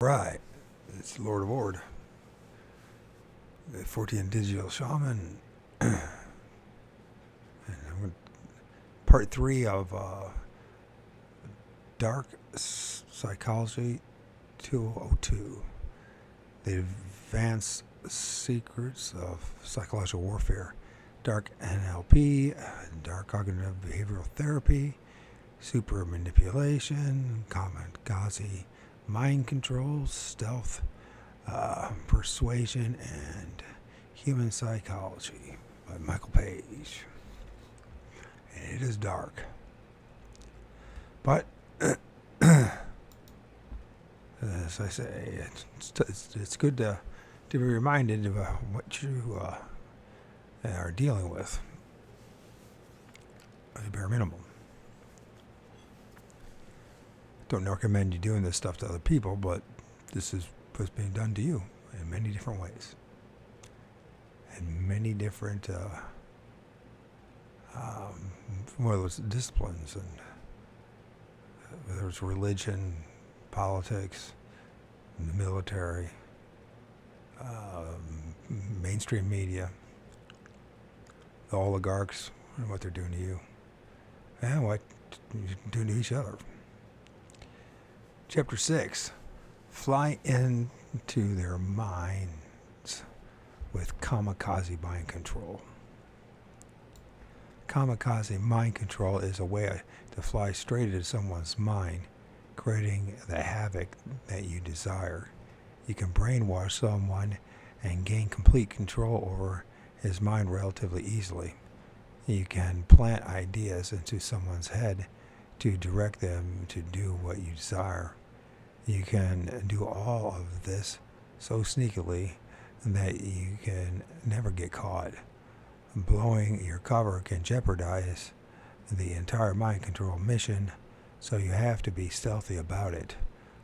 Right. It's Lord of Ord, the 14 digital shaman. And part 3 of Dark Psychology 202. The Advanced Secrets of Psychological Warfare. Dark NLP, Dark Cognitive Behavioral Therapy, Super Manipulation, Kamikaze Mind Control, Stealth, Persuasion, and Human Psychology by Michael Page. And it is dark. But, as I say, it's good to be reminded of what you are dealing with, at a bare minimum. Don't recommend you doing this stuff to other people, but this is what's being done to you in many different ways, in many different whether it's disciplines, and whether it's religion, politics, the military, mainstream media, the oligarchs, and what they're doing to you, and what you're doing to each other. Chapter 6, Fly into their minds with Kamikaze Mind Control. Kamikaze Mind Control is a way to fly straight into someone's mind, creating the havoc that you desire. You can brainwash someone and gain complete control over his mind relatively easily. You can plant ideas into someone's head to direct them to do what you desire. You can do all of this so sneakily that you can never get caught. Blowing your cover can jeopardize the entire mind control mission, so you have to be stealthy about it.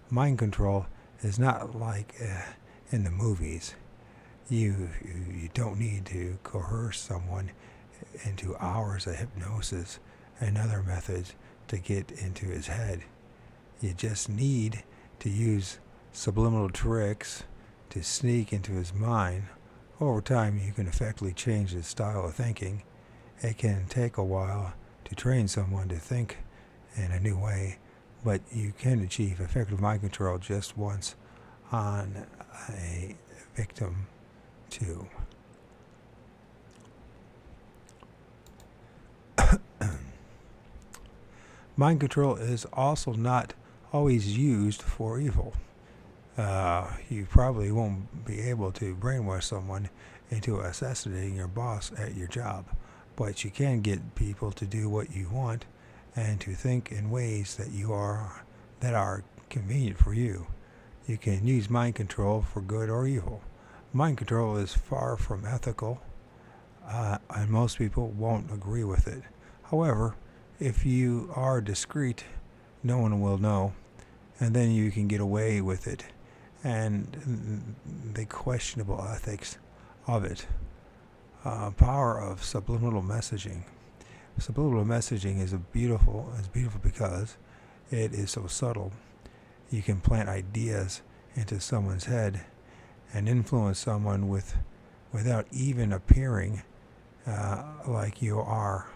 Mind control is not like in the movies. You don't need to coerce someone into hours of hypnosis and other methods to get into his head. You just need to use subliminal tricks to sneak into his mind. Over time, you can effectively change his style of thinking. It can take a while to train someone to think in a new way, but you can achieve effective mind control just once on a victim too. Mind control is also not always used for evil. You probably won't be able to brainwash someone into assassinating your boss at your job, but you can get people to do what you want and to think in ways that are convenient for you. You can use mind control for good or evil. Mind control is far from ethical, and most people won't agree with it. However, if you are discreet, no one will know, and then you can get away with it, and the questionable ethics of it. Power of subliminal messaging. Subliminal messaging is beautiful because it is so subtle. You can plant ideas into someone's head and influence someone without even appearing like you are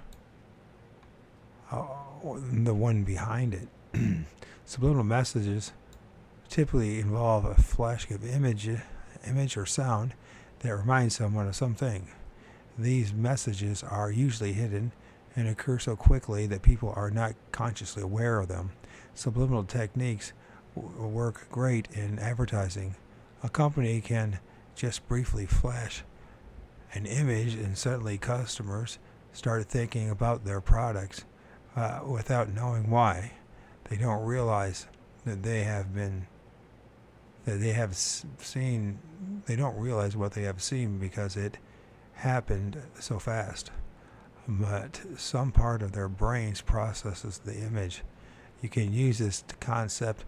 the one behind it. Subliminal messages typically involve a flash of image or sound that reminds someone of something. These messages are usually hidden and occur so quickly that people are not consciously aware of them. Subliminal techniques work great in advertising. A company can just briefly flash an image and suddenly customers start thinking about their products without knowing why. They don't realize that they have seen. They don't realize what they have seen because it happened so fast. But some part of their brains processes the image. You can use this concept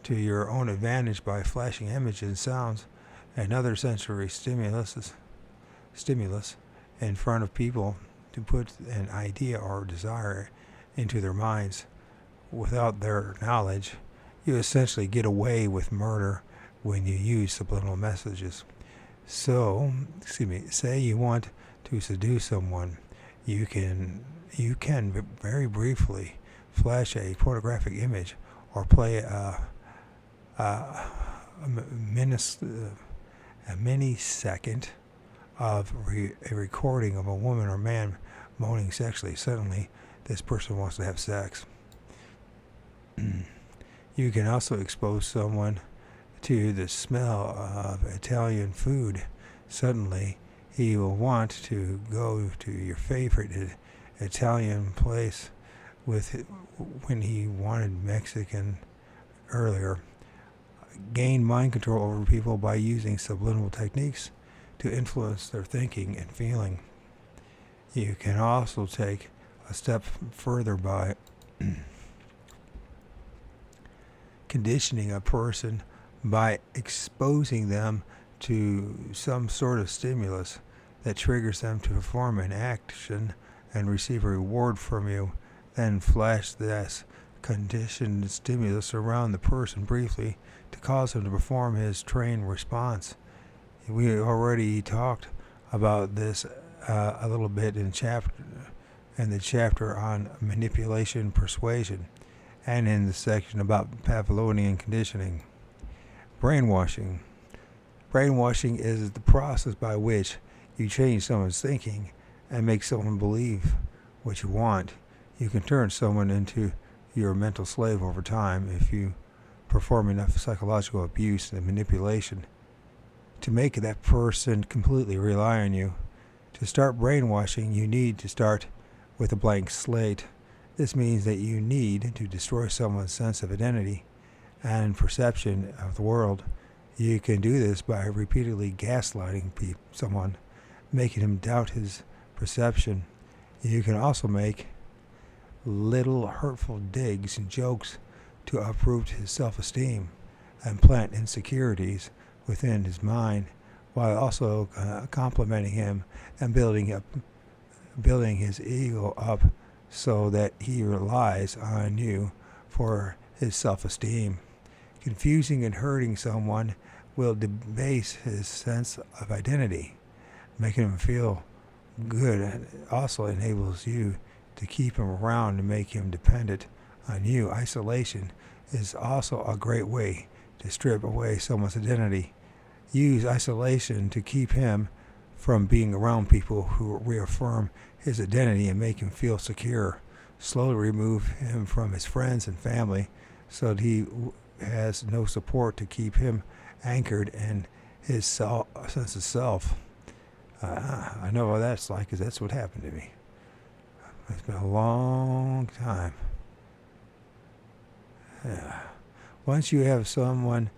to your own advantage by flashing images and sounds and other sensory stimulus in front of people to put an idea or desire into their minds without their knowledge. You essentially get away with murder when you use subliminal messages. So, say you want to seduce someone, you can very briefly flash a pornographic image or play a mini-second of a recording of a woman or man moaning sexually. Suddenly, this person wants to have sex. You can also expose someone to the smell of Italian food. Suddenly, he will want to go to your favorite Italian place when he wanted Mexican earlier. Gain mind control over people by using subliminal techniques to influence their thinking and feeling. You can also take a step further by conditioning a person by exposing them to some sort of stimulus that triggers them to perform an action and receive a reward from you. Then flash this conditioned stimulus around the person briefly to cause him to perform his trained response. We already talked about this a little bit in the chapter on manipulation persuasion, and in the section about Pavlovian conditioning. Brainwashing. Brainwashing is the process by which you change someone's thinking and make someone believe what you want. You can turn someone into your mental slave over time if you perform enough psychological abuse and manipulation to make that person completely rely on you. To start brainwashing, you need to start with a blank slate. This means that you need to destroy someone's sense of identity and perception of the world. You can do this by repeatedly gaslighting someone, making him doubt his perception. You can also make little hurtful digs and jokes to uproot his self-esteem and plant insecurities within his mind, while also complimenting him and building his ego up so that he relies on you for his self-esteem. Confusing and hurting someone will debase his sense of identity. Making him feel good also enables you to keep him around and make him dependent on you. Isolation is also a great way to strip away someone's identity. Use isolation to keep him from being around people who reaffirm his identity and make him feel secure. Slowly remove him from his friends and family so that he has no support to keep him anchored in his sense of self. I know what that's like, because that's what happened to me. It's been a long time. Yeah. Once you have someone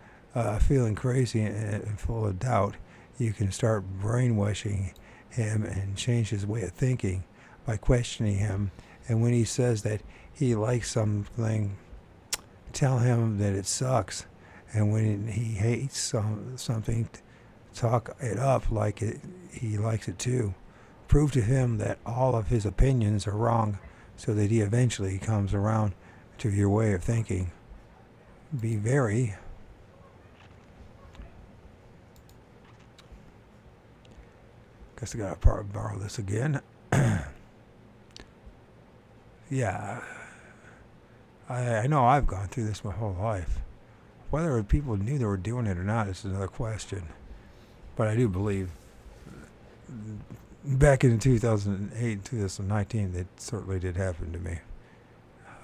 feeling crazy and full of doubt, you can start brainwashing him and change his way of thinking by questioning him. And when he says that he likes something, tell him that it sucks. And when he hates something, talk it up like he likes it too. Prove to him that all of his opinions are wrong so that he eventually comes around to your way of thinking. Be very guess I gotta borrow this again. Yeah, I know I've gone through this my whole life. Whether people knew they were doing it or not is another question. But I do believe back in 2008, 2019, that certainly did happen to me.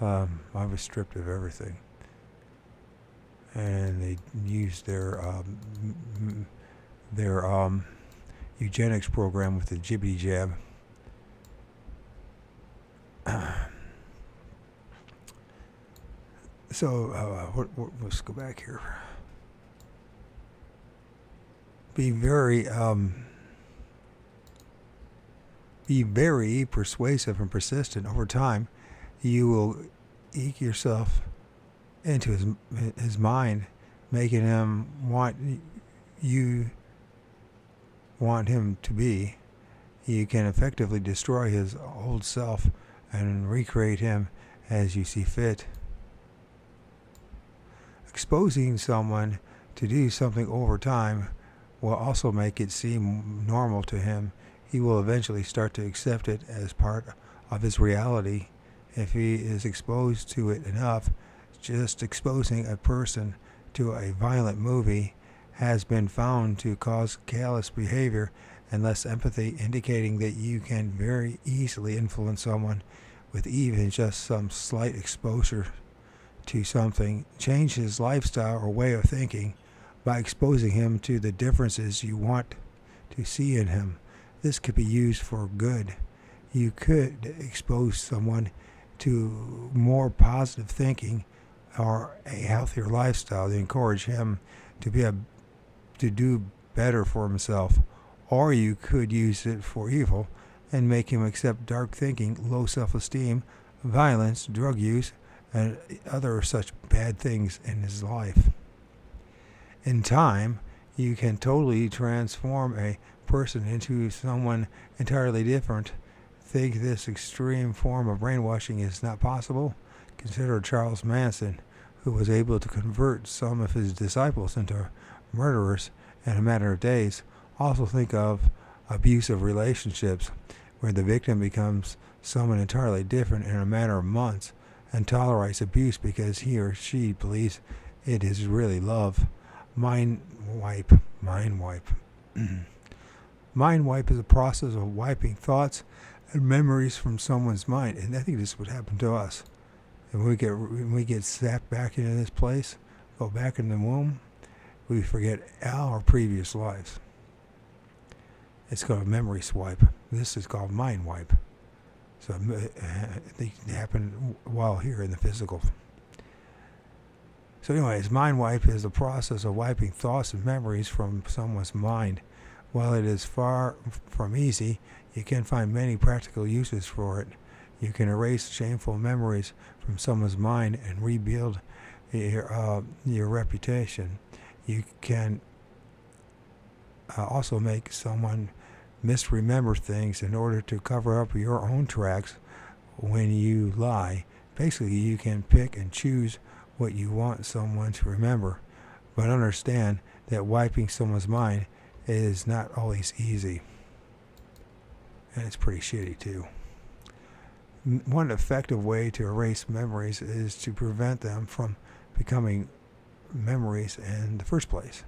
I was stripped of everything. And they used their eugenics program with the jibbity jab. So let's go back here. Be very persuasive and persistent. Over time, you will eke yourself into his mind, making him want him to be. You can effectively destroy his old self and recreate him as you see fit. Exposing someone To do something over time will also make it seem normal to him. He will eventually start to accept it as part of his reality. If he is exposed to it enough, just exposing a person to a violent movie has been found to cause callous behavior and less empathy, indicating that you can very easily influence someone with even just some slight exposure to something. Change his lifestyle or way of thinking by exposing him to the differences you want to see in him. This could be used for good. You could expose someone to more positive thinking or a healthier lifestyle to encourage him to do better for himself, or you could use it for evil and make him accept dark thinking, low self-esteem, violence, drug use, and other such bad things in his life. In time, you can totally transform a person into someone entirely different. Think this extreme form of brainwashing is not possible? Consider Charles Manson, who was able to convert some of his disciples into murderers in a matter of days. Also think of abusive relationships, where the victim becomes someone entirely different in a matter of months and tolerates abuse because he or she believes it is really love. Mind wipe. Mind wipe is a process of wiping thoughts and memories from someone's mind, and I think this would happen to us. And when we get zapped back into this place, go back in the womb, we forget our previous lives. It's called a memory swipe. This is called mind wipe. So they happen while here in the physical. So anyways, mind wipe is the process of wiping thoughts and memories from someone's mind. While it is far from easy, you can find many practical uses for it. You can erase shameful memories from someone's mind and rebuild your reputation. You can also make someone misremember things in order to cover up your own tracks when you lie. Basically, you can pick and choose what you want someone to remember, but understand that wiping someone's mind is not always easy, and it's pretty shitty too. One effective way to erase memories is to prevent them from becoming memories in the first place.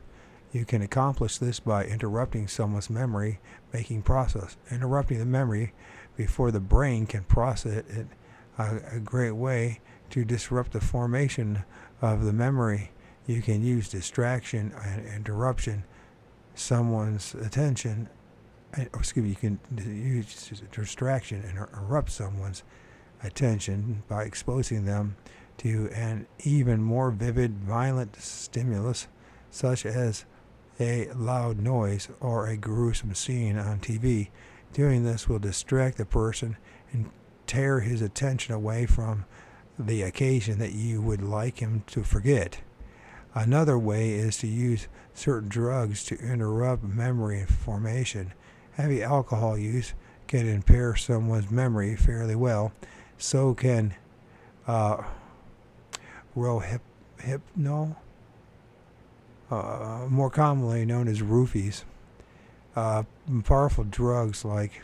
You can accomplish this by interrupting someone's memory-making process. Interrupting the memory before the brain can process it a great way to disrupt the formation of the memory. You can use distraction and interruption someone's attention. You can use distraction and interrupt someone's attention by exposing them to an even more vivid, violent stimulus, such as a loud noise or a gruesome scene on TV. Doing this will distract the person and tear his attention away from the occasion that you would like him to forget. Another way is to use certain drugs to interrupt memory formation. Heavy alcohol use can impair someone's memory fairly well. So can Rohypnol, more commonly known as roofies. Powerful drugs like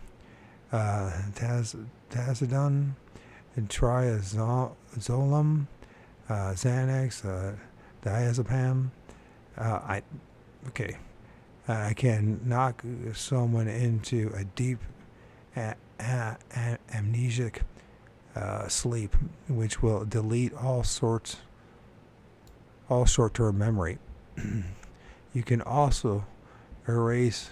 Tazodone and triazolam, Xanax, diazepam. I can knock someone into a deep amnesic sleep, which will delete all short-term memory. You can also erase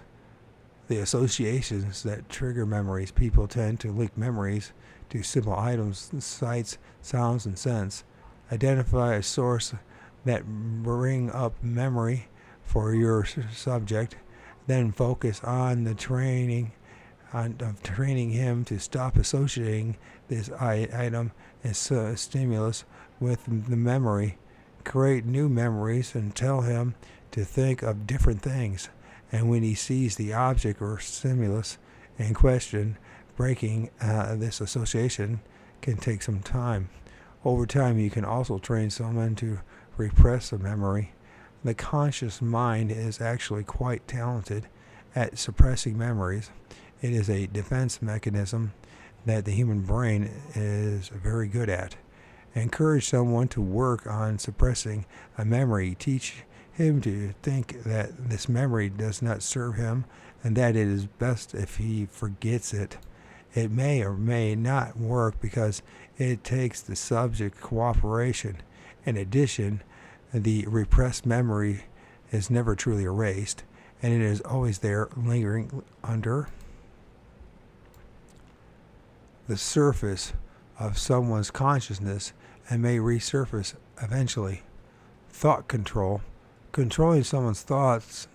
the associations that trigger memories. People tend to link memories to simple items, sights, sounds, and scents. Identify a source that bring up memory for your subject, then focus on the training him to stop associating this item as stimulus with the memory. Create new memories and tell him to think of different things. And when he sees the object or stimulus in question, breaking this association can take some time. Over time, you can also train someone to repress a memory. The conscious mind is actually quite talented at suppressing memories. It is a defense mechanism that the human brain is very good at. Encourage someone to work on suppressing a memory. Teach him to think that this memory does not serve him and that it is best if he forgets it. It may or may not work because it takes the subject cooperation. In addition, the repressed memory is never truly erased, and it is always there lingering under the surface of someone's consciousness and may resurface eventually. Thought control. Controlling someone's thoughts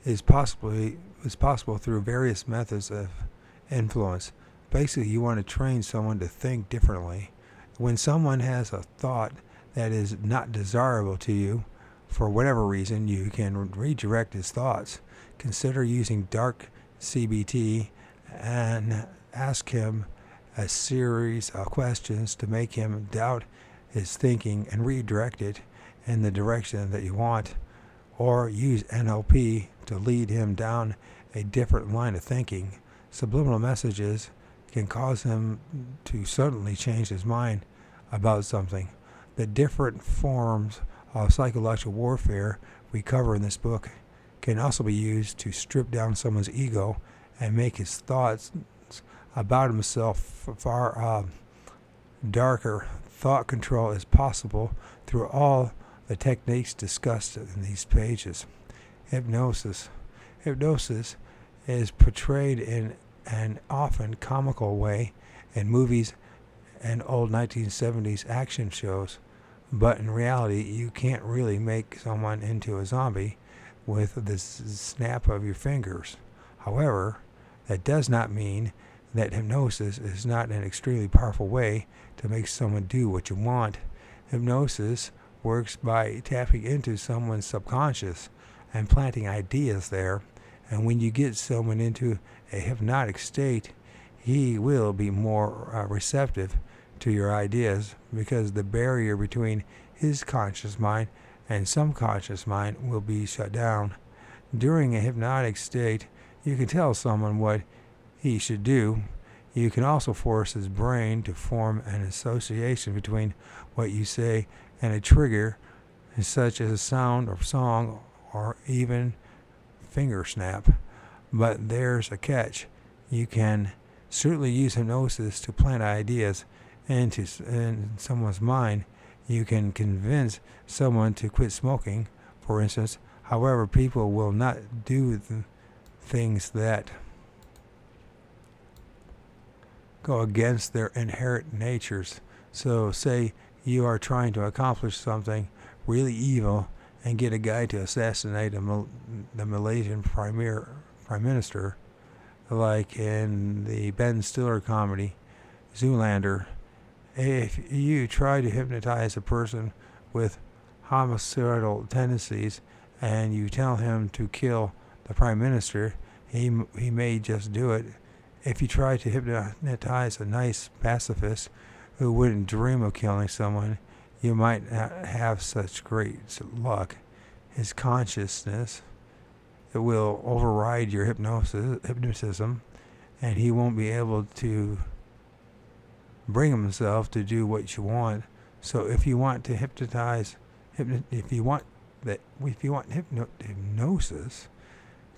is possible through various methods of influence. Basically, you want to train someone to think differently. When someone has a thought that is not desirable to you, for whatever reason, you can redirect his thoughts. Consider using dark CBT and ask him a series of questions to make him doubt his thinking and redirect it in the direction that you want, or use NLP to lead him down a different line of thinking. Subliminal messages can cause him to suddenly change his mind about something. The different forms of psychological warfare we cover in this book can also be used to strip down someone's ego and make his thoughts about himself far darker. Thought control is possible through all the techniques discussed in these pages. Hypnosis. Hypnosis is portrayed in an often comical way in movies and old 1970s action shows, but in reality you can't really make someone into a zombie with the snap of your fingers. However, that does not mean that hypnosis is not an extremely powerful way to make someone do what you want. Hypnosis works by tapping into someone's subconscious and planting ideas there, and when you get someone into a hypnotic state, he will be more receptive to your ideas because the barrier between his conscious mind and subconscious mind will be shut down. During a hypnotic state, you can tell someone what he should do. You can also force his brain to form an association between what you say and a trigger, such as a sound or song or even finger snap. But there's a catch. You can certainly use hypnosis to plant ideas in someone's mind. You can convince someone to quit smoking, for instance. However, people will not do the things that go against their inherent natures. So say you are trying to accomplish something really evil and get a guy to assassinate the Malaysian Prime Minister, like in the Ben Stiller comedy Zoolander. If you try to hypnotize a person with homicidal tendencies and you tell him to kill the Prime Minister, he may just do it. If you try to hypnotize a nice pacifist who wouldn't dream of killing someone, you might not have such great luck. His consciousness, it will override your hypnotism, and he won't be able to bring himself to do what you want. So if you want to hypnosis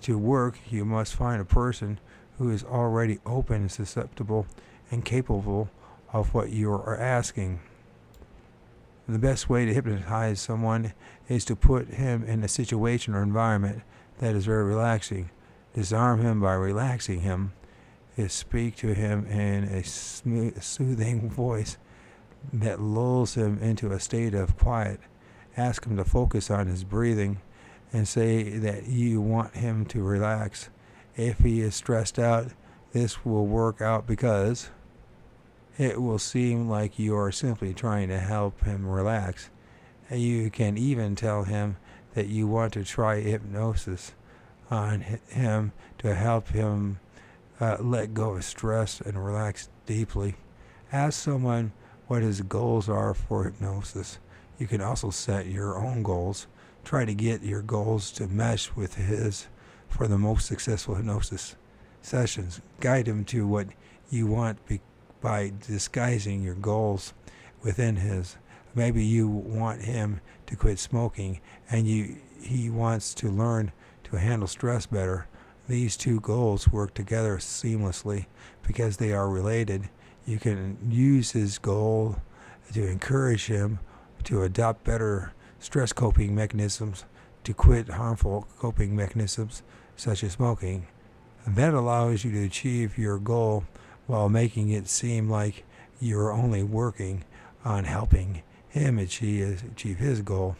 to work, you must find a person who is already open and susceptible and capable of what you are asking. The best way to hypnotize someone is to put him in a situation or environment that is very relaxing. Disarm him by relaxing him. Speak to him in a soothing voice that lulls him into a state of quiet. Ask him to focus on his breathing and say that you want him to relax. If he is stressed out, this will work out because it will seem like you are simply trying to help him relax. You can even tell him that you want to try hypnosis on him to help him let go of stress and relax deeply. Ask someone what his goals are for hypnosis. You can also set your own goals Try to get your goals to mesh with his for the most successful hypnosis sessions. Guide him to what you want by disguising your goals within his. Maybe you want him to quit smoking, and he wants to learn to handle stress better. These two goals work together seamlessly because they are related. You can use his goal to encourage him to adopt better stress coping mechanisms, to quit harmful coping mechanisms such as smoking. And that allows you to achieve your goal while making it seem like you're only working on helping him achieve his goal.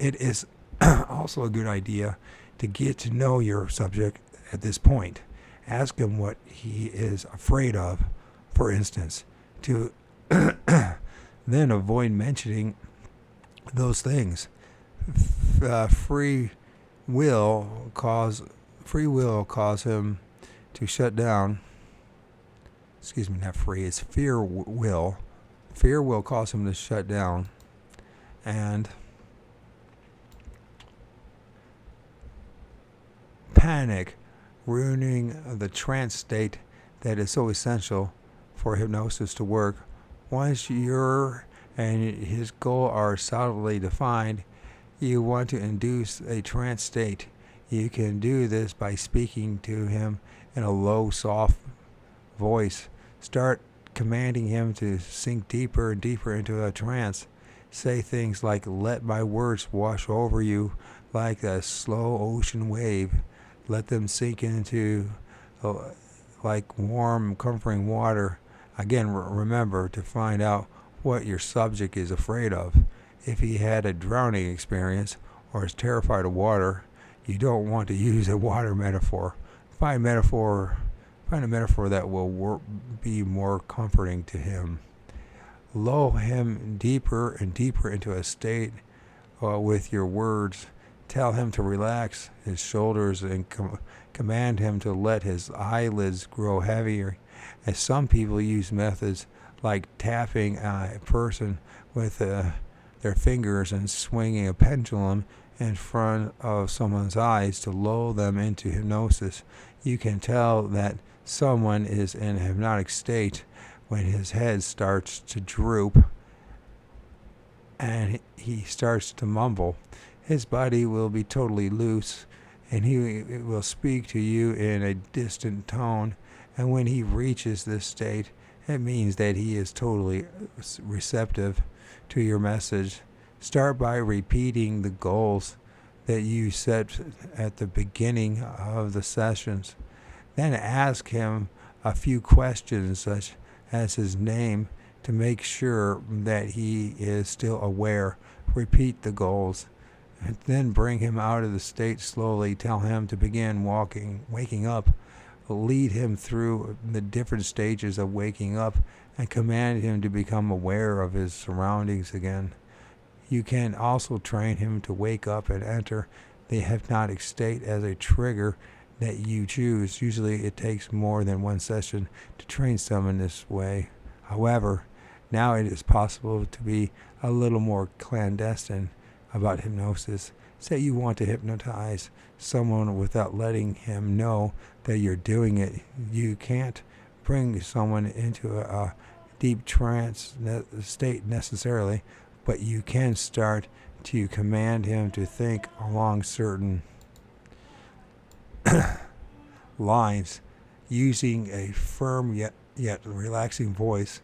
It is also a good idea to get to know your subject at this point. Ask him what he is afraid of, for instance, to then avoid mentioning those things. Free will cause him to shut down. Excuse me, not free. It's fear will. Fear will cause him to shut down, and panic, ruining the trance state that is so essential for hypnosis to work. Once your and his goal are solidly defined, you want to induce a trance state. You can do this by speaking to him in a low, soft voice. Start commanding him to sink deeper and deeper into a trance. Say things like, "Let my words wash over you like a slow ocean wave. Let them sink into like warm, comforting water." Again, remember to find out what your subject is afraid of. If he had a drowning experience or is terrified of water, you don't want to use a water metaphor. Find a metaphor that will be more comforting to him. Lull him deeper and deeper into a state with your words. Tell him to relax his shoulders and command him to let his eyelids grow heavier. As some people use methods like tapping a person with their fingers and swinging a pendulum in front of someone's eyes to lull them into hypnosis. You can tell that someone is in a hypnotic state when his head starts to droop and he starts to mumble. His body will be totally loose, and he will speak to you in a distant tone. And when he reaches this state, it means that he is totally receptive to your message. Start by repeating the goals that you set at the beginning of the sessions. Then ask him a few questions, such as his name, to make sure that he is still aware. Repeat the goals. And then bring him out of the state slowly. Tell him to begin waking up. Lead him through the different stages of waking up and command him to become aware of his surroundings again. You can also train him to wake up and enter the hypnotic state as a trigger that you choose. Usually it takes more than one session to train someone this way. However, now it is possible to be a little more clandestine about hypnosis. Say you want to hypnotize someone without letting him know that you're doing it. You can't bring someone into a deep trance state necessarily, but you can start to command him to think along certain lines using a firm yet relaxing voice.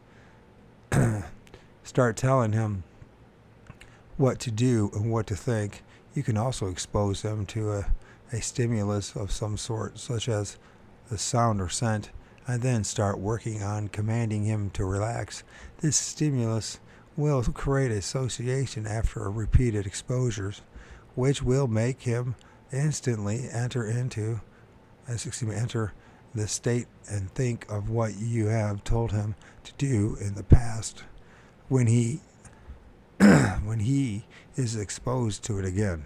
Start telling him what to do and what to think. You can also expose them to a stimulus of some sort, such as the sound or scent, and then start working on commanding him to relax. This stimulus will create association after repeated exposures, which will make him instantly enter the state and think of what you have told him to do in the past when he is exposed to it again.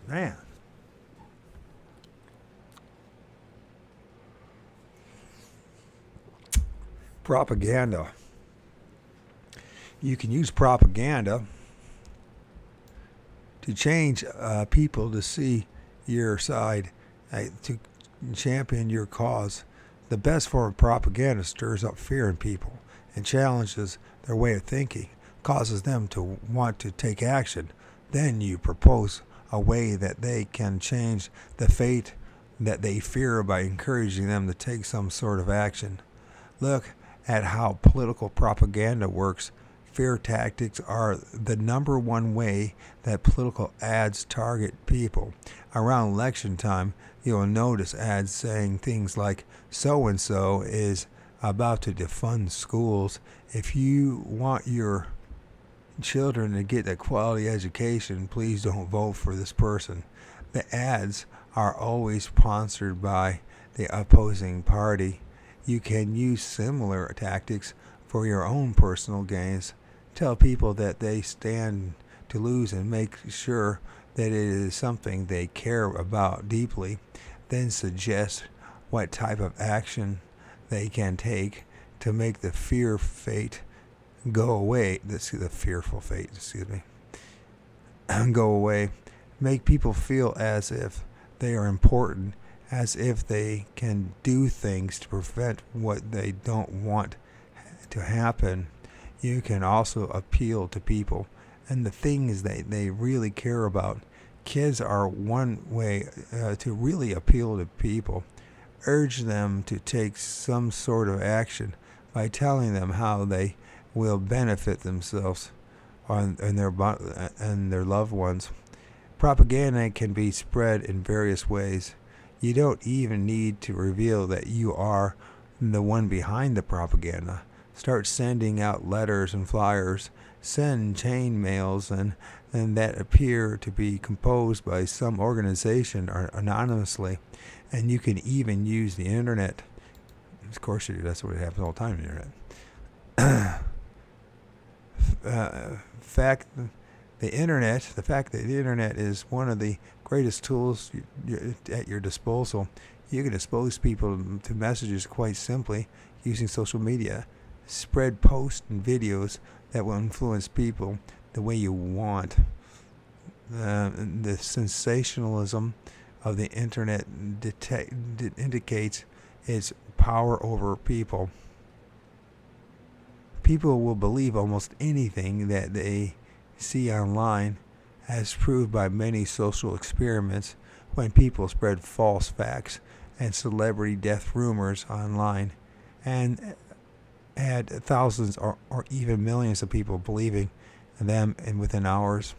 Man. Propaganda. You can use propaganda to change people to see your side, to champion your cause. The best form of propaganda stirs up fear in people and challenges their way of thinking, causes them to want to take action. Then you propose a way that they can change the fate that they fear by encouraging them to take some sort of action. Look at how political propaganda works. Fear tactics are the number one way that political ads target people. Around election time, you'll notice ads saying things like, so-and-so is about to defund schools. If you want your children to get a quality education, please don't vote for this person. The ads are always sponsored by the opposing party. You can use similar tactics for your own personal gains. Tell people that they stand to lose and make sure that it is something they care about deeply. Then suggest what type of action they can take to make the fear fate go away. The fearful fate, go away. Make people feel as if they are important, as if they can do things to prevent what they don't want to happen. You can also appeal to people and the things that they really care about. Kids are one way to really appeal to people. Urge them to take some sort of action by telling them how they will benefit themselves and their loved ones. Propaganda can be spread in various ways. You don't even need to reveal that you are the one behind the propaganda. Start sending out letters and flyers. Send chain mails and that appear to be composed by some organization or anonymously. And you can even use the internet. Of course you do. That's what happens all the time on the internet. The fact that the internet is one of the greatest tools at your disposal. You can expose people to messages quite simply using social media. Spread posts and videos that will influence people the way you want. The sensationalism of the internet indicates its power over people. People will believe almost anything that they see online, as proved by many social experiments when people spread false facts and celebrity death rumors online and had thousands or even millions of people believing them within hours.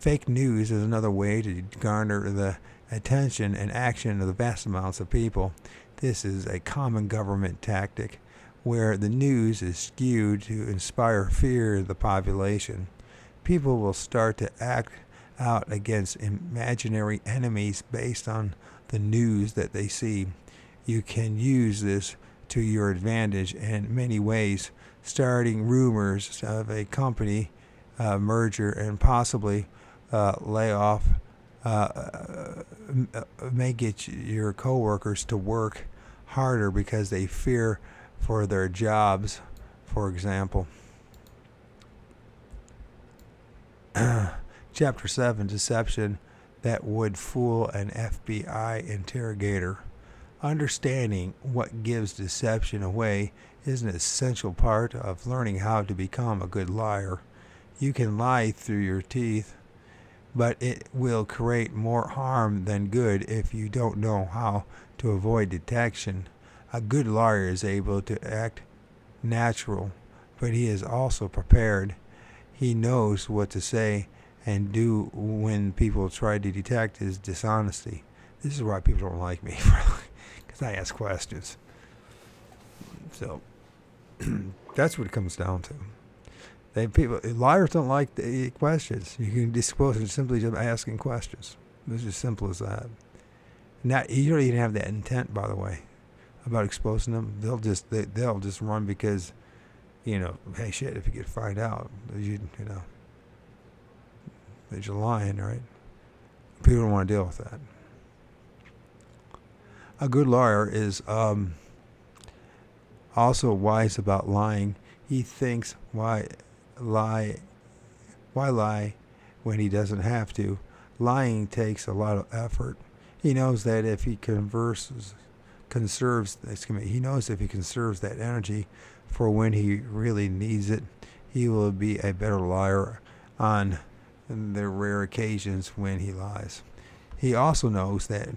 Fake news is another way to garner the attention and action of the vast amounts of people. This is a common government tactic where the news is skewed to inspire fear in the population. People will start to act out against imaginary enemies based on the news that they see. You can use this to your advantage in many ways, starting rumors of a company merger and possibly layoff may get your coworkers to work harder because they fear for their jobs, for example. Chapter 7, Deception that would fool an FBI interrogator. Understanding what gives deception away is an essential part of learning how to become a good liar. You can lie through your teeth, but it will create more harm than good if you don't know how to avoid detection. A good liar is able to act natural, but he is also prepared. He knows what to say and do when people try to detect his dishonesty. This is why people don't like me, because I ask questions. So that's what it comes down to. Liars don't like the questions. You can dispose of simply just asking questions. It's as simple as that. Now you don't even have that intent, by the way, about exposing them. They'll just run because, hey shit, if you could find out, that you're lying, right? People don't want to deal with that. A good liar is also wise about lying. He thinks, why lie when he doesn't have to. Lying takes a lot of effort. He knows that if he he knows if he conserves that energy for when he really needs it, he will be a better liar on the rare occasions when he lies. He also knows that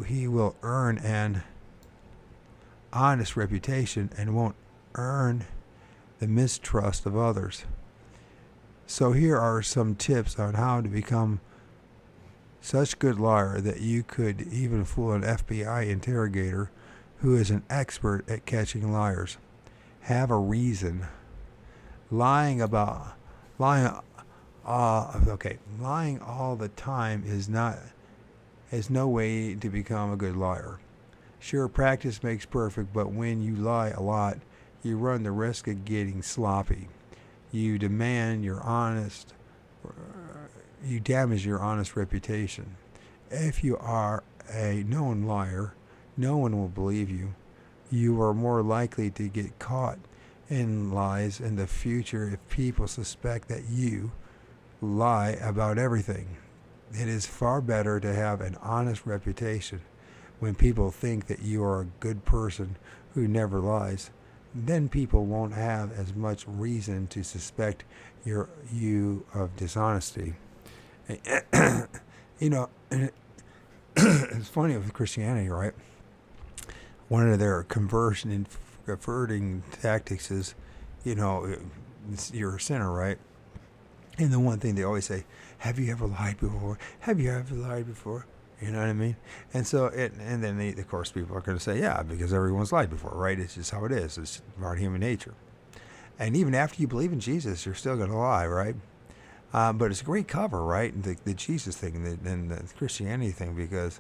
he will earn an honest reputation and won't earn the mistrust of others. So here are some tips on how to become such a good liar that you could even fool an FBI interrogator who is an expert at catching liars. Have a reason. Lying all the time is no way to become a good liar. Sure, practice makes perfect, but when you lie a lot, you run the risk of getting sloppy. You damage your honest reputation. If you are a known liar, no one will believe you. You are more likely to get caught in lies in the future if people suspect that you lie about everything. It is far better to have an honest reputation when people think that you are a good person who never lies. Then people won't have as much reason to suspect you of dishonesty. It's funny with Christianity, right? One of their converting tactics is, you're a sinner, right? And the one thing they always say, have you ever lied before? Have you ever lied before? You know what I mean? And so, and then of course people are going to say, yeah, because everyone's lied before, right? It's just how it is. It's part of human nature. And even after you believe in Jesus, you're still going to lie, right? But it's a great cover, right? The Jesus thing and the Christianity thing, because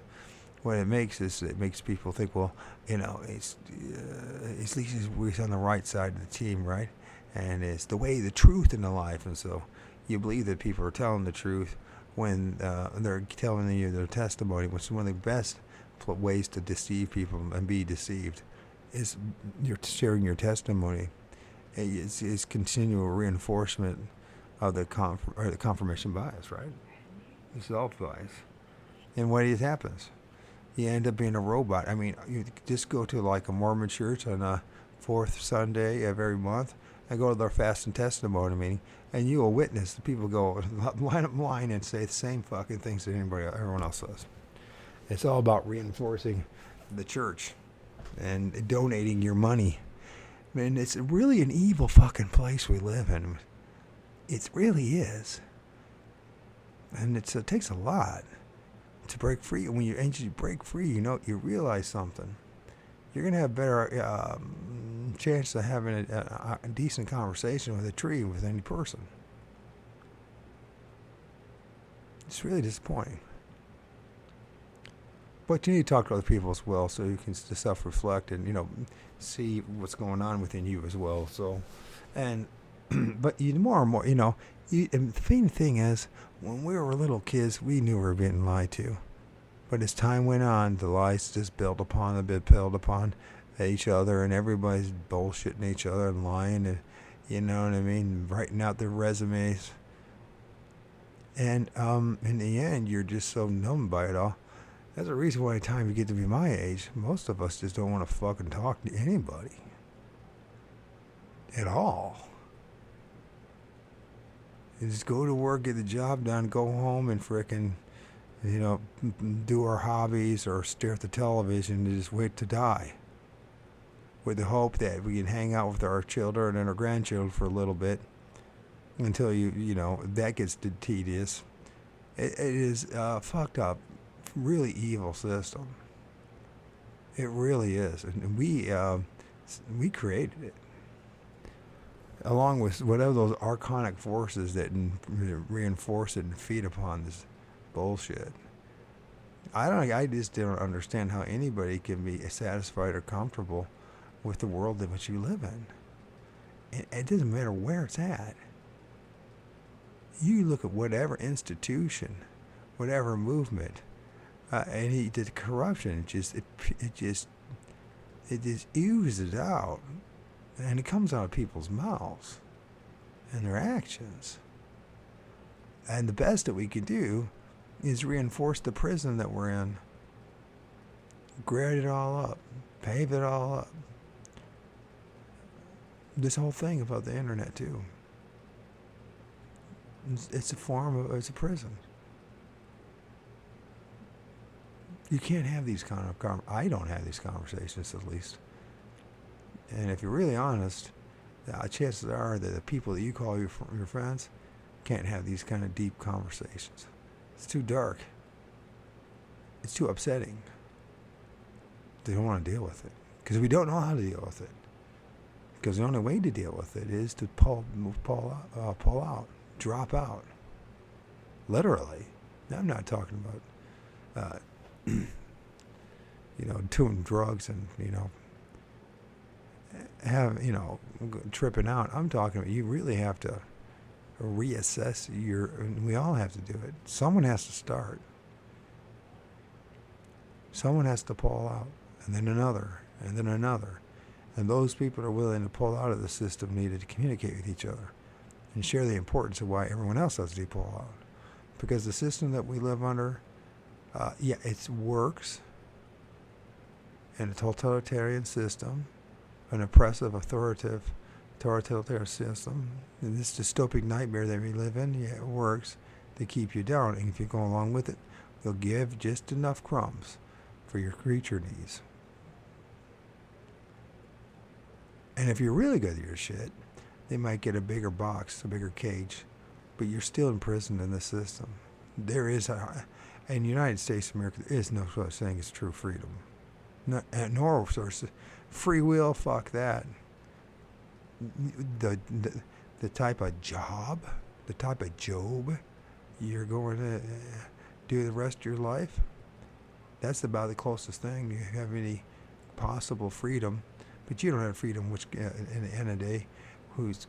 what it makes is it makes people think, well, it's at least we're on the right side of the team, right? And it's the way, the truth, and the life. And so you believe that people are telling the truth when they're telling you their testimony, which is one of the best ways to deceive people and be deceived, is you're sharing your testimony. It's continual reinforcement of the confirmation bias, right? The self-bias. And what happens? You end up being a robot. I mean, you just go to like a Mormon church on a fourth Sunday of every month and go to their fast and testimony meeting, and you will witness the people go line up line and say the same fucking things that everyone else says. It's all about reinforcing the church and donating your money. I mean, it's really an evil fucking place we live in. It really is. And it takes a lot to break free. And when you break free, you realize something. You're going to have better chance of having a decent conversation with a tree with any person. It's really disappointing. But you need to talk to other people as well, so you can self-reflect and, see what's going on within you as well. So, and, but more and more, and the main thing is, when we were little kids, we knew we were being lied to. But as time went on, the lies just built upon each other, and everybody's bullshitting each other and lying, and you know what I mean, writing out their resumes. And in the end, you're just so numb by it all. That's the reason why by the time you get to be my age, most of us just don't want to fucking talk to anybody. At all. You just go to work, get the job done, go home and frickin', do our hobbies or stare at the television and just wait to die. With the hope that we can hang out with our children and our grandchildren for a little bit until that gets tedious. It is fucked up, really evil system. It really is, and we created it, along with whatever those archonic forces that reinforce it and feed upon this bullshit. I just don't understand how anybody can be satisfied or comfortable with the world in which you live in. It doesn't matter where it's at. You look at whatever institution, whatever movement, and the corruption, it just oozes out, and it comes out of people's mouths and their actions. And the best that we can do is reinforce the prison that we're in. Grade it all up. Pave it all up. This whole thing about the internet, too. It's it's a prison. You can't have these kind of, I don't have these conversations, at least. And if you're really honest, chances are that the people that you call your friends can't have these kind of deep conversations. It's too dark. It's too upsetting. They don't want to deal with it because we don't know how to deal with it. Because the only way to deal with it is to pull out, drop out. Literally. Now, I'm not talking about, doing drugs and, tripping out. I'm talking about you really have to reassess we all have to do it. Someone has to start. Someone has to pull out, and then another, and then another. And those people that are willing to pull out of the system needed to communicate with each other and share the importance of why everyone else has to pull out. Because the system that we live under, it works in a totalitarian system, an oppressive, authoritarian system. And this dystopic nightmare that we live in, it works to keep you down. And if you go along with it, they'll give just enough crumbs for your creature needs. And if you're really good at your shit, they might get a bigger box, a bigger cage, but you're still imprisoned in the system. There is, in the United States of America, there is no such thing as true freedom. Nor sources. Free will, fuck that. The type of job, the type of job you're going to do the rest of your life, that's about the closest thing you have any possible freedom. But you don't have freedom, which in the end of the day,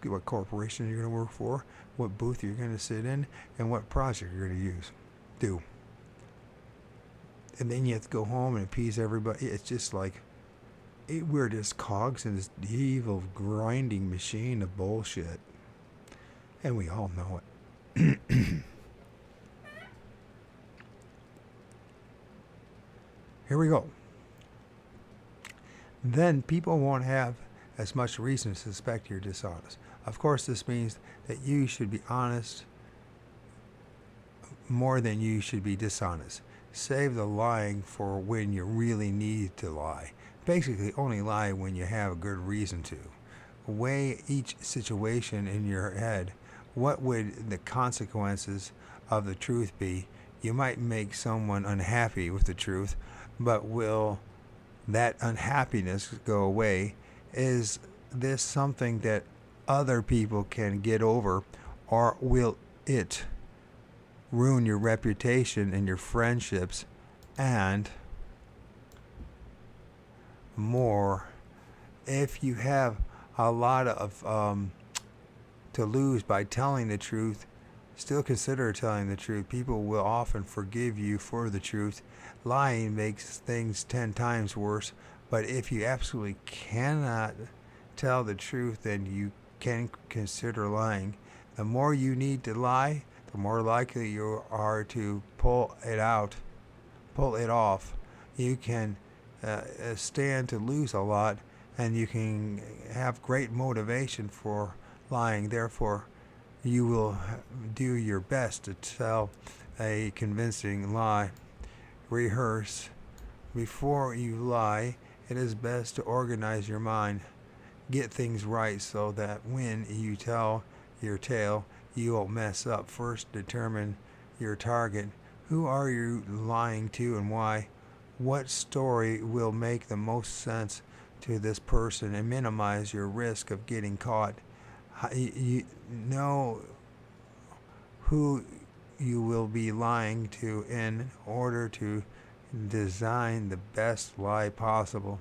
what corporation you're going to work for, what booth you're going to sit in, and what project you're going to do. And then you have to go home and appease everybody. It's just like, we're just cogs in this evil grinding machine of bullshit. And we all know it. Here we go. Then people won't have as much reason to suspect you're dishonest. Of course, this means that you should be honest more than you should be dishonest. Save the lying for when you really need to lie. Basically, only lie when you have a good reason to. Weigh each situation in your head. What would the consequences of the truth be? You might make someone unhappy with the truth, but will that unhappiness go away? Is this something that other people can get over, or will it ruin your reputation and your friendships and more? If you have a lot of to lose by telling the truth, still consider telling the truth. People will often forgive you for the truth. Lying makes things 10 times worse, but if you absolutely cannot tell the truth, then you can consider lying. The more you need to lie, the more likely you are to pull it off. You can stand to lose a lot, and you can have great motivation for lying. Therefore, you will do your best to tell a convincing lie. Rehearse. Before you lie, it is best to organize your mind. Get things right so that when you tell your tale, you won't mess up. First, determine your target. Who are you lying to and why? What story will make the most sense to this person and minimize your risk of getting caught? You know who you will be lying to in order to design the best lie possible.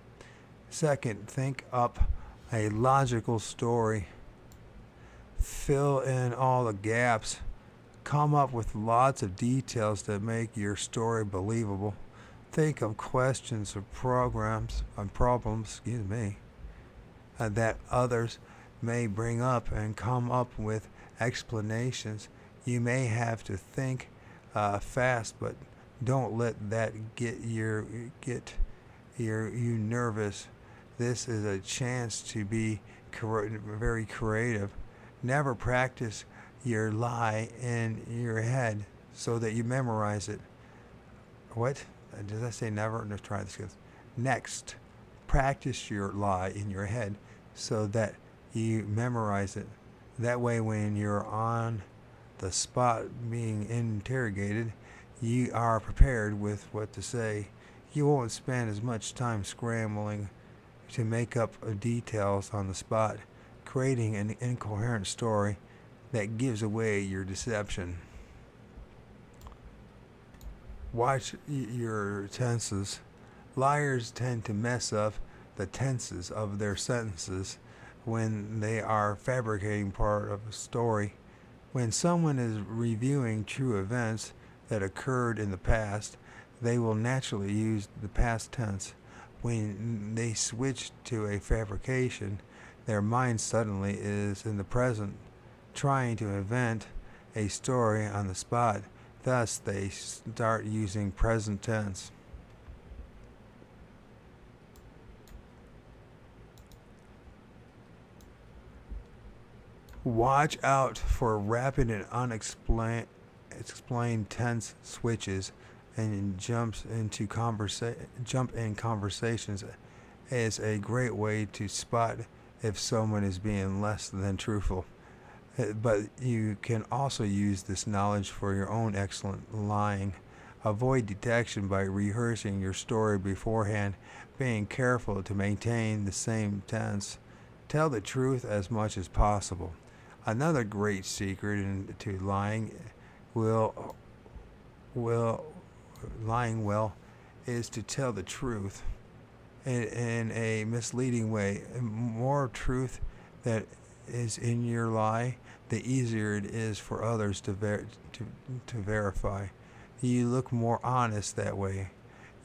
Second, think up a logical story. Fill in all the gaps. Come up with lots of details that make your story believable. Think of questions or problems, that others may bring up and come up with explanations. You may have to think fast, but don't let that get you nervous. This is a chance to be very creative. Never practice your lie in your head so that you memorize it. What? Did I say never? Let's try this again. Next, practice your lie in your head so that you memorize it. That way, when you're on the spot being interrogated, you are prepared with what to say. You won't spend as much time scrambling to make up details on the spot, creating an incoherent story that gives away your deception. Watch your tenses. Liars tend to mess up the tenses of their sentences when they are fabricating part of a story. When someone is reviewing true events that occurred in the past, they will naturally use the past tense. When they switch to a fabrication, their mind suddenly is in the present, trying to invent a story on the spot. Thus, they start using present tense. Watch out for rapid and unexplained tense switches and jump in conversations is a great way to spot if someone is being less than truthful. But you can also use this knowledge for your own excellent lying. Avoid detection by rehearsing your story beforehand, being careful to maintain the same tense. Tell the truth as much as possible. Another great secret to lying lying well is to tell the truth in a misleading way. The more truth that is in your lie, the easier it is for others to verify. You look more honest that way.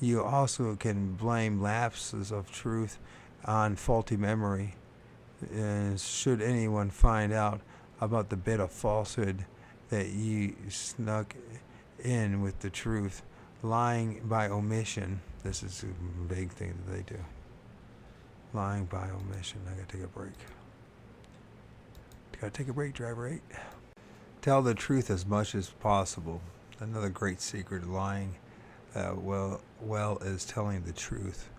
You also can blame lapses of truth on faulty memory. And should anyone find out about the bit of falsehood that you snuck in with the truth, lying by omission, this is a big thing that they do. Lying by omission. I gotta take a break. Gotta take a break, driver 8. Tell the truth as much as possible. Another great secret of lying is telling the truth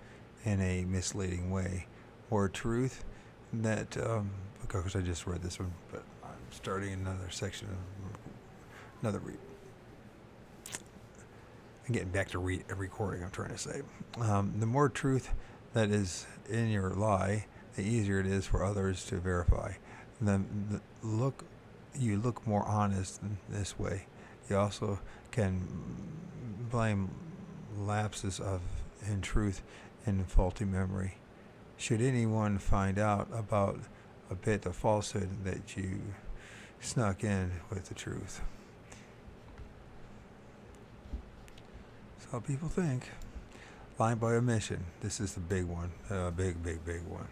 in a misleading way, or truth that of course I just read this one, but I'm starting another section of another read. I'm getting back to recording, I'm trying to say. The more truth that is in your lie, the easier it is for others to verify. You look more honest in this way. You also can blame lapses in truth and faulty memory. Should anyone find out about a bit of falsehood that you snuck in with the truth. So people think. Lying by omission. This is the big one. Big one.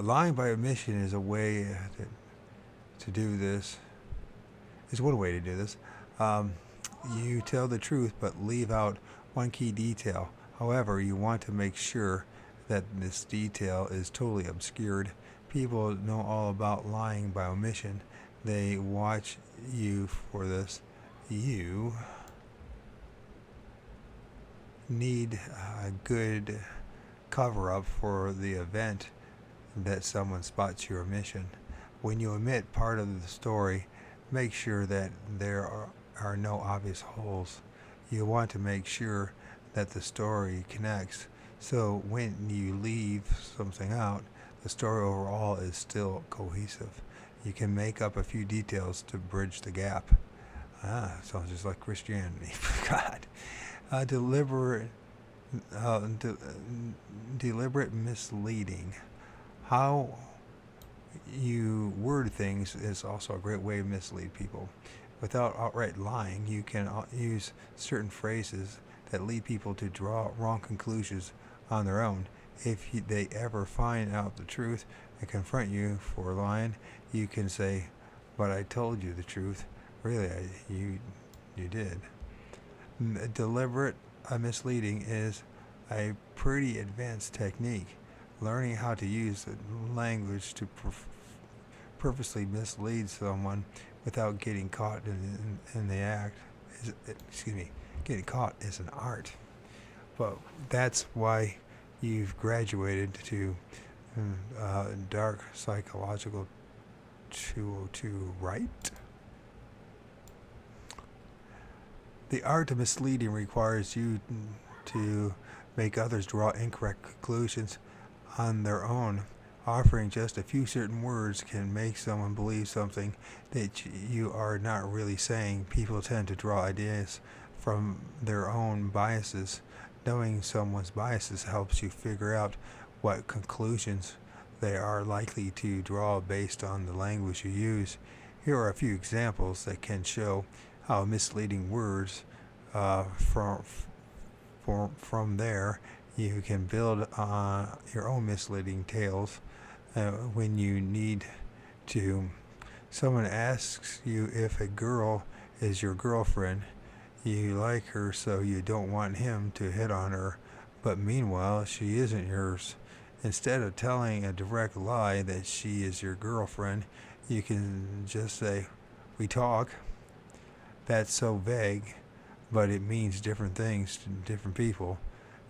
Lying by omission is a way to do this. It's one way to do this. You tell the truth but leave out one key detail. However, you want to make sure that this detail is totally obscured. People know all about lying by omission. They watch you for this. You need a good cover-up for the event that someone spots your omission. When you omit part of the story, make sure that there are no obvious holes. You want to make sure that the story connects. So when you leave something out, the story overall is still cohesive. You can make up a few details to bridge the gap. Sounds just like Christianity. God. Deliberate misleading. How you word things is also a great way to mislead people. Without outright lying, you can use certain phrases that lead people to draw wrong conclusions on their own. If they ever find out the truth and confront you for lying, you can say, "But I told you the truth," Really, you did. Deliberate misleading is a pretty advanced technique. Learning how to use language to purposely mislead someone without getting caught in the act getting caught is an art. But that's why you've graduated to dark psychological to write. The art of misleading requires you to make others draw incorrect conclusions on their own. Offering just a few certain words can make someone believe something that you are not really saying. People tend to draw ideas from their own biases. Knowing someone's biases helps you figure out what conclusions they are likely to draw based on the language you use. Here are a few examples that can show how misleading words from there you can build your own misleading tales when you need to. Someone asks you if a girl is your girlfriend. You like her, so you don't want him to hit on her, but meanwhile she isn't yours. Instead of telling a direct lie that she is your girlfriend, you can just say, "We talk." That's so vague, but it means different things to different people.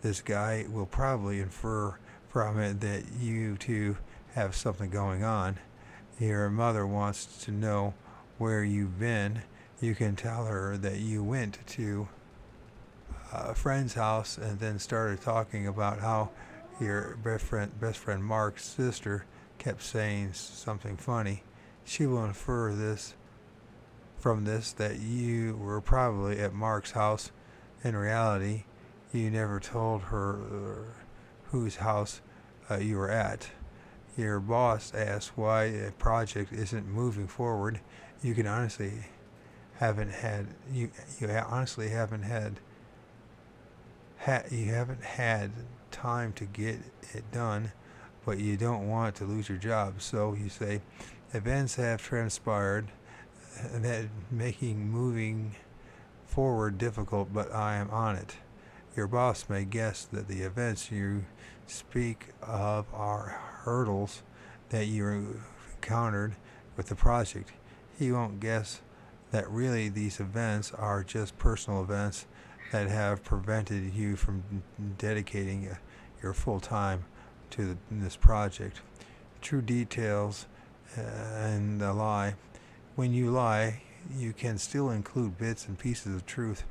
This guy will probably infer from it that you two have something going on. Your mother wants to know where you've been. You can tell her that you went to a friend's house and then started talking about how your best friend Mark's sister kept saying something funny. She will infer from this that you were probably at Mark's house. In reality, you never told her whose house you were at. Your boss asks why a project isn't moving forward. You honestly haven't had time to get it done, but you don't want to lose your job. So you say, events have transpired that making moving forward difficult, but I am on it. Your boss may guess that the events you speak of are hurdles that you encountered with the project. He won't guess that really these events are just personal events that have prevented you from dedicating your full time to this project. True details and the lie. When you lie, you can still include bits and pieces of truth.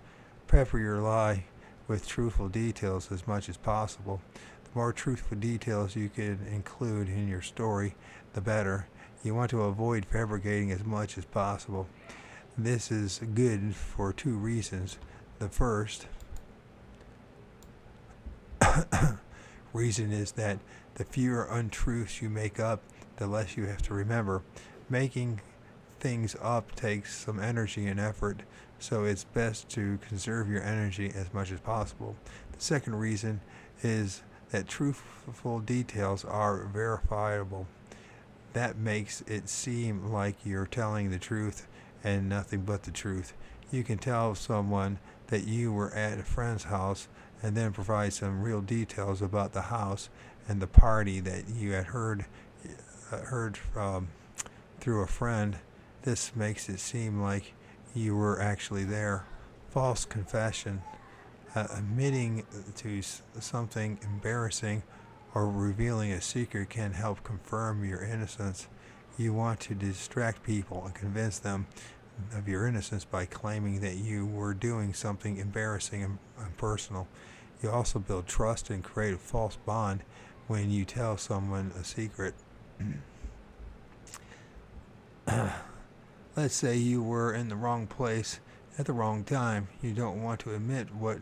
Pepper your lie with truthful details as much as possible. The more truthful details you can include in your story, the better. You want to avoid fabricating as much as possible. This is good for two reasons. The first reason is that the fewer untruths you make up, the less you have to remember. Making things up takes some energy and effort, so it's best to conserve your energy as much as possible. The second reason is that truthful details are verifiable. That makes it seem like you're telling the truth and nothing but the truth. You can tell someone that you were at a friend's house and then provide some real details about the house and the party that you had heard through a friend. This makes it seem like you were actually there. False confession. Admitting to something embarrassing or revealing a secret can help confirm your innocence. You want to distract people and convince them of your innocence by claiming that you were doing something embarrassing and personal. You also build trust and create a false bond when you tell someone a secret. Let's say you were in the wrong place at the wrong time. You don't want to admit what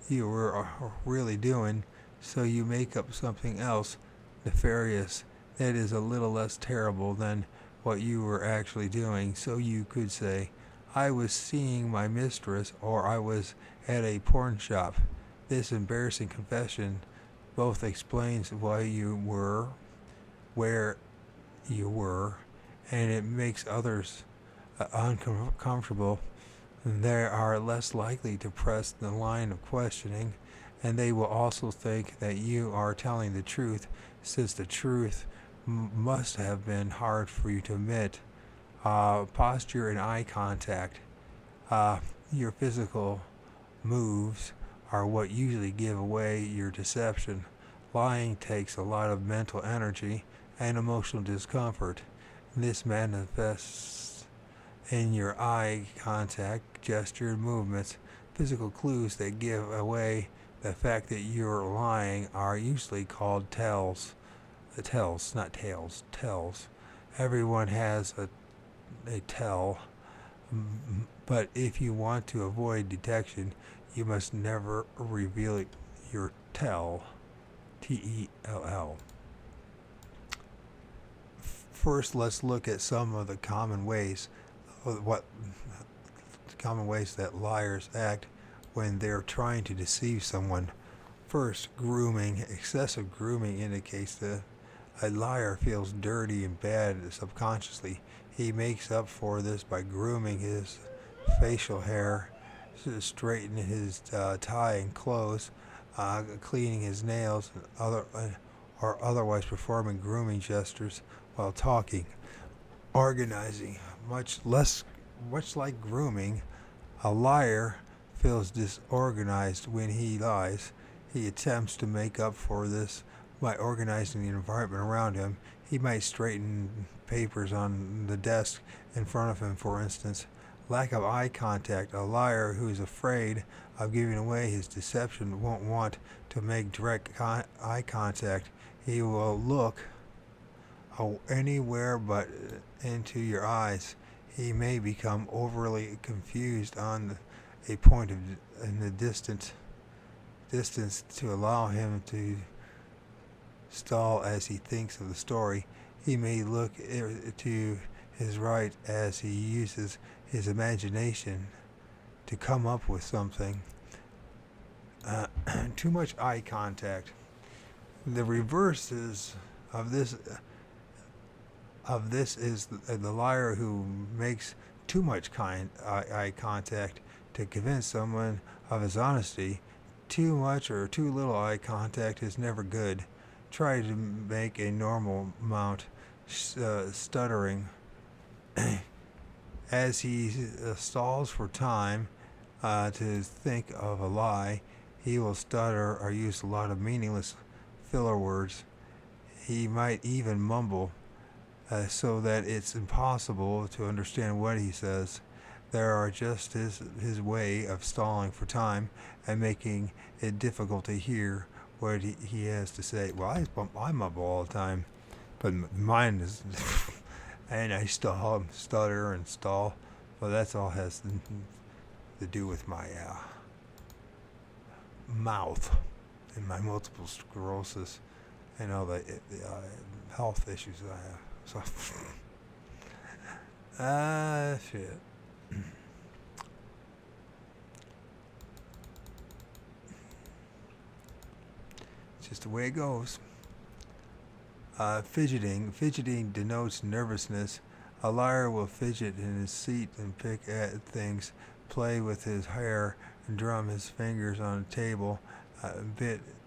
you were really doing, so you make up something else nefarious that is a little less terrible than what you were actually doing. So you could say, I was seeing my mistress, or I was at a porn shop. This embarrassing confession both explains why you were where you were, and it makes others uncomfortable, they are less likely to press the line of questioning, and they will also think that you are telling the truth, since the truth must have been hard for you to admit. Posture and eye contact. Your physical moves are what usually give away your deception. Lying takes a lot of mental energy and emotional discomfort. This manifests in your eye contact, gesture, and movements. Physical clues that give away the fact that you're lying are usually called tells. Tells, not tails, tells. Everyone has a tell, but if you want to avoid detection, you must never reveal your tell. Tell. First, let's look at some of the common ways that liars act when they're trying to deceive someone. First, grooming. Excessive grooming indicates that a liar feels dirty and bad subconsciously. He makes up for this by grooming his facial hair, straightening his tie and clothes, cleaning his nails, or otherwise performing grooming gestures while talking. Organizing. Much like grooming, a liar feels disorganized when he lies. He attempts to make up for this by organizing the environment around him. He might straighten papers on the desk in front of him, for instance. Lack of eye contact. A liar who is afraid of giving away his deception won't want to make direct eye contact. He will look anywhere but into your eyes. He may become overly confused on a point in the distance to allow him to stall as he thinks of the story. He may look to his right as he uses his imagination to come up with something. Too much eye contact. The reverses of this is the liar who makes too much eye contact to convince someone of his honesty. Too much or too little eye contact is never good. Try to make a normal amount. Stuttering. As he stalls for time to think of a lie, he will stutter or use a lot of meaningless filler words. He might even mumble so that it's impossible to understand what he says. There are just his way of stalling for time and making it difficult to hear what he has to say. Well, I mumble all the time, but mine is, and I stutter and stall. Well, that's all has to do with my mouth and my multiple sclerosis and all the health issues that I have. So, shit. It's just the way it goes. Fidgeting denotes nervousness. A liar will fidget in his seat and pick at things, play with his hair, and drum his fingers on a table,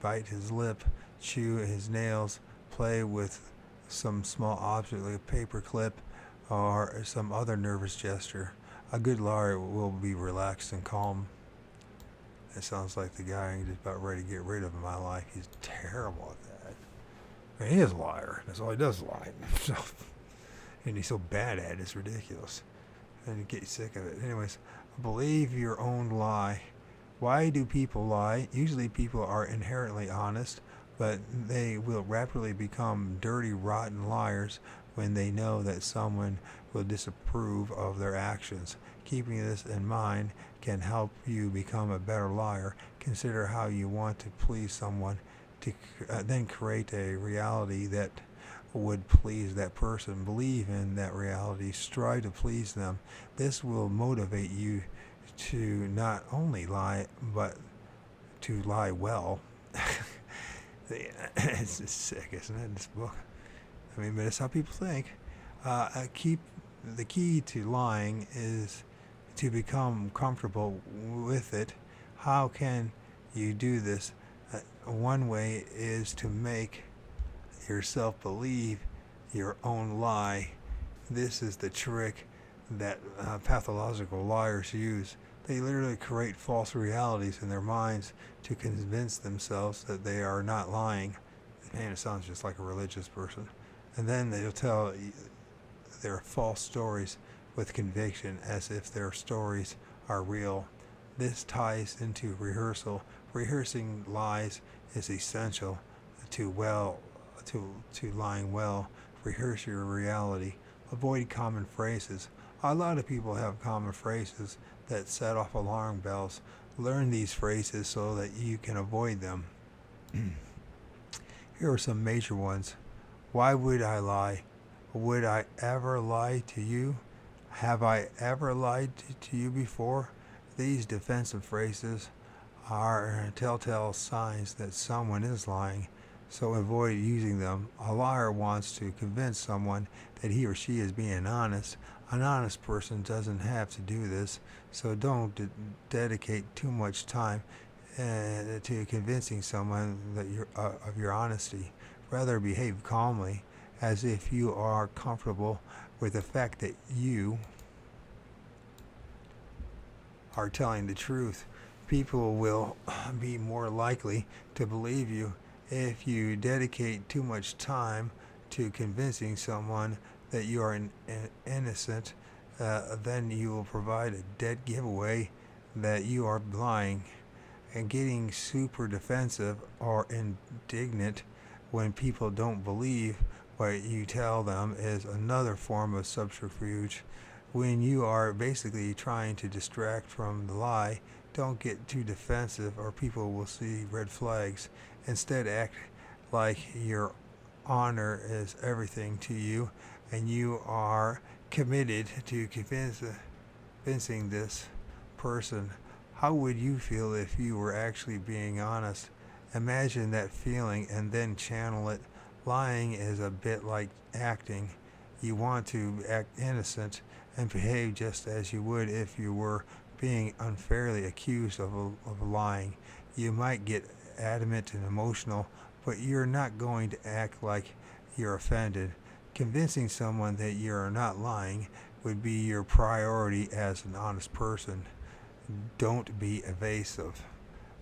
bite his lip, chew his nails, play with some small object like a paper clip or some other nervous gesture. A good liar will be relaxed and calm. That sounds like the guy I'm just about ready to get rid of in my life. He's terrible at that. I mean, he is a liar. That's all he does, lie. So, and he's so bad at it, it's ridiculous. And you get sick of it. Anyways, believe your own lie. Why do people lie? Usually people are inherently honest, but they will rapidly become dirty, rotten liars when they know that someone will disapprove of their actions. Keeping this in mind can help you become a better liar. Consider how you want to please someone, to then create a reality that would please that person. Believe in that reality. Strive to please them. This will motivate you to not only lie, but to lie well. It's sick, isn't it, this book? I mean, but it's how people think. Keep the key to lying is to become comfortable with it. How can you do this? One way is to make yourself believe your own lie. This is the trick that pathological liars use. They literally create false realities in their minds to convince themselves that they are not lying. Man, it sounds just like a religious person. And then they'll tell their false stories with conviction as if their stories are real. This ties into rehearsal. Rehearsing lies is essential to lying well. Rehearse your reality. Avoid common phrases. A lot of people have common phrases that set off alarm bells. Learn these phrases so that you can avoid them. Here are some major ones. Why would I lie? Would I ever lie to you? Have I ever lied to you before? These defensive phrases are telltale signs that someone is lying, so avoid using them. A liar wants to convince someone that he or she is being honest. An honest person doesn't have to do this, so don't dedicate too much time to convincing someone that of your honesty. Rather, behave calmly, as if you are comfortable with the fact that you are telling the truth. People will be more likely to believe you if you dedicate too much time to convincing someone that you are innocent. Then you will provide a dead giveaway that you are lying. And getting super defensive or indignant when people don't believe what you tell them is another form of subterfuge. When you are basically trying to distract from the lie, don't get too defensive or people will see red flags. Instead, act like your honor is everything to you and you are committed to convincing this person. How would you feel if you were actually being honest? Imagine that feeling and then channel it. Lying is a bit like acting. You want to act innocent and behave just as you would if you were being unfairly accused of lying. You might get adamant and emotional, but you're not going to act like you're offended. Convincing someone that you're not lying would be your priority as an honest person. Don't be evasive.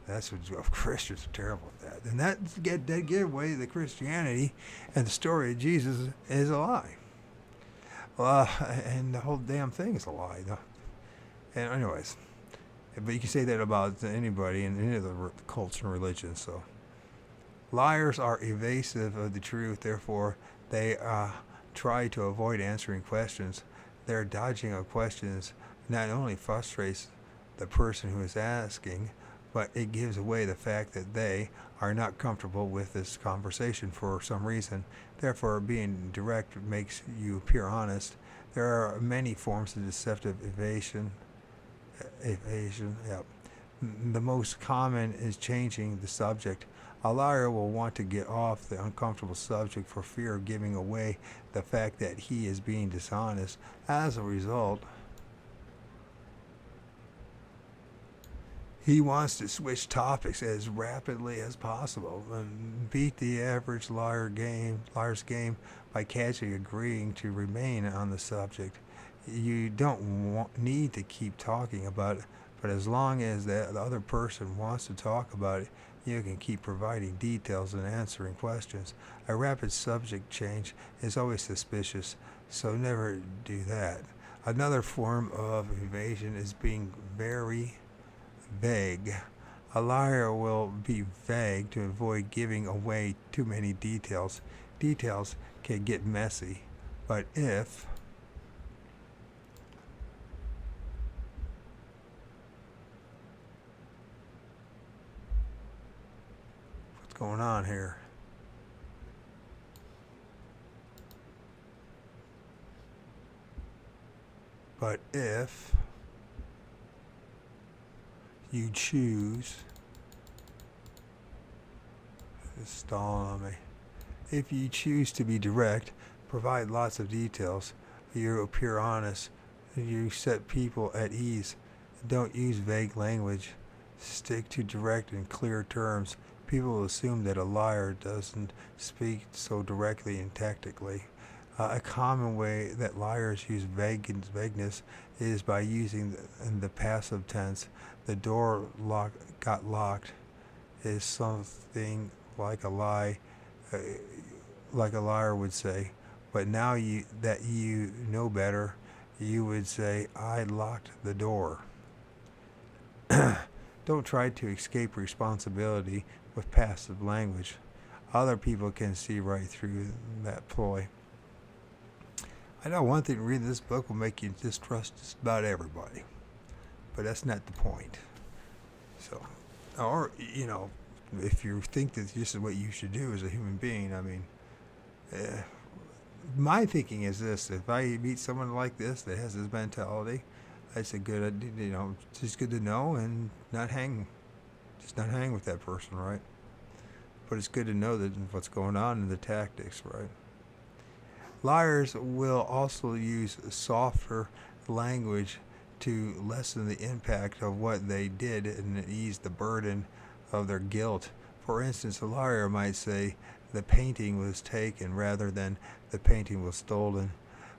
That's what Christians are terrible at that. And that giveaway that Christianity and the story of Jesus is a lie. And the whole damn thing is a lie. And anyways, but you can say that about anybody in any of the cults and religions. So liars are evasive of the truth. Therefore, they try to avoid answering questions. Their dodging of questions not only frustrates the person who is asking, but it gives away the fact that they are not comfortable with this conversation for some reason. Therefore, being direct makes you appear honest. There are many forms of deceptive evasion. Yeah. The most common is changing the subject. A liar will want to get off the uncomfortable subject for fear of giving away the fact that he is being dishonest. As a result, he wants to switch topics as rapidly as possible and beat the average liar's game by casually agreeing to remain on the subject. You don't need to keep talking about it, but as long as the other person wants to talk about it, you can keep providing details and answering questions. A rapid subject change is always suspicious, so never do that. Another form of evasion is being very vague. A liar will be vague to avoid giving away too many details. Details can get messy, but if what's going on here? But if you choose, it's stalling on me. If you choose to be direct, provide lots of details. You appear honest. You set people at ease. Don't use vague language. Stick to direct and clear terms. People assume that a liar doesn't speak so directly and tactically. A common way that liars use vagueness is by using in the passive tense. The door got locked is something like a lie, uh, like a liar would say. But now that you know better, you would say, I locked the door. Don't try to escape responsibility with passive language. Other people can see right through that ploy. I know one thing, reading this book will make you distrust just about everybody, but that's not the point. So, or, if you think that this is what you should do as a human being, my thinking is this: if I meet someone like this that has this mentality, it's a good, it's just good to know and not hang with that person, right? But it's good to know that what's going on in the tactics, right? Liars will also use softer language to lessen the impact of what they did and ease the burden of their guilt. For instance, a liar might say the painting was taken rather than the painting was stolen.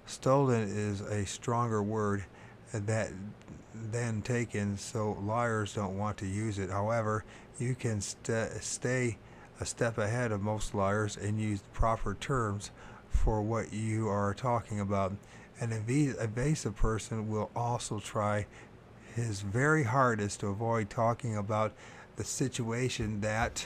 Stolen is a stronger word than taken, so liars don't want to use it. However, you can stay a step ahead of most liars and use proper terms for what you are talking about. An evasive person will also try his very hardest to avoid talking about the situation that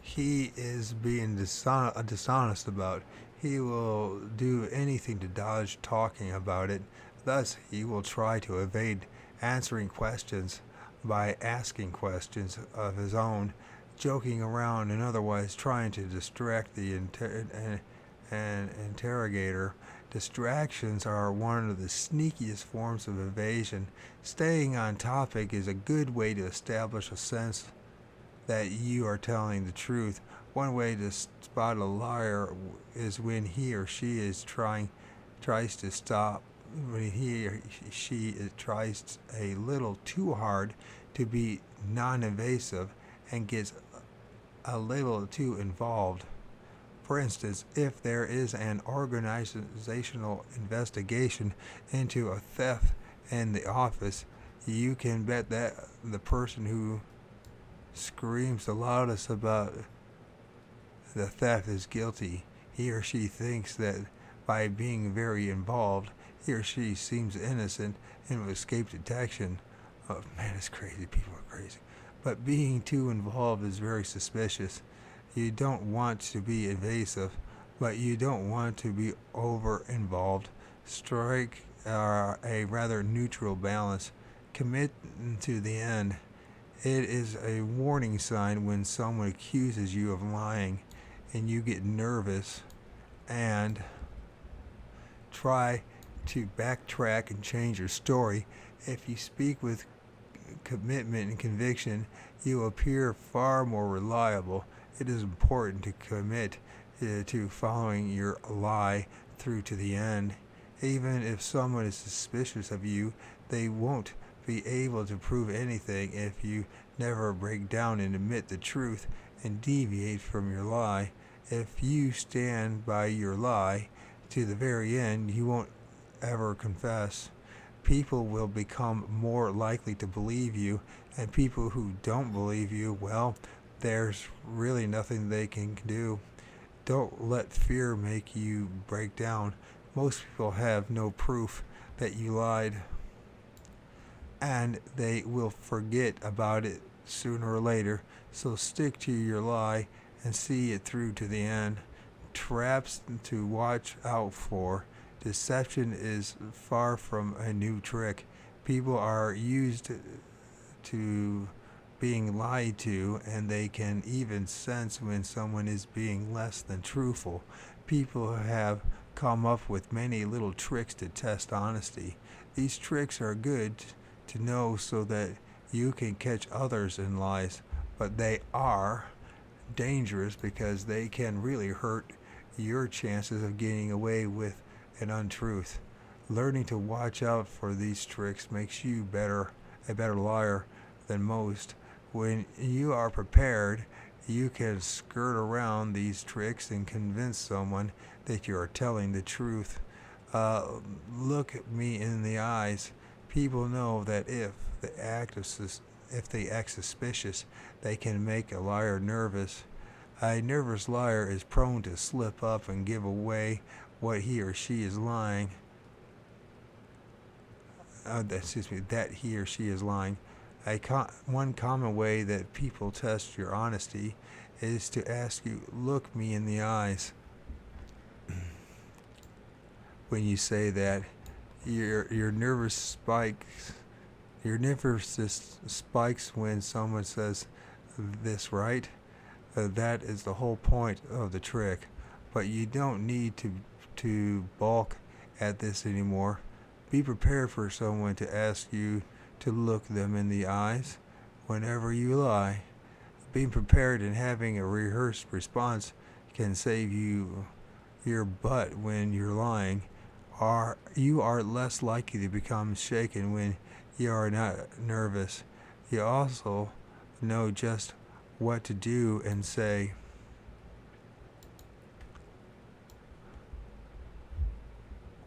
he is being dishonest about. He will do anything to dodge talking about it. Thus, he will try to evade answering questions by asking questions of his own, joking around and otherwise trying to distract the interrogator. Distractions are one of the sneakiest forms of evasion. Staying on topic is a good way to establish a sense that you are telling the truth. One way to spot a liar is when he or she tries to stop, when he or she tries a little too hard to be non-invasive and gets a little too involved. For instance, if there is an organizational investigation into a theft in the office, you can bet that the person who screams the loudest about the theft is guilty. He or she thinks that by being very involved, he or she seems innocent and will escape detection. Oh man, it's crazy. People are crazy. But being too involved is very suspicious. You don't want to be invasive, but you don't want to be over-involved. Strike a rather neutral balance. Commit to the end. It is a warning sign when someone accuses you of lying and you get nervous and try to backtrack and change your story. If you speak with commitment and conviction, you appear far more reliable. It is important to commit to following your lie through to the end. Even if someone is suspicious of you, they won't be able to prove anything if you never break down and admit the truth and deviate from your lie. If you stand by your lie to the very end, you won't ever confess. People will become more likely to believe you, and people who don't believe you, well, there's really nothing they can do. Don't let fear make you break down. Most people have no proof that you lied, and they will forget about it sooner or later. So stick to your lie and see it through to the end. Traps to watch out for. Deception is far from a new trick. People are used to being lied to, and they can even sense when someone is being less than truthful. People have come up with many little tricks to test honesty. These tricks are good to know so that you can catch others in lies, but they are dangerous because they can really hurt your chances of getting away with an untruth. Learning to watch out for these tricks makes you a better liar than most. When you are prepared, you can skirt around these tricks and convince someone that you are telling the truth. Uh, Look at me in the eyes. People know that if they act suspicious, they can make a liar nervous. A nervous liar is prone to slip up and give away what he or she is lying. That he or she is lying. One common way that people test your honesty is to ask you, "Look me in the eyes." When you say that, your nervous spikes. Your nervousness spikes when someone says this, right? That is the whole point of the trick. But you don't need to balk at this anymore. Be prepared for someone to ask you to look them in the eyes whenever you lie. Being prepared and having a rehearsed response can save you your butt when you're lying. You are less likely to become shaken when you are not nervous. You also know just what to do and say.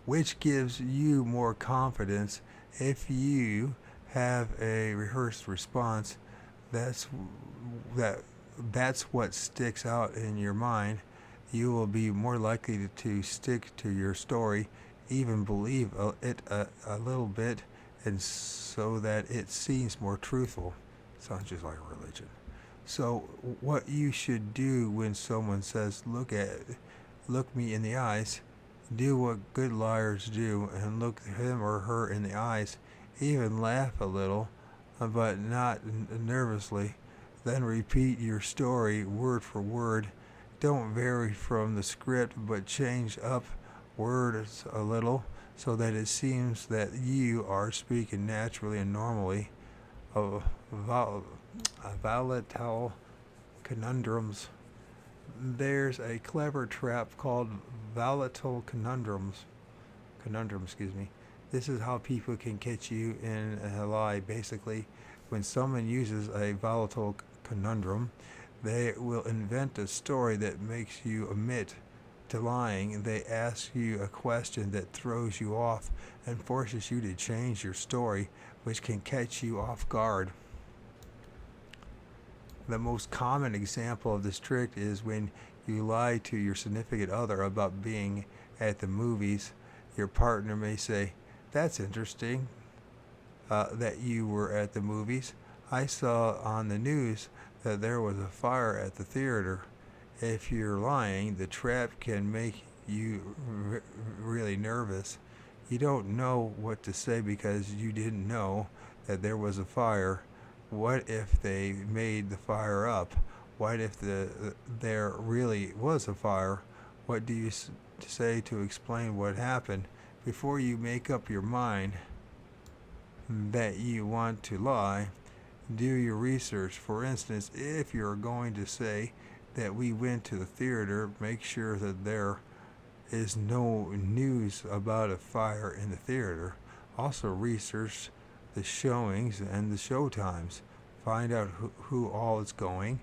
Which gives you more confidence. If you have a rehearsed response, that's that that's what sticks out in your mind. You will be more likely to stick to your story, even believe it a little bit, and so that it seems more truthful. Sounds just like religion. So what you should do when someone says, look me in the eyes, do what good liars do and look him or her in the eyes, even laugh a little, but not nervously. Then repeat your story word for word. Don't vary from the script, but change up words a little so that it seems that you are speaking naturally and normally. Volatile conundrums. There's a clever trap called volatile conundrums. Excuse me. This is how people can catch you in a lie. Basically, when someone uses a volatile conundrum, they will invent a story that makes you admit to lying. They ask you a question that throws you off and forces you to change your story, which can catch you off guard. The most common example of this trick is when you lie to your significant other about being at the movies. Your partner may say, "That's interesting that you were at the movies. I saw on the news that there was a fire at the theater." If you're lying, the trap can make you really nervous. You don't know what to say because you didn't know that there was a fire. What if they made the fire up? What if there really was a fire? What do you say to explain what happened? Before you make up your mind that you want to lie, do your research. For instance, if you're going to say that we went to the theater, make sure that there is no news about a fire in the theater. Also research the showings and the show times. Find out who all is going.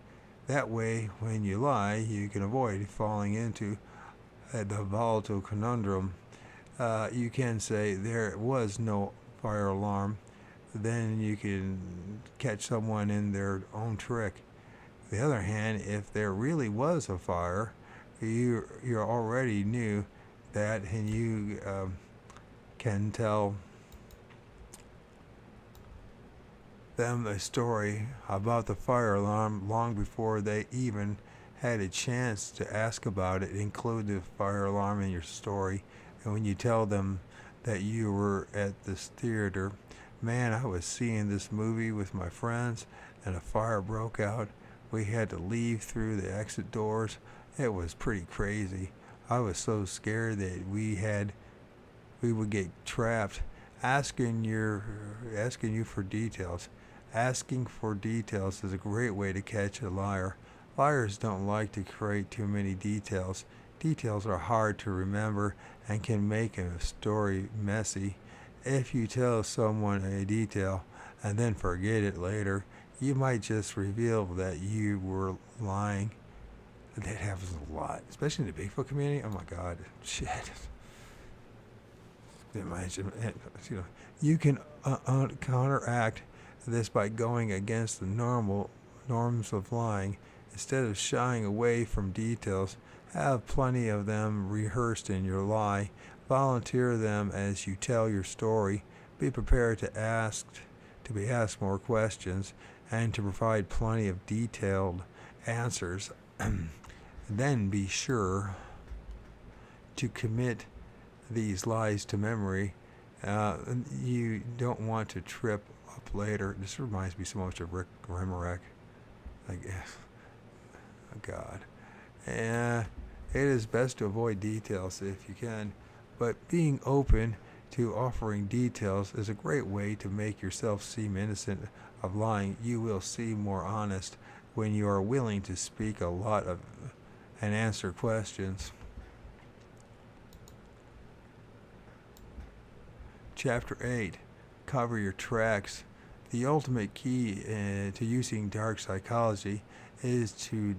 That way, when you lie, you can avoid falling into the volatile conundrum. You can say there was no fire alarm. Then you can catch someone in their own trick. On the other hand, if there really was a fire, you already knew that, and you can tell them a story about the fire alarm long before they even had a chance to ask about it. Include the fire alarm in your story, and when you tell them that you were at this theater, "Man, I was seeing this movie with my friends and a fire broke out. We had to leave through the exit doors. It was pretty crazy. I was so scared that we would get trapped." Asking you for details. Asking for details is a great way to catch a liar. Liars don't like to create too many details. Details are hard to remember and can make a story messy. If you tell someone a detail and then forget it later, you might just reveal that you were lying. That happens a lot, especially in the Bigfoot community. Oh my God, shit. Imagine, you can counteract this by going against the norms of lying. Instead of shying away from details, have plenty of them rehearsed in your lie. Volunteer them as you tell your story. Be prepared to be asked more questions and to provide plenty of detailed answers. Then be sure to commit these lies to memory. You don't want to trip up later. This reminds me so much of Rick Remarek. Like, oh God. It is best to avoid details if you can, but being open to offering details is a great way to make yourself seem innocent of lying. You will seem more honest when you are willing to speak a lot of and answer questions. Chapter 8. Cover your tracks. The ultimate key to using dark psychology is to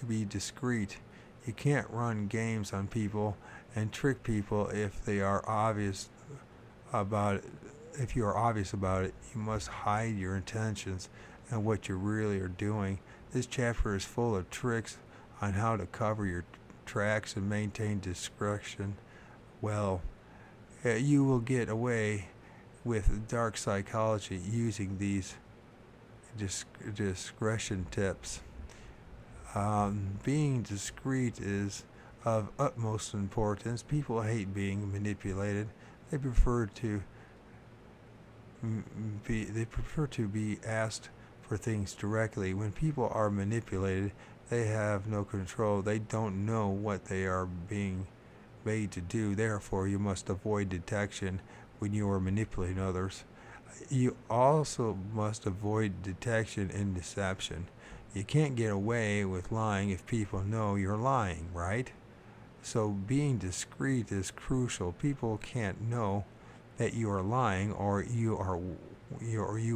be discreet. You can't run games on people and trick people if they are obvious about it. If you are obvious about it, you must hide your intentions and what you really are doing. This chapter is full of tricks on how to cover your tracks and maintain discretion well. You will get away with dark psychology using these discretion tips. Being discreet is of utmost importance. People hate being manipulated. They prefer to be asked for things directly. When people are manipulated, they have no control. They don't know what they are being made to do. Therefore, you must avoid detection when you are manipulating others. You also must avoid detection in deception. You can't get away with lying if people know you're lying, right? So being discreet is crucial. People can't know that you are lying, or you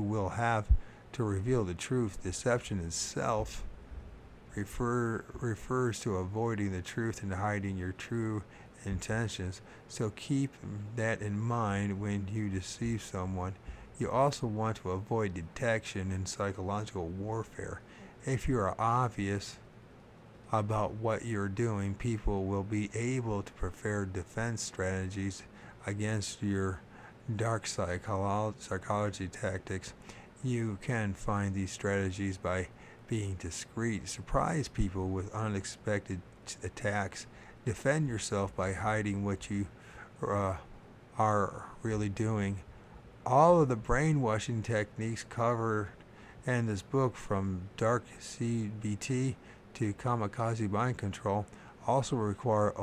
will have to reveal the truth. Deception itself refers to avoiding the truth and hiding your true intentions. So keep that in mind when you deceive someone. You also want to avoid detection in psychological warfare. If you are obvious about what you're doing, people will be able to prepare defense strategies against your dark psychology tactics. You can find these strategies by being discreet. Surprise people with unexpected attacks. Defend yourself by hiding what you are really doing. All of the brainwashing techniques covered in this book, from dark CBT to kamikaze mind control, also require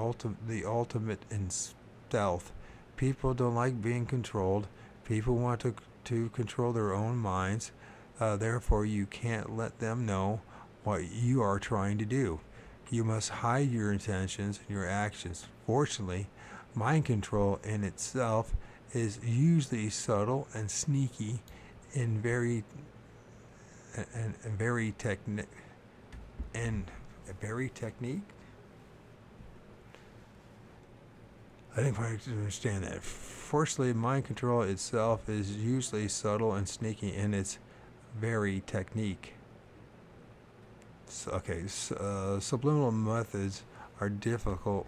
the ultimate in stealth. People don't like being controlled. People want to control their own minds. Therefore, you can't let them know what you are trying to do. You must hide your intentions and your actions. Fortunately, mind control in itself is usually subtle and sneaky and very technique. I didn't quite understand that. Fortunately, mind control itself is usually subtle and sneaky in its very technique. Subliminal methods are difficult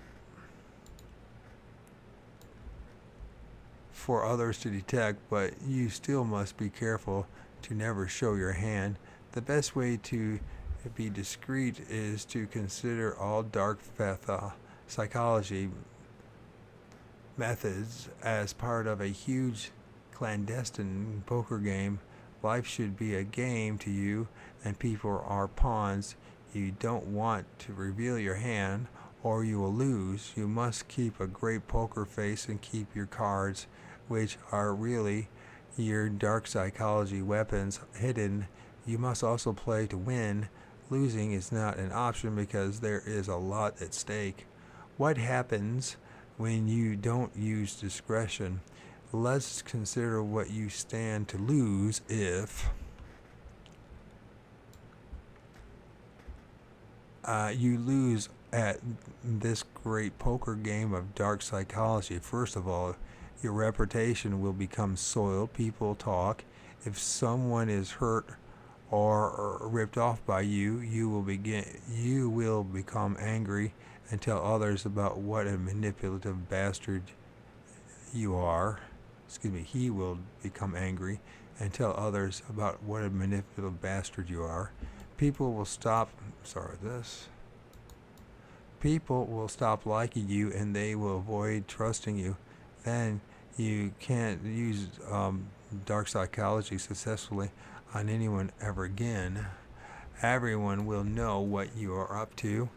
for others to detect, but you still must be careful to never show your hand. The best way to be discreet is to consider all dark psychology methods as part of a huge clandestine poker game. Life should be a game to you, and people are pawns. You don't want to reveal your hand, or you will lose. You must keep a great poker face and keep your cards, which are really your dark psychology weapons, hidden. You must also play to win. Losing is not an option because there is a lot at stake. What happens when you don't use discretion? Let's consider what you stand to lose if you lose at this great poker game of dark psychology. First of all, your reputation will become soiled. People talk. If someone is hurt or ripped off by you, you will become angry and tell others about what a manipulative bastard you are. He will become angry and tell others about what a manipulative bastard you are. People will stop liking you and they will avoid trusting you. Then you can't use dark psychology successfully on anyone ever again. Everyone will know what you are up to,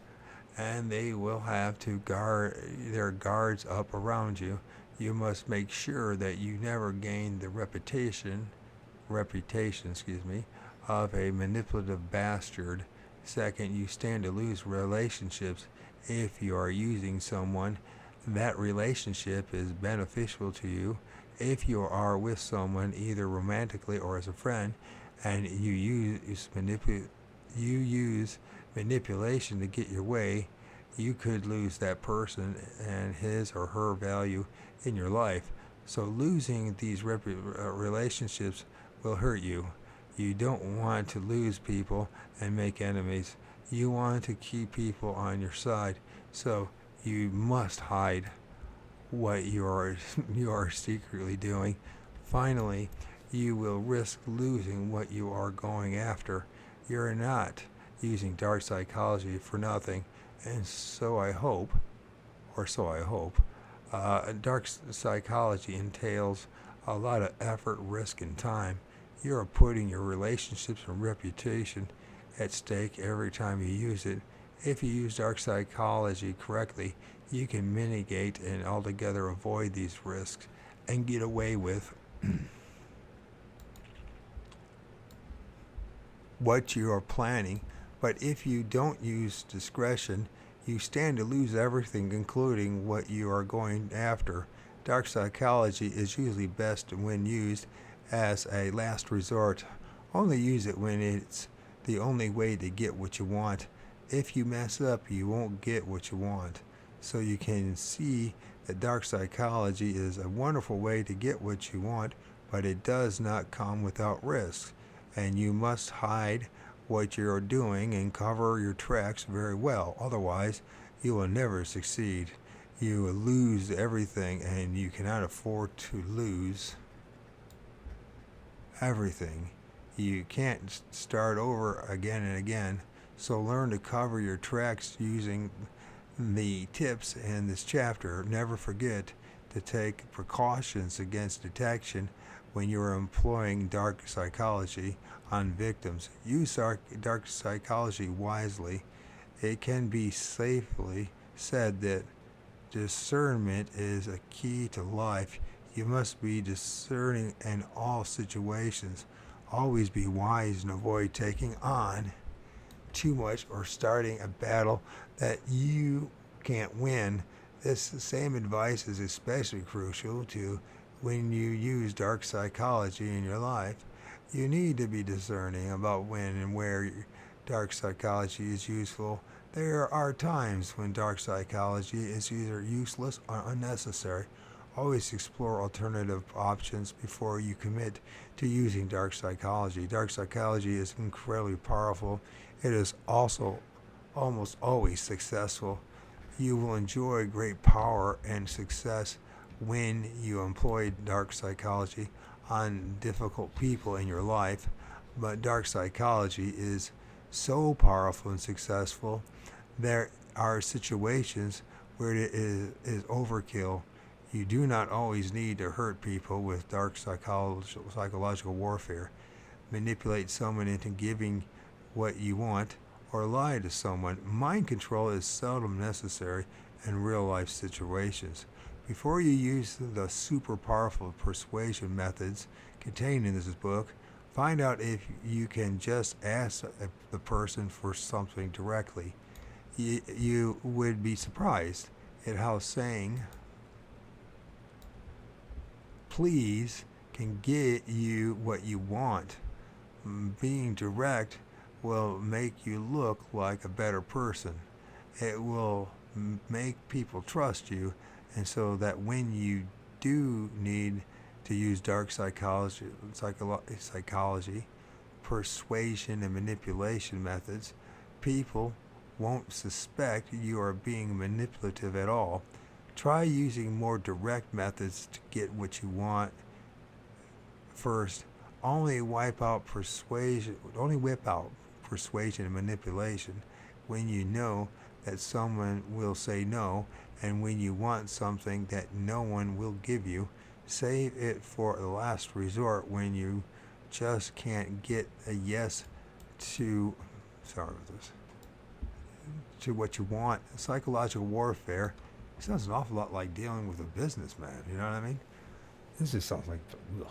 and they will have to guard their guards up around you. You must make sure that you never gain the reputation, of a manipulative bastard. Second, you stand to lose relationships. If you are using someone, that relationship is beneficial to you. If you are with someone, either romantically or as a friend, and you use manipulation to get your way, you could lose that person and his or her value in your life. So losing these relationships will hurt you. You don't want to lose people and make enemies. You want to keep people on your side. So you must hide what you are secretly doing. Finally, you will risk losing what you are going after. You're not using dark psychology for nothing, and so I hope. Dark psychology entails a lot of effort, risk, and time. You are putting your relationships and reputation at stake every time you use it. If you use dark psychology correctly, you can mitigate and altogether avoid these risks and get away with what you are planning. But if you don't use discretion, you stand to lose everything, including what you are going after. Dark psychology is usually best when used as a last resort. Only use it when it's the only way to get what you want. If you mess up, you won't get what you want. So you can see that dark psychology is a wonderful way to get what you want, but it does not come without risks. And you must hide what you're doing and cover your tracks very well. Otherwise, you will never succeed. You will lose everything, and you cannot afford to lose everything. You can't start over again and again. So learn to cover your tracks using the tips in this chapter. Never forget to take precautions against detection when you are employing dark psychology on victims. Use dark psychology wisely. It can be safely said that discernment is a key to life. You must be discerning in all situations. Always be wise and avoid taking on too much or starting a battle that you can't win. This same advice is especially crucial to when you use dark psychology in your life. You need to be discerning about when and where dark psychology is useful. There are times when dark psychology is either useless or unnecessary. Always explore alternative options before you commit to using dark psychology. Dark psychology is incredibly powerful. It is also almost always successful. You will enjoy great power and success when you employ dark psychology on difficult people in your life. But dark psychology is so powerful and successful. There are situations where it is overkill. You do not always need to hurt people with dark psychological warfare. Manipulate someone into giving what you want, or lie to someone. Mind control is seldom necessary in real-life situations. Before you use the super powerful persuasion methods contained in this book, Find out if you can just ask the person for something directly. You would be surprised at how saying please can get you what you want. Being direct will make you look like a better person. It will make people trust you, and so that when you do need to use dark psychology, persuasion, and manipulation methods, people won't suspect you are being manipulative at all. Try using more direct methods to get what you want. First, only whip out persuasion and manipulation when you know that someone will say no, and when you want something that no one will give you. Save it for the last resort when you just can't get a yes to what you want. Psychological warfare sounds an awful lot like dealing with a businessman, you know what I mean? This just sounds like, ugh.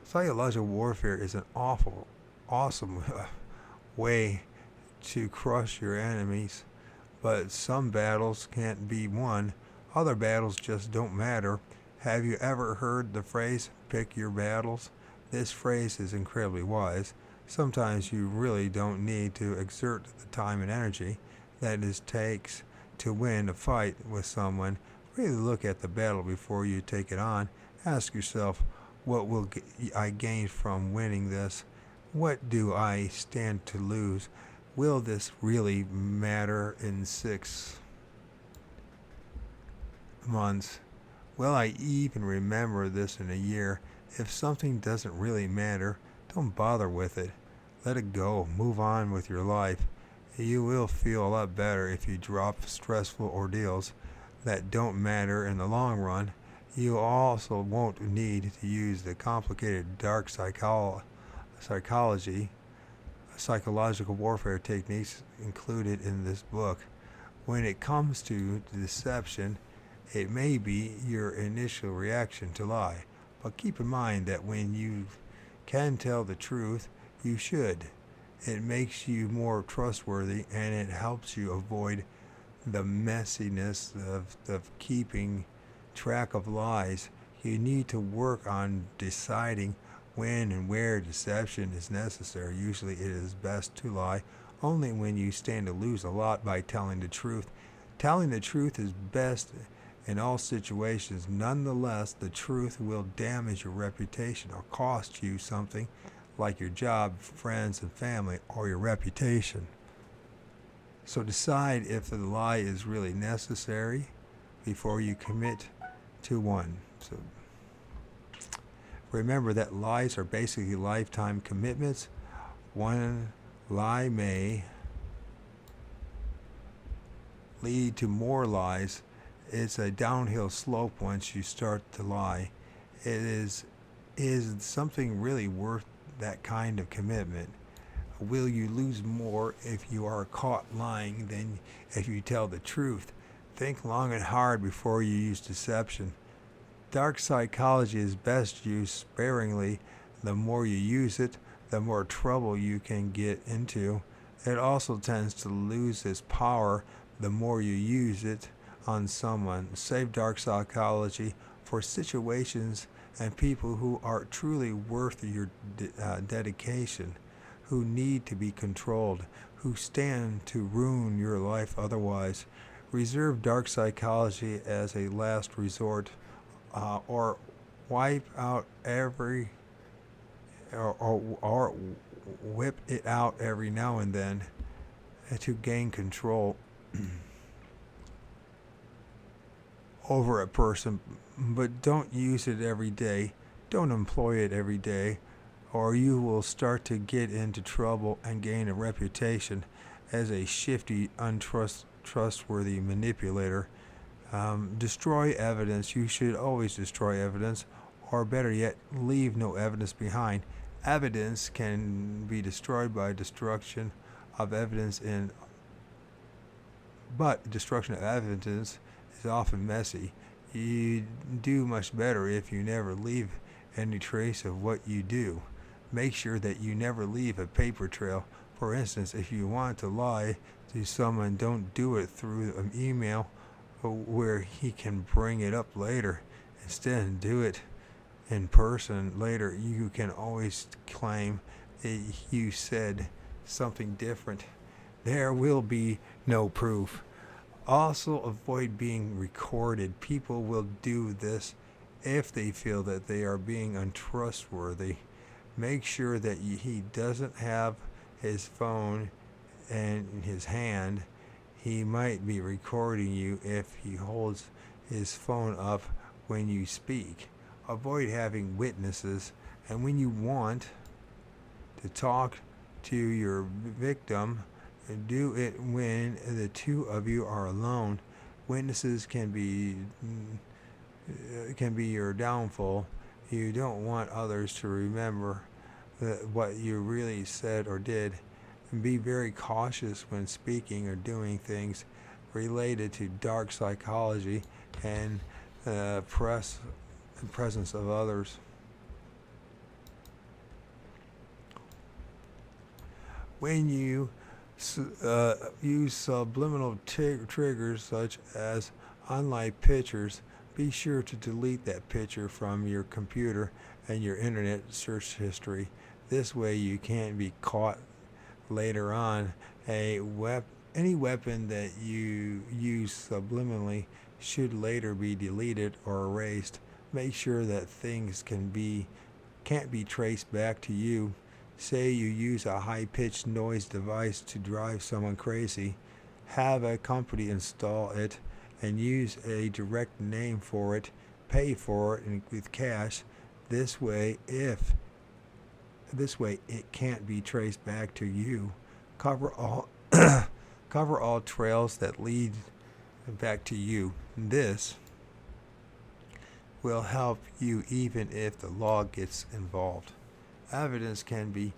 Psychological warfare is an awesome way to crush your enemies, but some battles can't be won. Other battles just don't matter. Have you ever heard the phrase, pick your battles? This phrase is incredibly wise. Sometimes you really don't need to exert the time and energy that it takes to win a fight with someone. Really look at the battle before you take it on. Ask yourself, what will I gain from winning this? What do I stand to lose? Will this really matter in 6 months? Will I even remember this in a year? If something doesn't really matter, don't bother with it. Let it go. Move on with your life. You will feel a lot better if you drop stressful ordeals that don't matter in the long run. You also won't need to use the complicated dark psychological warfare techniques included in this book. When it comes to deception, it may be your initial reaction to lie, but keep in mind that when you can tell the truth, you should. It makes you more trustworthy, and it helps you avoid the messiness of keeping track of lies. You need to work on deciding when and where deception is necessary. Usually it is best to lie only when you stand to lose a lot by telling the truth. Telling the truth is best in all situations. Nonetheless, the truth will damage your reputation or cost you something like your job, friends, and family, or your reputation. So decide if the lie is really necessary before you commit to one. So remember that lies are basically lifetime commitments. One lie may lead to more lies. It's a downhill slope once you start to lie. Is something really worth that kind of commitment? Will you lose more if you are caught lying than if you tell the truth? Think long and hard before you use deception. Dark psychology is best used sparingly. The more you use it, the more trouble you can get into. It also tends to lose its power the more you use it on someone. Save dark psychology for situations and people who are truly worth your dedication, who need to be controlled, who stand to ruin your life otherwise. Reserve dark psychology as a last resort, or wipe out every or whip it out every now and then to gain control over a person, but don't use it every day. Don't employ it every day, or you will start to get into trouble and gain a reputation as a shifty, untrustworthy manipulator. Destroy evidence. You should always destroy evidence, or better yet, leave no evidence behind. Evidence can be destroyed by destruction of evidence, but destruction of evidence is often messy. You do much better if you never leave any trace of what you do. Make sure that you never leave a paper trail. For instance, if you want to lie to someone, don't do it through an email where he can bring it up later. Instead, do it in person later. You can always claim that you said something different. There will be no proof. Also, avoid being recorded. People will do this if they feel that they are being untrustworthy. Make sure that he doesn't have his phone in his hand. He might be recording you if he holds his phone up when you speak. Avoid having witnesses, and when you want to talk to your victim, do it when the two of you are alone. Witnesses can be your downfall. You don't want others to remember what you really said or did. And be very cautious when speaking or doing things related to dark psychology and presence of others. When you use subliminal triggers such as online pictures, be sure to delete that picture from your computer and your internet search history. This way you can't be caught later on. Any weapon that you use subliminally should later be deleted or erased. Make sure that things can't be traced back to you. Say you use a high-pitched noise device to drive someone crazy. Have a company install it and use a direct name for it. Pay for it with cash. This way it can't be traced back to you. Cover all trails that lead back to you. This will help you even if the law gets involved. Evidence can be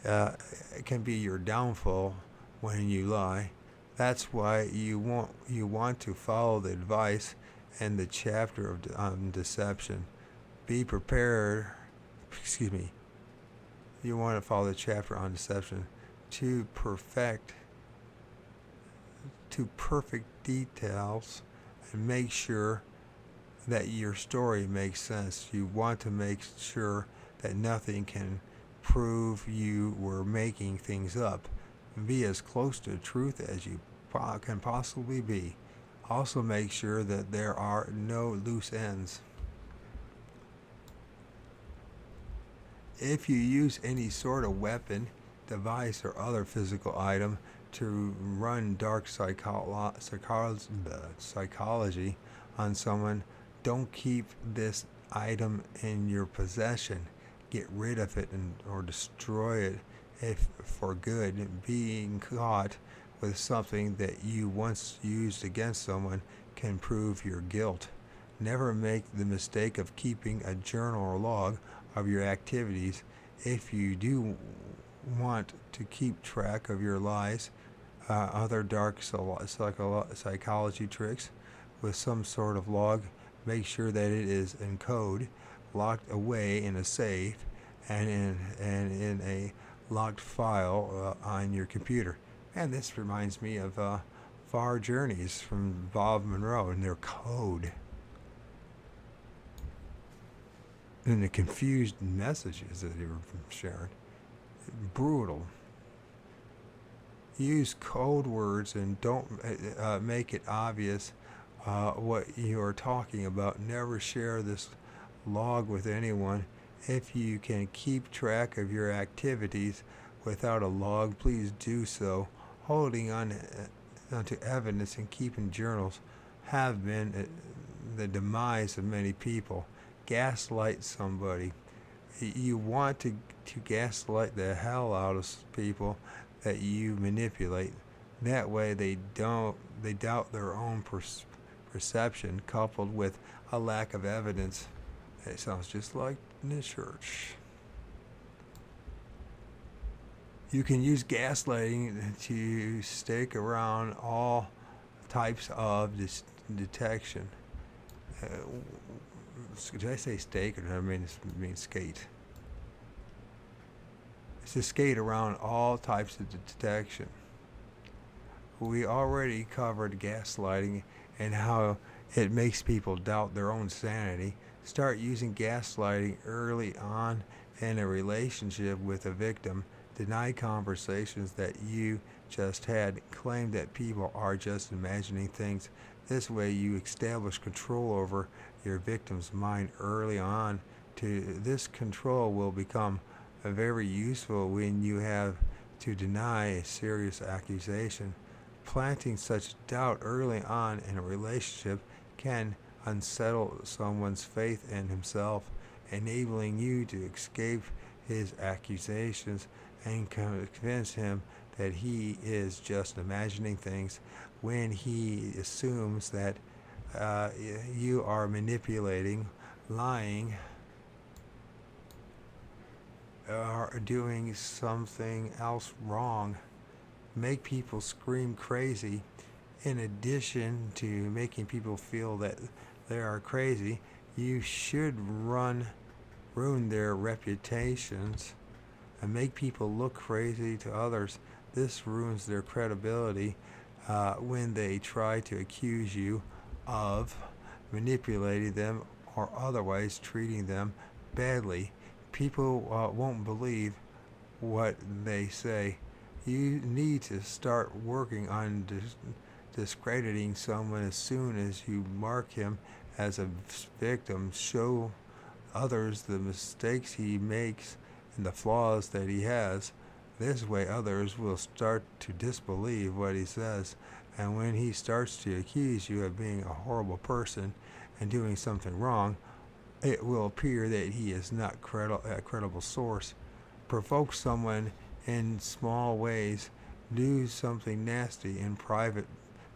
your downfall when you lie. That's why you want to follow the advice in the chapter on deception. Be prepared. You want to follow the chapter on deception to perfect details and make sure that your story makes sense. You want to make sure that nothing can prove you were making things up. Be as close to the truth as you can possibly be. Also make sure that there are no loose ends. If you use any sort of weapon, device, or other physical item to run dark psychology on someone, don't keep this item in your possession. Get rid of it or destroy it if for good. Being caught with something that you once used against someone can prove your guilt. Never make the mistake of keeping a journal or log of your activities. If you do want to keep track of your lies, other dark psychology tricks with some sort of log, make sure that it is in code, locked away in a safe, and in a locked file on your computer. And this reminds me of Far Journeys from Bob Monroe and their code. And the confused messages that they were sharing. Brutal. Use code words and don't make it obvious what you are talking about. Never share this log with anyone. If you can keep track of your activities without a log, please do so. Holding on to evidence and keeping journals have been the demise of many people. Gaslight somebody. You want to gaslight the hell out of people that you manipulate. That way they doubt their own perception, coupled with a lack of evidence. It sounds just like in the church. You can use gaslighting to stake around all types of detection. Did I say stake or did I mean skate? to skate around all types of detection. We already covered gaslighting and how it makes people doubt their own sanity. Start using gaslighting early on in a relationship with a victim. Deny conversations that you just had. Claim that people are just imagining things. This way you establish control over your victim's mind early on. This control will become very useful when you have to deny a serious accusation. Planting such doubt early on in a relationship can unsettle someone's faith in himself, enabling you to escape his accusations and convince him that he is just imagining things when he assumes that you are manipulating, lying, or doing something else wrong. Make people scream crazy. In addition to making people feel that they are crazy, you should ruin their reputations and make people look crazy to others. This ruins their credibility when they try to accuse you of manipulating them or otherwise treating them badly. People won't believe what they say. You need to start working on discrediting someone as soon as you mark him as a victim. Show others the mistakes he makes and the flaws that he has. This way others will start to disbelieve what he says, and when he starts to accuse you of being a horrible person and doing something wrong, it will appear that he is not a credible source. Provoke someone in small ways. Do something nasty in private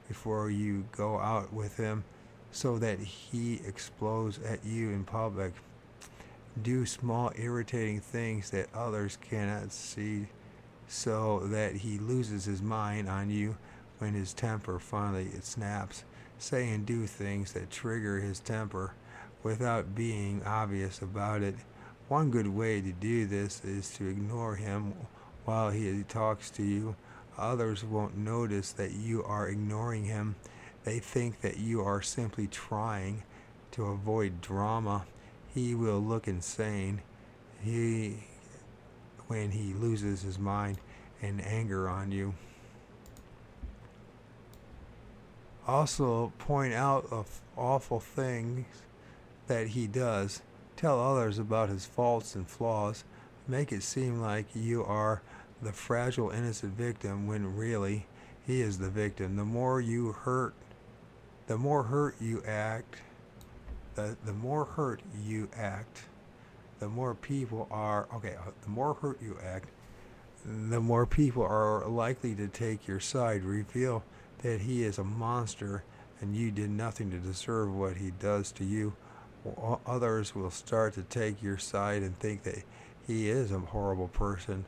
before you go out with him so that he explodes at you in public. Do small irritating things that others cannot see so that he loses his mind on you when his temper finally snaps. Say and do things that trigger his temper without being obvious about it. One good way to do this is to ignore him while he talks to you. Others won't notice that you are ignoring him. They think that you are simply trying to avoid drama. He will look insane when he loses his mind in anger on you. Also, point out of awful things that he does. Tell others about his faults and flaws. Make it seem like you are the fragile, innocent victim when really he is the victim. The more hurt you act, the more hurt you act, the more people are likely to take your side. Reveal that he is a monster and you did nothing to deserve what he does to you. Others will start to take your side and think that he is a horrible person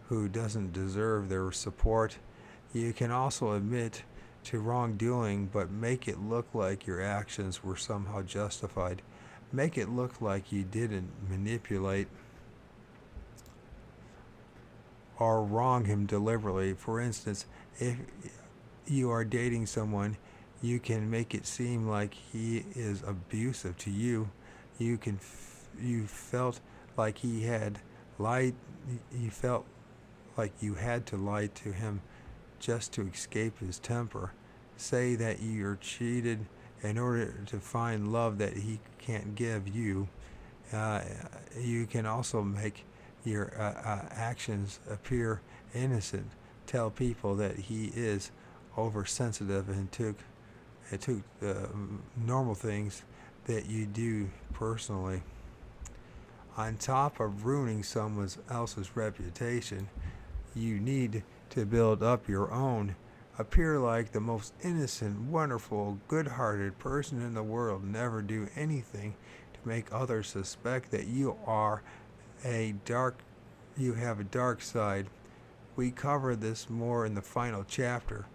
who doesn't deserve their support. You can also admit to wrongdoing, but make it look like your actions were somehow justified. Make it look like you didn't manipulate or wrong him deliberately. For instance, if you are dating someone, you can make it seem like he is abusive to you. You felt like he had lied. You felt like you had to lie to him just to escape his temper. Say that you're cheated in order to find love that he can't give you. You can also make your actions appear innocent. Tell people that he is oversensitive and took normal things that you do personally. On top of ruining someone else's reputation, you need to build up your own. Appear like the most innocent, wonderful, good-hearted person in the world. Never do anything to make others suspect that you have a dark side. We cover this more in the final chapter,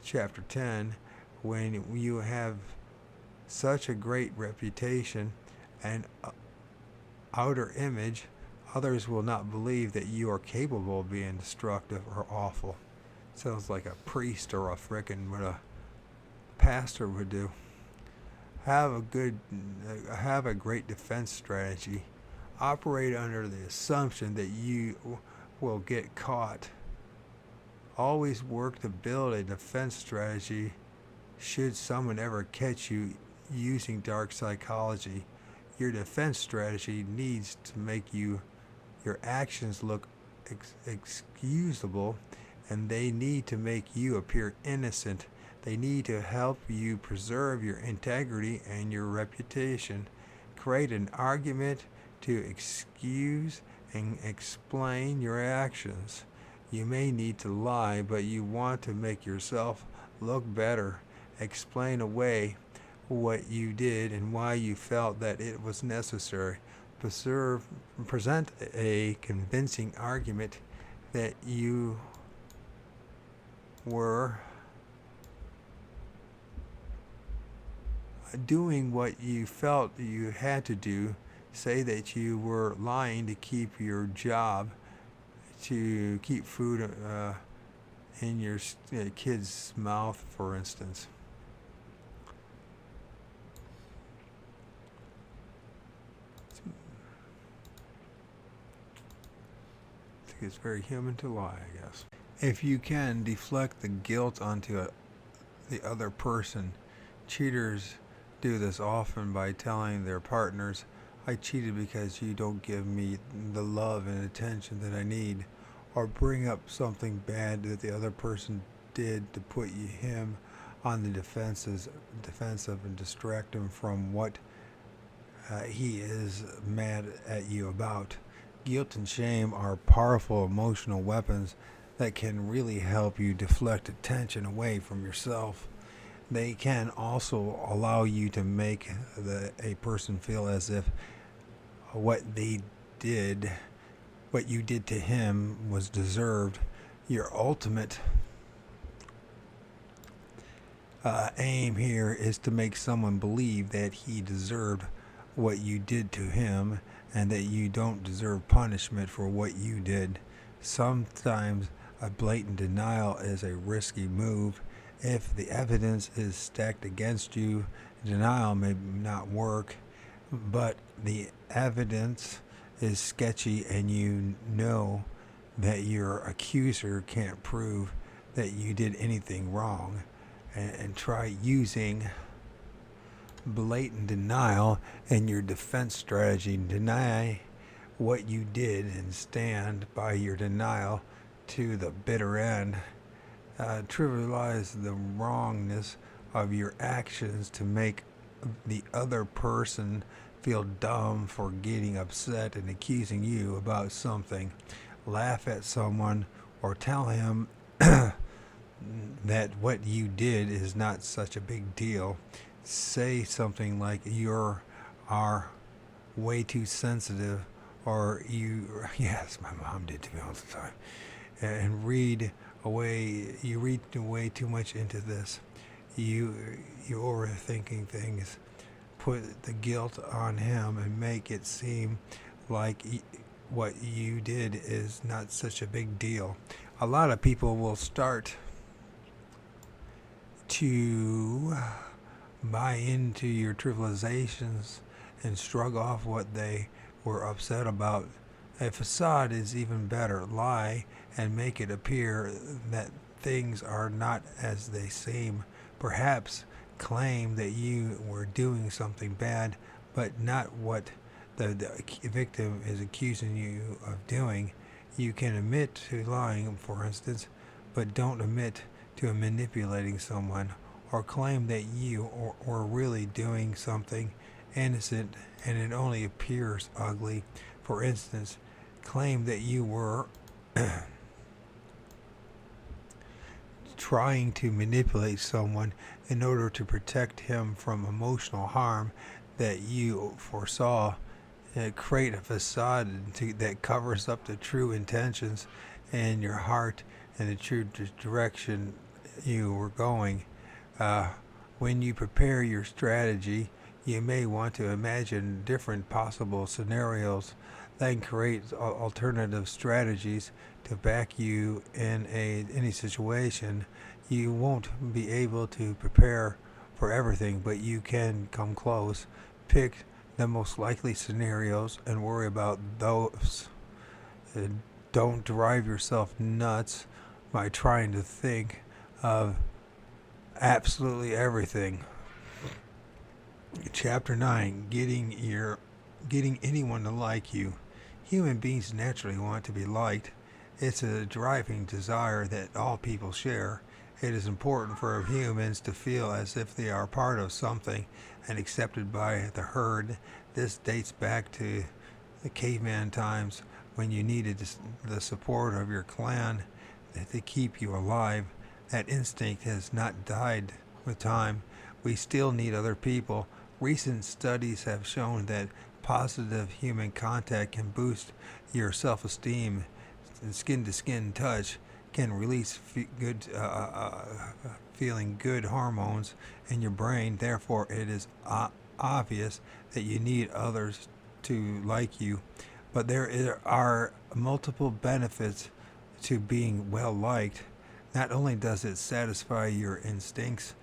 chapter 10, when you have such a great reputation and outer image Others will not believe that you are capable of being destructive or awful. Sounds like a priest or what a pastor would do. Have a great defense strategy. Operate under the assumption that you will get caught. Always work to build a defense strategy should someone ever catch you using dark psychology. Your defense strategy needs to make your actions look excusable, and they need to make you appear innocent. They need to help you preserve your integrity and your reputation. Create an argument to excuse and explain your actions. You may need to lie, but you want to make yourself look better. Explain away what you did and why you felt that it was necessary. Present a convincing argument that you were doing what you felt you had to do. Say that you were lying to keep your job, to keep food in your kid's mouth, for instance. I think it's very human to lie, I guess. If you can, deflect the guilt onto the other person. Cheaters do this often by telling their partners, I cheated because you don't give me the love and attention that I need, or bring up something bad that the other person did to put him on the defensive and distract him from what he is mad at you about. Guilt and shame are powerful emotional weapons that can really help you deflect attention away from yourself. They can also allow you to make a person feel as if what you did to him was deserved. Your ultimate aim here is to make someone believe that he deserved what you did to him and that you don't deserve punishment for what you did. Sometimes a blatant denial is a risky move. If the evidence is stacked against you, denial may not work, but the evidence is sketchy and you know that your accuser can't prove that you did anything wrong, and try using blatant denial in your defense strategy. Deny what you did and stand by your denial to the bitter end. Trivialize the wrongness of your actions to make the other person feel dumb for getting upset and accusing you about something. Laugh at someone or tell him that what you did is not such a big deal. Say something like you are way too sensitive, or yes, my mom did to me all the time, and you read way too much into this. You're overthinking things. Put the guilt on him and make it seem like what you did is not such a big deal. A lot of people will start to buy into your trivializations and shrug off what they were upset about. A facade is even better. Lie and make it appear that things are not as they seem. Perhaps claim that you were doing something bad, but not what the victim is accusing you of doing. You can admit to lying, for instance, but don't admit to manipulating someone, or claim that you were really doing something innocent and it only appears ugly. For instance, claim that you were trying to manipulate someone in order to protect him from emotional harm that you foresaw. Create a facade that covers up the true intentions in your heart and the true direction you were going. When you prepare your strategy, you may want to imagine different possible scenarios then create alternative strategies to back you in any situation. You won't be able to prepare for everything, but you can come close. Pick the most likely scenarios and worry about those. Uh, don't drive yourself nuts by trying to think of absolutely everything. Chapter 9, getting anyone to like you. Human beings naturally want to be liked. It's a driving desire that all people share. It is important for humans to feel as if they are part of something and accepted by the herd. This dates back to the caveman times when you needed the support of your clan to keep you alive. That instinct has not died with time. We still need other people. Recent studies have shown that positive human contact can boost your self-esteem. Skin-to-skin touch can release feeling good hormones in your brain. Therefore, it is obvious that you need others to like you. But there are multiple benefits to being well liked. Not only does it satisfy your instincts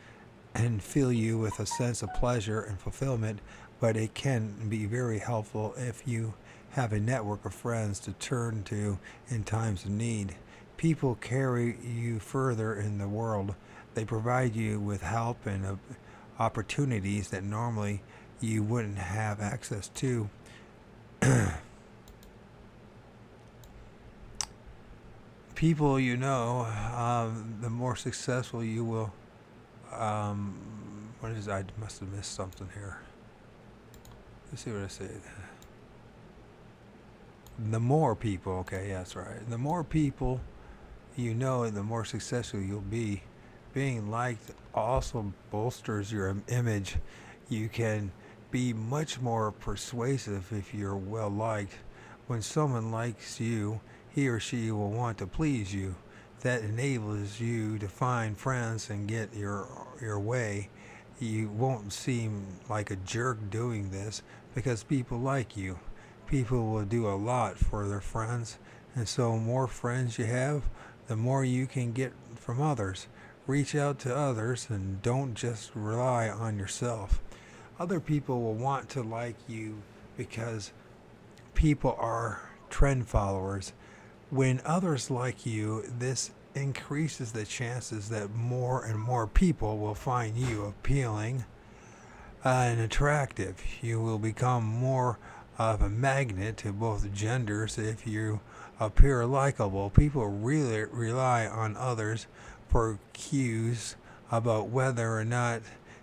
and fill you with a sense of pleasure and fulfillment, but it can be very helpful if you have a network of friends to turn to in times of need. People carry you further in the world. They provide you with help and opportunities that normally you wouldn't have access to. People you know, the more successful you will. What is? I must have missed something here. Let's see what I say. The more people, okay, yeah, that's right. The more people you know, the more successful you'll be. Being liked also bolsters your image. You can be much more persuasive if you're well liked. When someone likes you, he or she will want to please you. That enables you to find friends and get your way. You won't seem like a jerk doing this because people like you. People will do a lot for their friends, and so the more friends you have, the more you can get from others. Reach out to others and don't just rely on yourself. Other people will want to like you because people are trend followers. When others like you, this increases the chances that more and more people will find you appealing and attractive. You will become more of a magnet to both genders if you appear likable. People really rely on others for cues about whether or not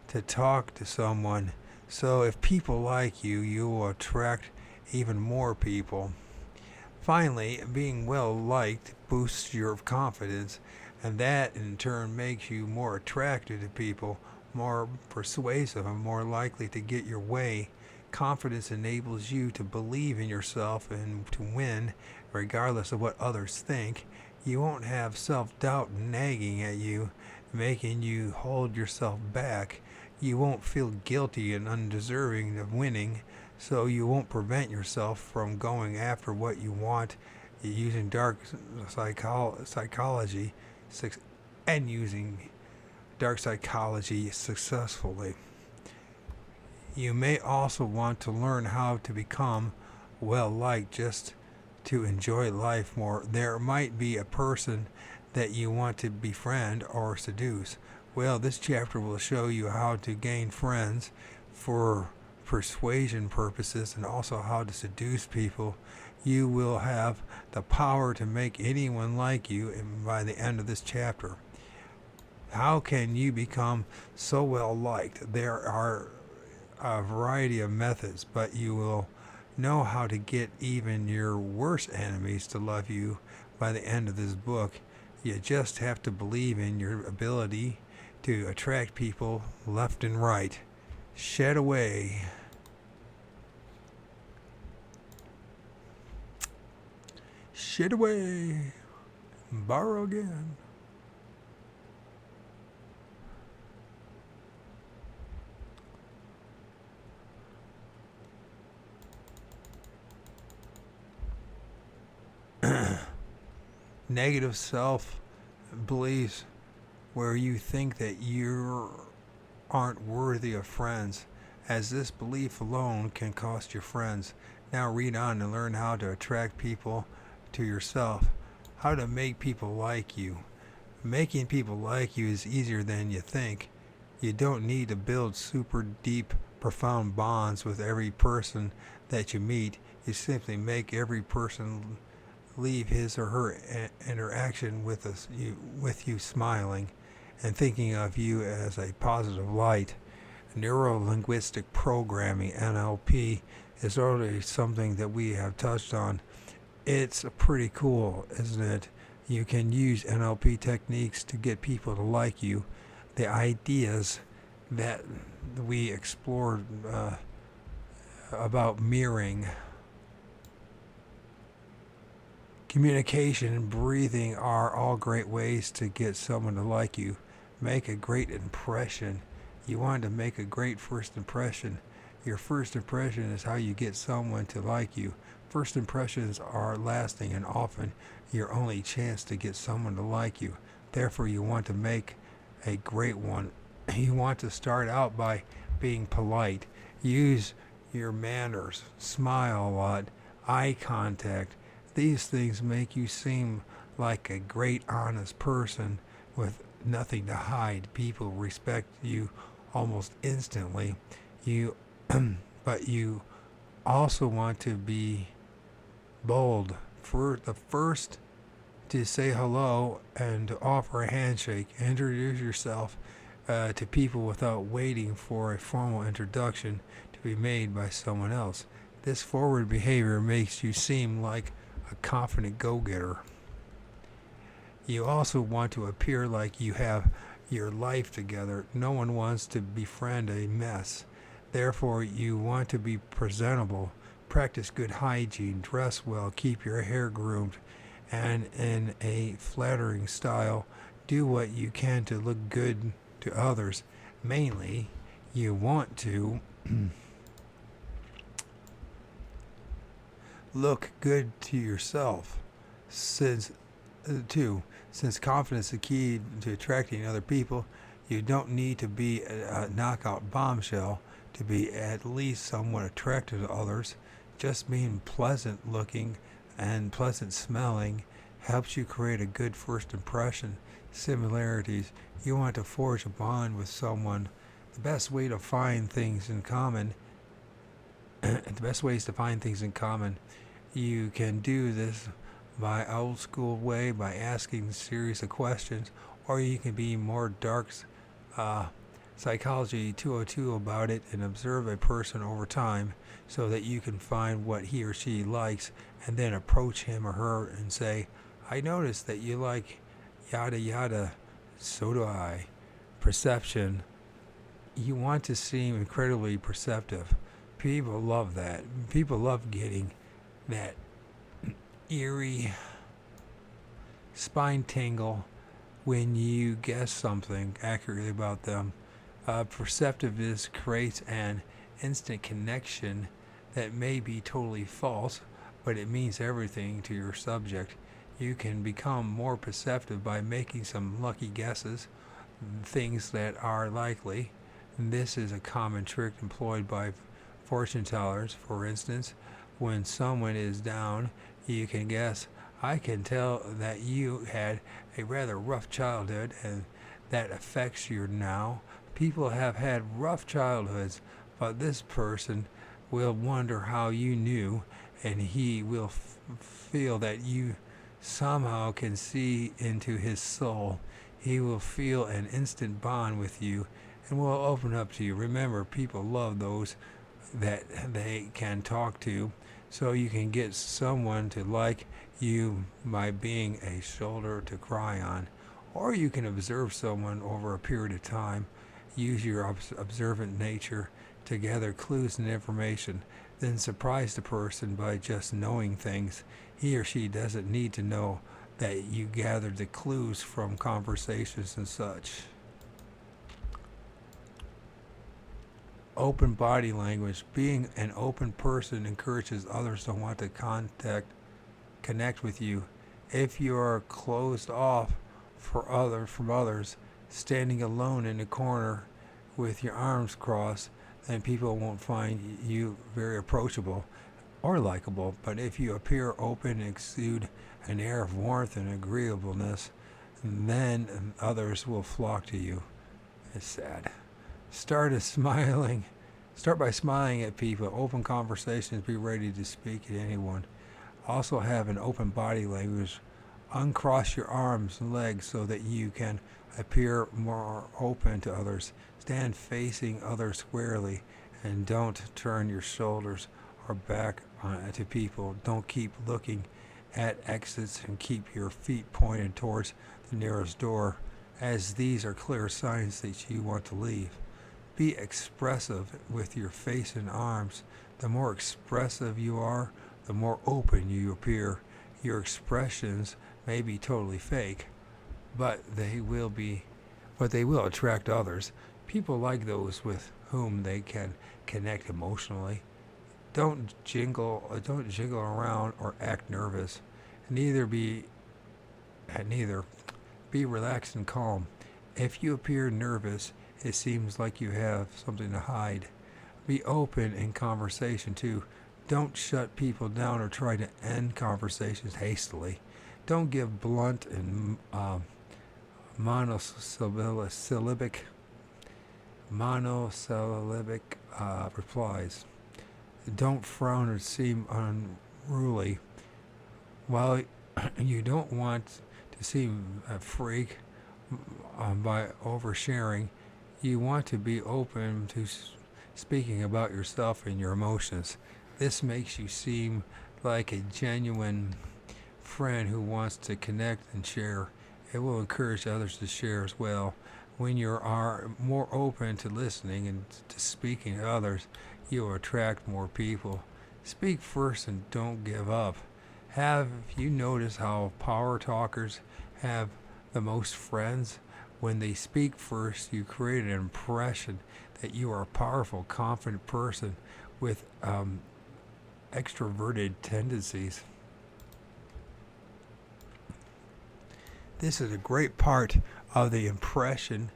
to talk to someone. So if people like you, you will attract even more people. Finally, being well liked boosts your confidence, and that in turn makes you more attractive to people, more persuasive, and more likely to get your way. Confidence enables you to believe in yourself and to win, regardless of what others think. You won't have self-doubt nagging at you, making you hold yourself back. You won't feel guilty and undeserving of winning, so you won't prevent yourself from going after what you want using dark psychology and using dark psychology successfully. You may also want to learn how to become well liked just to enjoy life more. There might be a person that you want to befriend or seduce. Well, this chapter will show you how to gain friends for persuasion purposes and also how to seduce people. You will have the power to make anyone like you by the end of this chapter. How can you become so well liked? There are a variety of methods, but you will know how to get even your worst enemies to love you by the end of this book. You just have to believe in your ability to attract people left and right. Shed away. Shed away. Borrow again. negative self beliefs where you think that you aren't worthy of friends, as this belief alone can cost you friends. Now read on and learn how to attract people to yourself, how to make people like you. Making people like you is easier than you think. You don't need to build super deep, profound bonds with every person that you meet. You simply make every person leave his or her interaction with you smiling and thinking of you as a positive light. Neuro-linguistic programming, NLP, is already something that we have touched on. It's pretty cool, isn't it? You can use NLP techniques to get people to like you. The ideas that we explored about mirroring, communication, and breathing are all great ways to get someone to like you. Make a great impression. You want to make a great first impression. Your first impression is how you get someone to like you. First impressions are lasting and often your only chance to get someone to like you. Therefore, you want to make a great one. You want to start out by being polite. Use your manners. Smile a lot. Eye contact. These things make you seem like a great, honest person with nothing to hide. People respect you almost instantly. But you also want to be bold. For the first to say hello and to offer a handshake. Introduce yourself to people without waiting for a formal introduction to be made by someone else. This forward behavior makes you seem like a confident go-getter. You also want to appear like you have your life together. No one wants to befriend a mess. Therefore, you want to be presentable. Practice good hygiene. Dress well. Keep your hair groomed and in a flattering style. Do what you can to look good to others. Mainly, you want to look good to yourself. Since confidence is the key to attracting other people, you don't need to be a knockout bombshell to be at least somewhat attractive to others. Just being pleasant looking and pleasant smelling helps you create a good first impression. Similarities. You want to forge a bond with someone. The best way to find things in common You can do this by old school way, by asking a series of questions, or you can be more dark psychology 202 about it and observe a person over time so that you can find what he or she likes and then approach him or her and say, I noticed that you like yada yada, so do I. Perception. You want to seem incredibly perceptive. People love that. People love getting that eerie spine tingle when you guess something accurately about them. Perceptiveness creates an instant connection that may be totally false, but it means everything to your subject. You can become more perceptive by making some lucky guesses, things that are likely. This is a common trick employed by fortune tellers. For instance, when someone is down, you can guess, I can tell that you had a rather rough childhood and that affects you now. People have had rough childhoods, but this person will wonder how you knew, and he will feel that you somehow can see into his soul. He will feel an instant bond with you and will open up to you. Remember, people love those that they can talk to, so you can get someone to like you by being a shoulder to cry on. Or you can observe someone over a period of time. Use your observant nature to gather clues and information, then surprise the person by just knowing things. He or she doesn't need to know that you gathered the clues from conversations and such. Open body language. Being an open person encourages others to want to connect with you. If you are closed off from others, standing alone in a corner with your arms crossed, then people won't find you very approachable or likable. But if you appear open and exude an air of warmth and agreeableness, then others will flock to you. It's sad. Start by smiling at people. Open conversations. Be ready to speak at anyone. Also have an open body language. Uncross your arms and legs so that you can appear more open to others. Stand facing others squarely and don't turn your shoulders or back to people. Don't keep looking at exits and keep your feet pointed towards the nearest door, as these are clear signs that you want to leave. Be expressive with your face and arms. The more expressive you are, the more open you appear. Your expressions may be totally fake, but they will attract others. People like those with whom they can connect emotionally. Don't jingle around or act nervous. Neither be relaxed and calm. If you appear nervous, it seems like you have something to hide. Be open in conversation too. Don't shut people down or try to end conversations hastily. Don't give blunt and monosyllabic replies. Don't frown or seem unruly. While you don't want to seem a freak by oversharing, you want to be open to speaking about yourself and your emotions. This makes you seem like a genuine friend who wants to connect and share. It will encourage others to share as well. When you are more open to listening and to speaking to others, you will attract more people. Speak first and don't give up. Have you noticed how power talkers have the most friends? When they speak first, you create an impression that you are a powerful, confident person with extroverted tendencies. This is a great part of the impression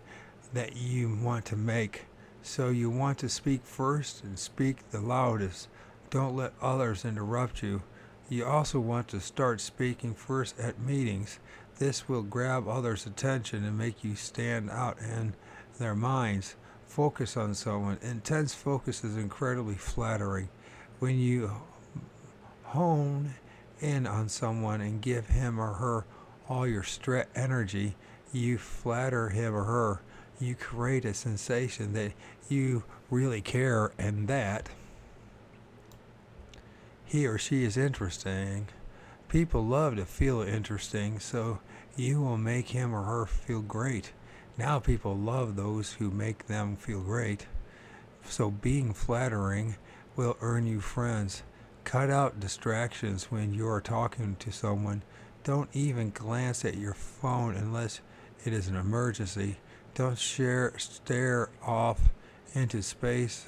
that you want to make. So you want to speak first and speak the loudest. Don't let others interrupt you. You also want to start speaking first at meetings. This will grab others' attention and make you stand out in their minds. Focus on someone. Intense focus is incredibly flattering. When you hone in on someone and give him or her all your energy, you flatter him or her. You create a sensation that you really care and that he or she is interesting. People love to feel interesting, so you will make him or her feel great. Now people love those who make them feel great. So being flattering will earn you friends. Cut out distractions when you are talking to someone. Don't even glance at your phone unless it is an emergency. Don't stare off into space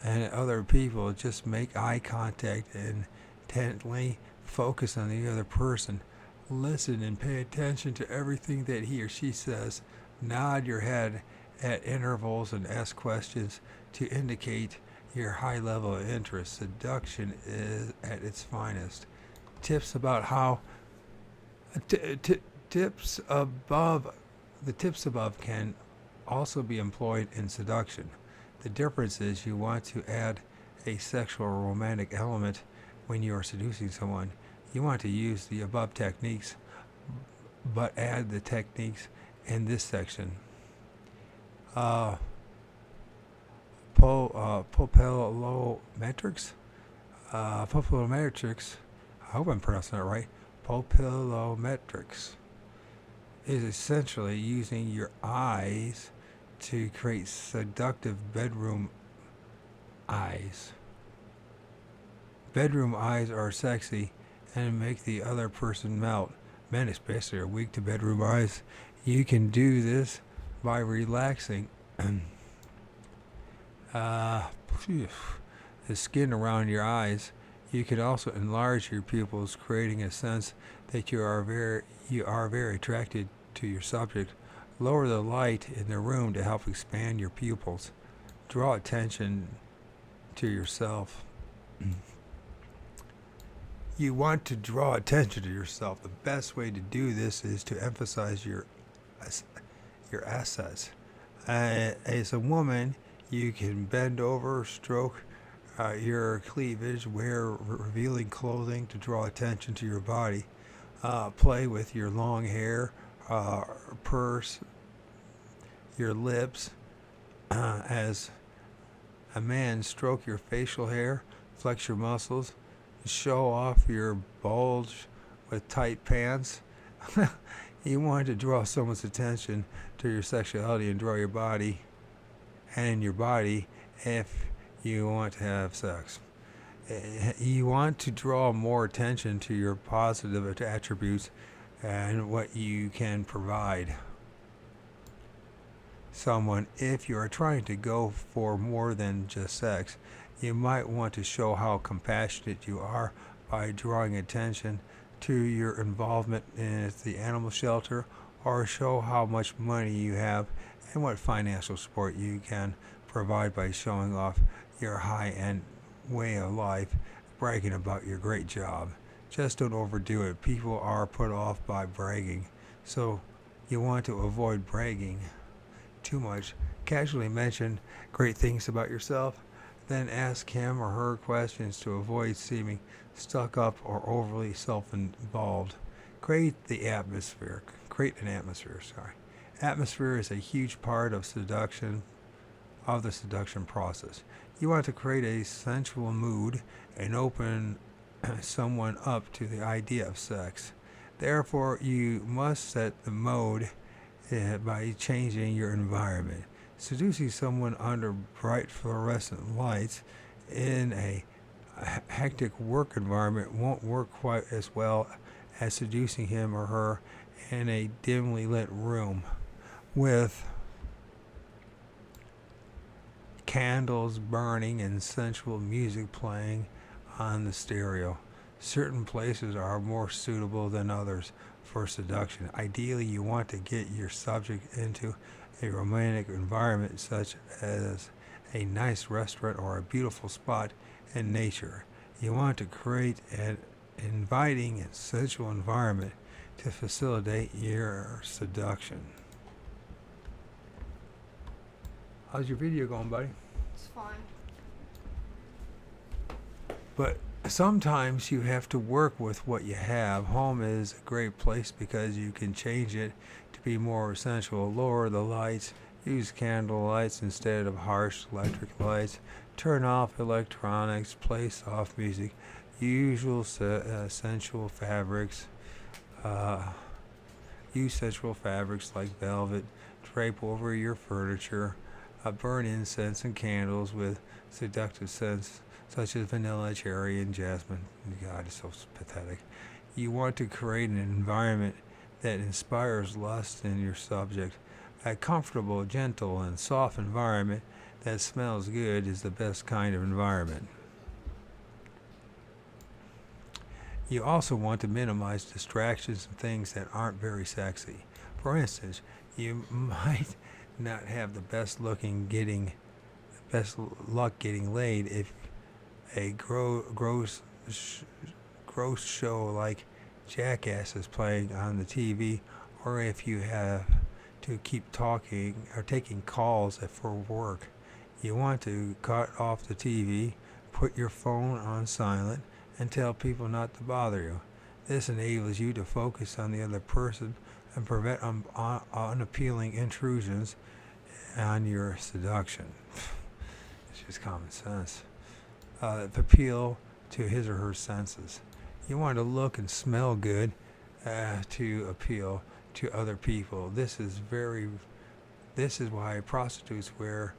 and at other people. Just make eye contact and intently focus on the other person. Listen and pay attention to everything that he or she says. Nod your head at intervals and ask questions to indicate your high level of interest. Seduction is at its finest. Tips about how tips above can also be employed in seduction. The difference is you want to add a sexual or romantic element when you are seducing someone. You want to use the above techniques, but add the techniques in this section. Popilometrics. Popilometrics. I hope I'm pronouncing that right. Popilometrics is essentially using your eyes to create seductive bedroom eyes. Bedroom eyes are sexy and make the other person melt. Men especially are weak to bedroom eyes. You can do this by relaxing the skin around your eyes. You can also enlarge your pupils, creating a sense that you are very attracted to your subject. Lower the light in the room to help expand your pupils. Draw attention to yourself. You want to draw attention to yourself. The best way to do this is to emphasize your assets. As a woman, you can bend over, stroke your cleavage, wear revealing clothing to draw attention to your body, play with your long hair, purse your lips. As a man, stroke your facial hair, flex your muscles, show off your bulge with tight pants. You want to draw someone's attention to your sexuality and draw your body and your body if you want to have sex. You want to draw more attention to your positive attributes and what you can provide someone. If you are trying to go for more than just sex, you might want to show how compassionate you are by drawing attention to your involvement in the animal shelter, or show how much money you have and what financial support you can provide by showing off your high-end way of life, bragging about your great job. Just don't overdo it. People are put off by bragging, so you want to avoid bragging too much. Casually mention great things about yourself, then ask him or her questions to avoid seeming stuck up or overly self-involved. Create an atmosphere. Atmosphere is a huge part of the seduction process. You want to create a sensual mood and open someone up to the idea of sex. Therefore, you must set the mode by changing your environment. Seducing someone under bright fluorescent lights in a hectic work environment won't work quite as well as seducing him or her in a dimly lit room with candles burning and sensual music playing on the stereo. Certain places are more suitable than others for seduction. Ideally, you want to get your subject into a romantic environment such as a nice restaurant or a beautiful spot in nature. You want to create an inviting and sensual environment to facilitate your seduction. How's your video going, buddy? It's fine. But sometimes you have to work with what you have. Home is a great place because you can change it to be more sensual. Lower the lights, use candle lights instead of harsh electric lights, turn off electronics, play soft music, usual sensual fabrics, use sensual fabrics like velvet, drape over your furniture, burn incense and candles with seductive scents such as vanilla, cherry, and jasmine. God, it's so pathetic. You want to create an environment that inspires lust in your subject. A comfortable, gentle, and soft environment that smells good is the best kind of environment. You also want to minimize distractions and things that aren't very sexy. For instance, you might not have the best luck getting laid if a gross show like Jackass is playing on the TV, or if you have to keep talking or taking calls for work. You want to cut off the TV, put your phone on silent, and tell people not to bother you. This enables you to focus on the other person and prevent unappealing intrusions on your seduction. It's just common sense. Appeal to his or her senses. You want to look and smell good to appeal to other people. This is why prostitutes wear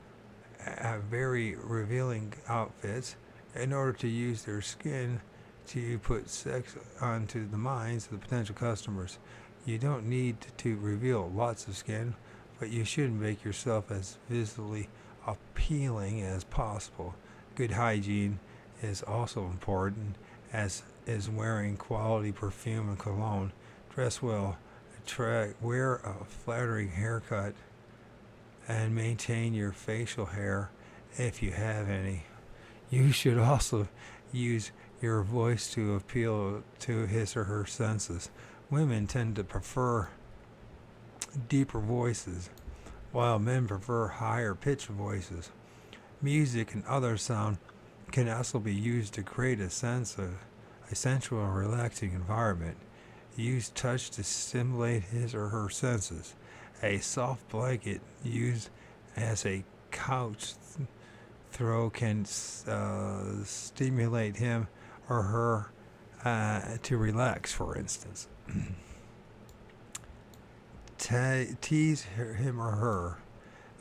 very revealing outfits in order to use their skin to put sex onto the minds of the potential customers. You don't need to reveal lots of skin, but you should make yourself as visually appealing as possible. Good hygiene is also important, as is wearing quality perfume and cologne. Dress well, wear a flattering haircut, and maintain your facial hair if you have any. You should also use your voice to appeal to his or her senses. Women tend to prefer deeper voices, while men prefer higher pitched voices. Music and other sound can also be used to create a sense of a sensual and relaxing environment. Use touch to stimulate his or her senses. A soft blanket used as a couch throw can stimulate him or her to relax, for instance. Tease him or her.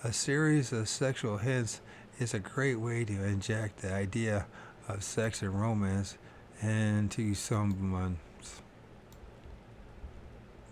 A series of sexual hints is a great way to inject the idea of sex and romance into someone's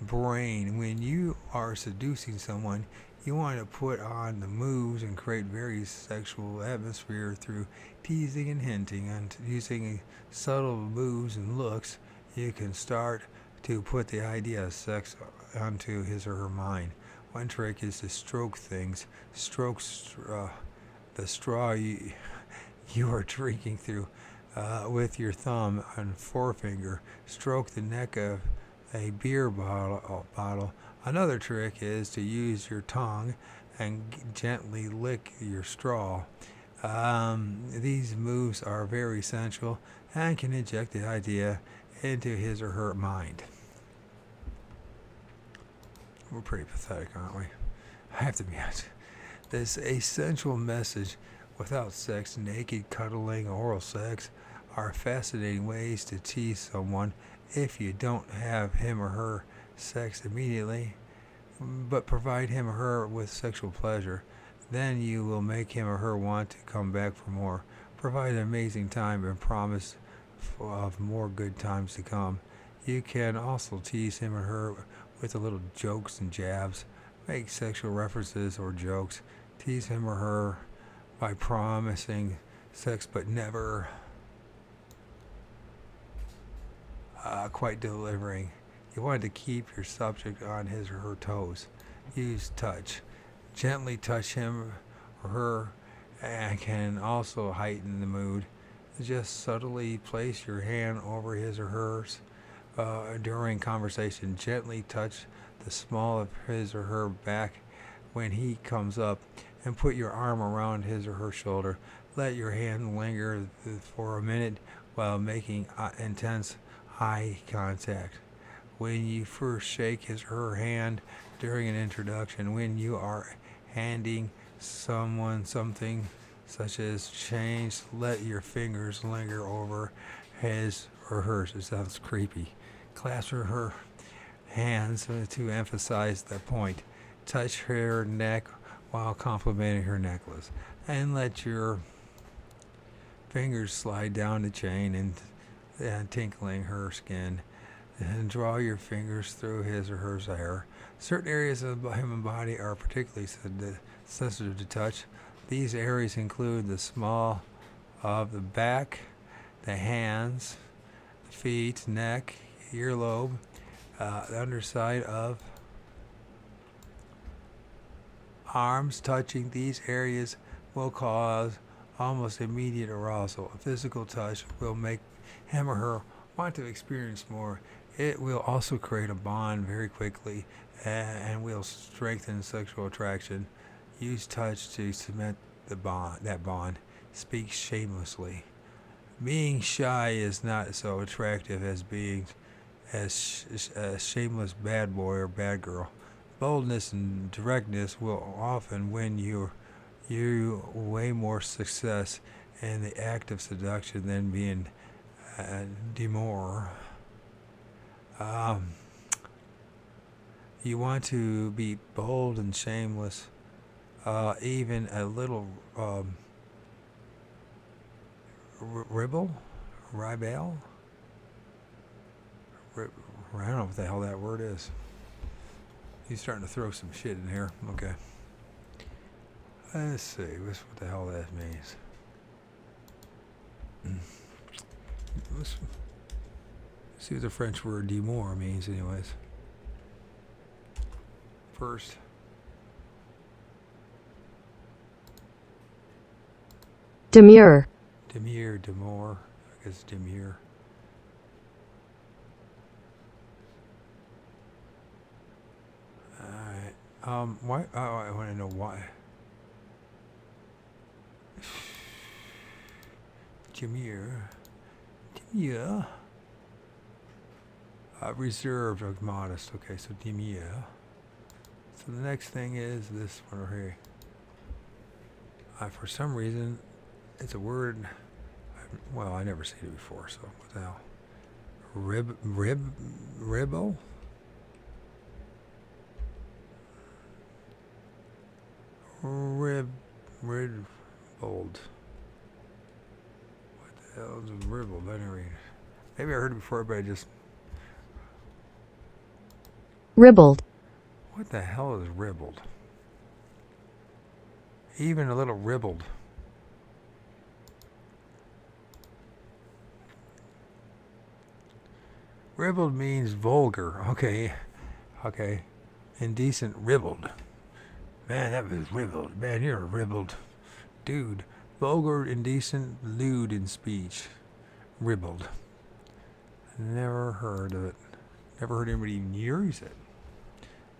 brain. When you are seducing someone, you want to put on the moves and create very sexual atmosphere through teasing and hinting, and using subtle moves and looks. You can start to put the idea of sex onto his or her mind. One trick is to stroke things. Stroke the straw you are drinking through with your thumb and forefinger. Stroke the neck of a beer bottle. Another trick is to use your tongue and gently lick your straw. These moves are very sensual and can inject the idea into his or her mind. We're pretty pathetic, aren't we? I have to be honest. This a sensual message without sex. Naked cuddling, oral sex are fascinating ways to tease someone if you don't have him or her sex immediately, but provide him or her with sexual pleasure. Then you will make him or her want to come back for more. Provide an amazing time and promise of more good times to come. You can also tease him or her with a little jokes and jabs. Make sexual references or jokes. Tease him or her by promising sex but never quite delivering. You want to keep your subject on his or her toes. Use touch. Gently touch him or her and can also heighten the mood. Just subtly place your hand over his or hers during conversation. Gently touch the small of his or her back when he comes up, and put your arm around his or her shoulder. Let your hand linger for a minute while making intense eye contact. When you first shake his or her hand during an introduction, when you are handing someone something such as change, let your fingers linger over his or hers. It sounds creepy. Clasp her hands to emphasize the point. Touch her neck while complimenting her necklace, and let your fingers slide down the chain and tickling her skin. And draw your fingers through his or her hair. Certain areas of the human body are particularly sensitive to touch. These areas include the small of the back, the hands, the feet, neck, earlobe, the underside of arms. Touching these areas will cause almost immediate arousal. A physical touch will make him or her want to experience more. It will also create a bond very quickly and will strengthen sexual attraction. Use touch to cement that bond. Speak shamelessly. Being shy is not so attractive as being a shameless bad boy or bad girl. Boldness and directness will often win you way more success in the act of seduction than being demure. You want to be bold and shameless, even a little ribble. I don't know what the hell that word is. He's starting to throw some shit in here. Okay. Let's see. What the hell that means. Let's see what the French word demure means, anyways. First. Demure. Demure. I guess demure. Alright. Why? Oh, I want to know why. Demure. Reserved or modest. Okay, so demure. So the next thing is this one right here. For some reason, it's a word. Well, I never seen it before. So what the hell? Ribble. Ribbled. What the hell is ribbled? I never read. Maybe I heard it before, but I just. Ribbled. What the hell is ribbled? Even a little ribbled. Ribbled means vulgar. Okay. Indecent ribbled. Man, that was ribbled. Man, you're a ribbled dude. Vulgar, indecent, lewd in speech. Ribbled. Never heard of it. Never heard anybody even use it.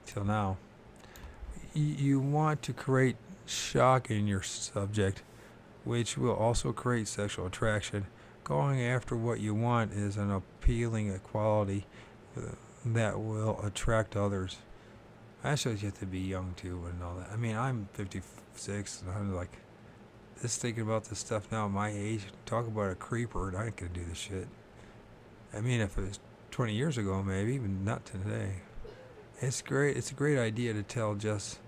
Till now. You want to create shock in your subject, which will also create sexual attraction. Going after what you want is an appealing quality that will attract others. That shows you have to be young too and all that. I mean, I'm 56 and I'm like, just thinking about this stuff now at my age. Talk about a creeper and I ain't gonna do this shit. I mean, if it was 20 years ago, maybe, but not today. It's great. It's a great idea to just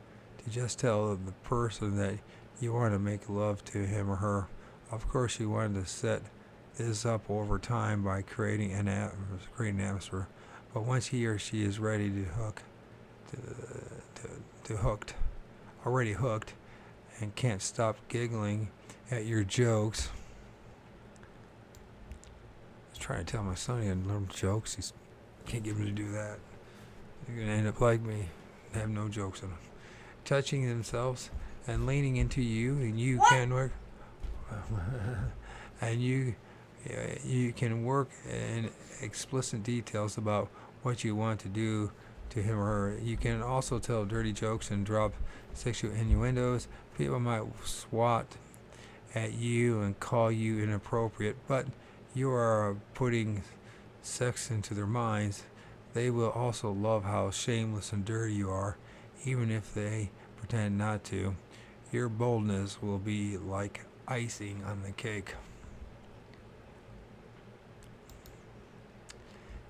tell the person that you want to make love to him or her. Of course, you want to set this up over time by creating an atmosphere. But once he or she is ready to already hooked, and can't stop giggling at your jokes. I was trying to tell my son he had to learn jokes. He can't get him to do that. They're going to end up like me, have no jokes in them. Touching themselves and leaning into you, and you can work. And you can work in explicit details about what you want to do to him or her. You can also tell dirty jokes and drop sexual innuendos. People might swat at you and call you inappropriate, but you are putting sex into their minds. They will also love how shameless and dirty you are, even if they pretend not to. Your boldness will be like icing on the cake.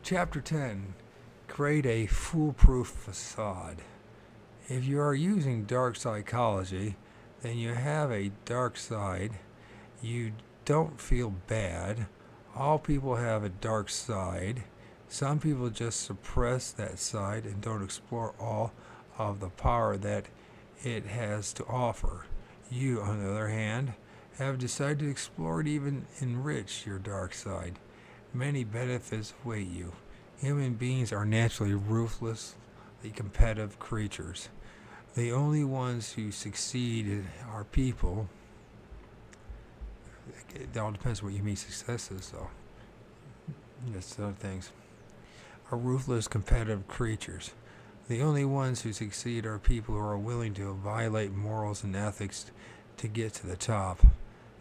Chapter 10. Create a foolproof facade. If you are using dark psychology, then you have a dark side. You don't feel bad. All people have a dark side. Some people just suppress that side and don't explore all of the power that it has to offer. You, on the other hand, have decided to explore it, even enrich your dark side. Many benefits await you. Human beings are naturally ruthlessly competitive creatures. The only ones who succeed are people. It all depends what you mean success is, though. That's other things. Are ruthless competitive creatures. The only ones who succeed are people who are willing to violate morals and ethics to get to the top.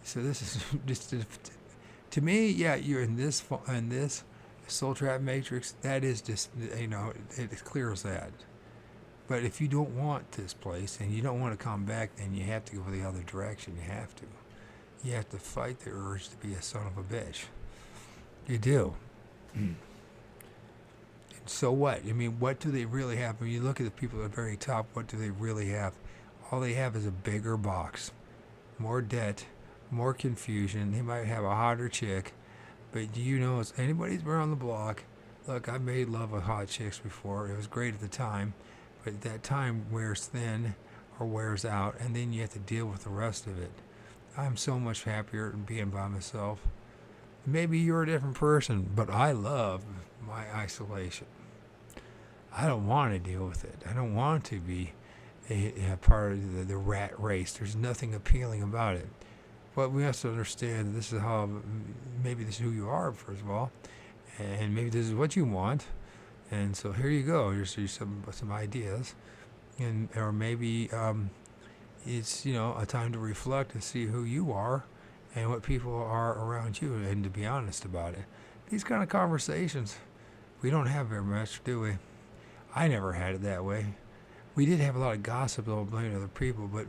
So this is just to me, yeah, you're in this soul trap matrix. That is just, it clears that. But if you don't want this place and you don't want to come back, then you have to go the other direction. You have to. You have to fight the urge to be a son of a bitch. You do. So what? I mean, what do they really have? When you look at the people at the very top, what do they really have? All they have is a bigger box. More debt, more confusion. They might have a hotter chick, but do you know, if anybody's been on the block, look, I made love with hot chicks before. It was great at the time, but that time wears thin or wears out, and then you have to deal with the rest of it. I'm so much happier being by myself. Maybe you're a different person, but I love my isolation. I don't want to deal with it. I don't want to be a part of the rat race. There's nothing appealing about it. But we have to understand that this is how, maybe this is who you are, first of all, and maybe this is what you want. And so here you go. Here's some ideas, and or maybe it's a time to reflect and see who you are, and what people are around you, and to be honest about it. These kind of conversations, we don't have very much, do we? I never had it that way. We did have a lot of gossip, though, blaming other people, but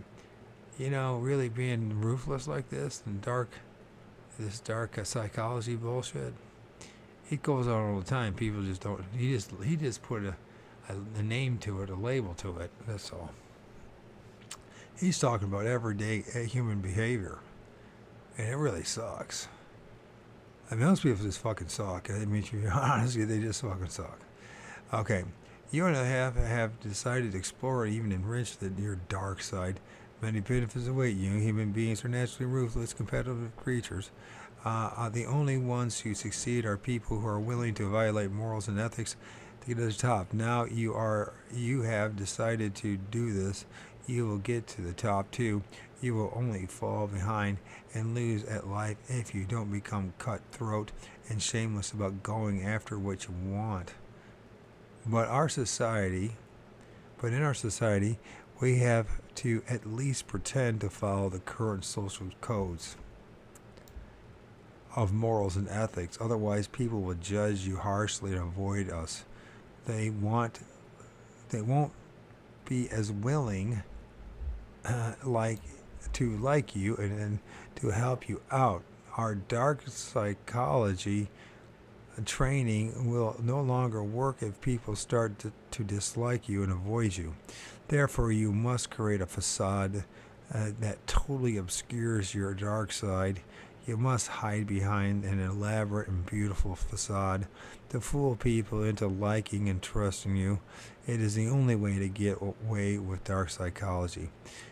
really being ruthless like this and this dark psychology bullshit, it goes on all the time. People just don't. He just put a name to it, a label to it. That's all. He's talking about everyday human behavior, and it really sucks. I mean, most people just fucking suck. I mean, to be honest, they just fucking suck. Okay, you and I have decided to explore and even enrich your dark side. Many benefits await you. Human beings are naturally ruthless, competitive creatures. The only ones who succeed are people who are willing to violate morals and ethics to get to the top. Now you have decided to do this. You will get to the top too. You will only fall behind and lose at life if you don't become cutthroat and shameless about going after what you want. But in our society, we have to at least pretend to follow the current social codes of morals and ethics. Otherwise, people will judge you harshly and avoid us. They won't be as willing to like you and to help you out. Our dark psychology training will no longer work if people start to dislike you and avoid you. Therefore, you must create a facade that totally obscures your dark side. You must hide behind an elaborate and beautiful facade to fool people into liking and trusting you. It is the only way to get away with dark psychology.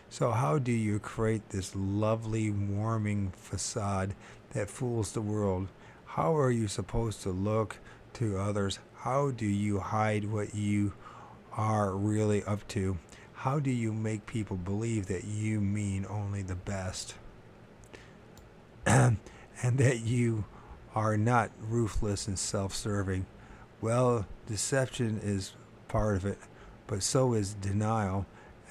So how do you create this lovely, warming facade that fools the world? How are you supposed to look to others? How do you hide what you are really up to? How do you make people believe that you mean only the best? And that you are not ruthless and self-serving? Well, deception is part of it, but so is denial,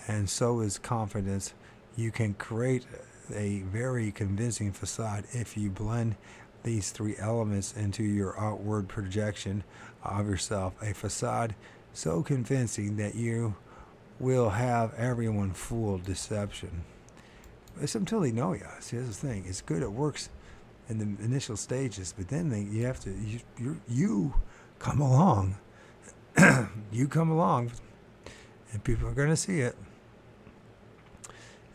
and so is confidence. You can create a very convincing facade if you blend these three elements into your outward projection of yourself. A facade so convincing that you will have everyone fooled. Deception. It's until they know you. See, that's the thing. It's good. It works in the initial stages, but then you have to. You come along. You come along, and people are going to see it.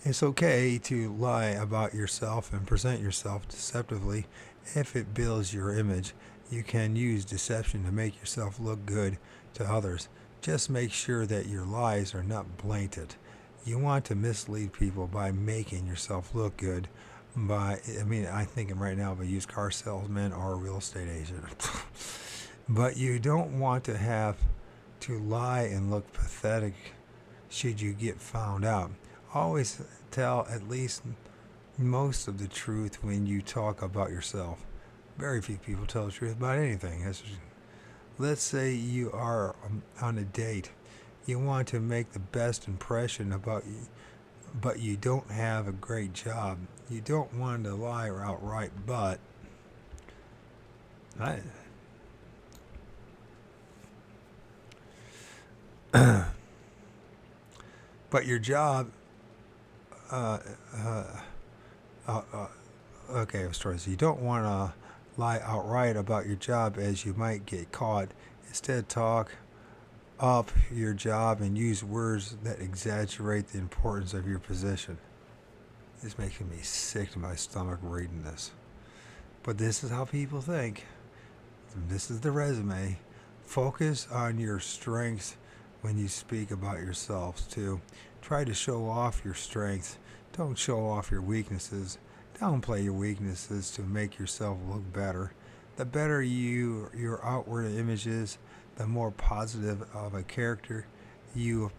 It's okay to lie about yourself and present yourself deceptively if it builds your image. You can use deception to make yourself look good to others. Just make sure that your lies are not blatant. You want to mislead people by making yourself look good. I'm thinking right now of a used car salesman or a real estate agent. But you don't want to have to lie and look pathetic should you get found out. Always tell at least most of the truth when you talk about yourself. Very few people tell the truth about anything. Let's say you are on a date. You want to make the best impression about you, but you don't have a great job. You don't want to lie outright, but but your job. Okay, stories. You don't want to lie outright about your job, as you might get caught. Instead, talk up your job and use words that exaggerate the importance of your position. It's making me sick to my stomach reading this. But this is how people think. This is the resume. Focus on your strengths when you speak about yourselves too. Try to show off your strengths. Don't show off your weaknesses. Downplay your weaknesses to make yourself look better. The better your outward image is, the more positive of a character you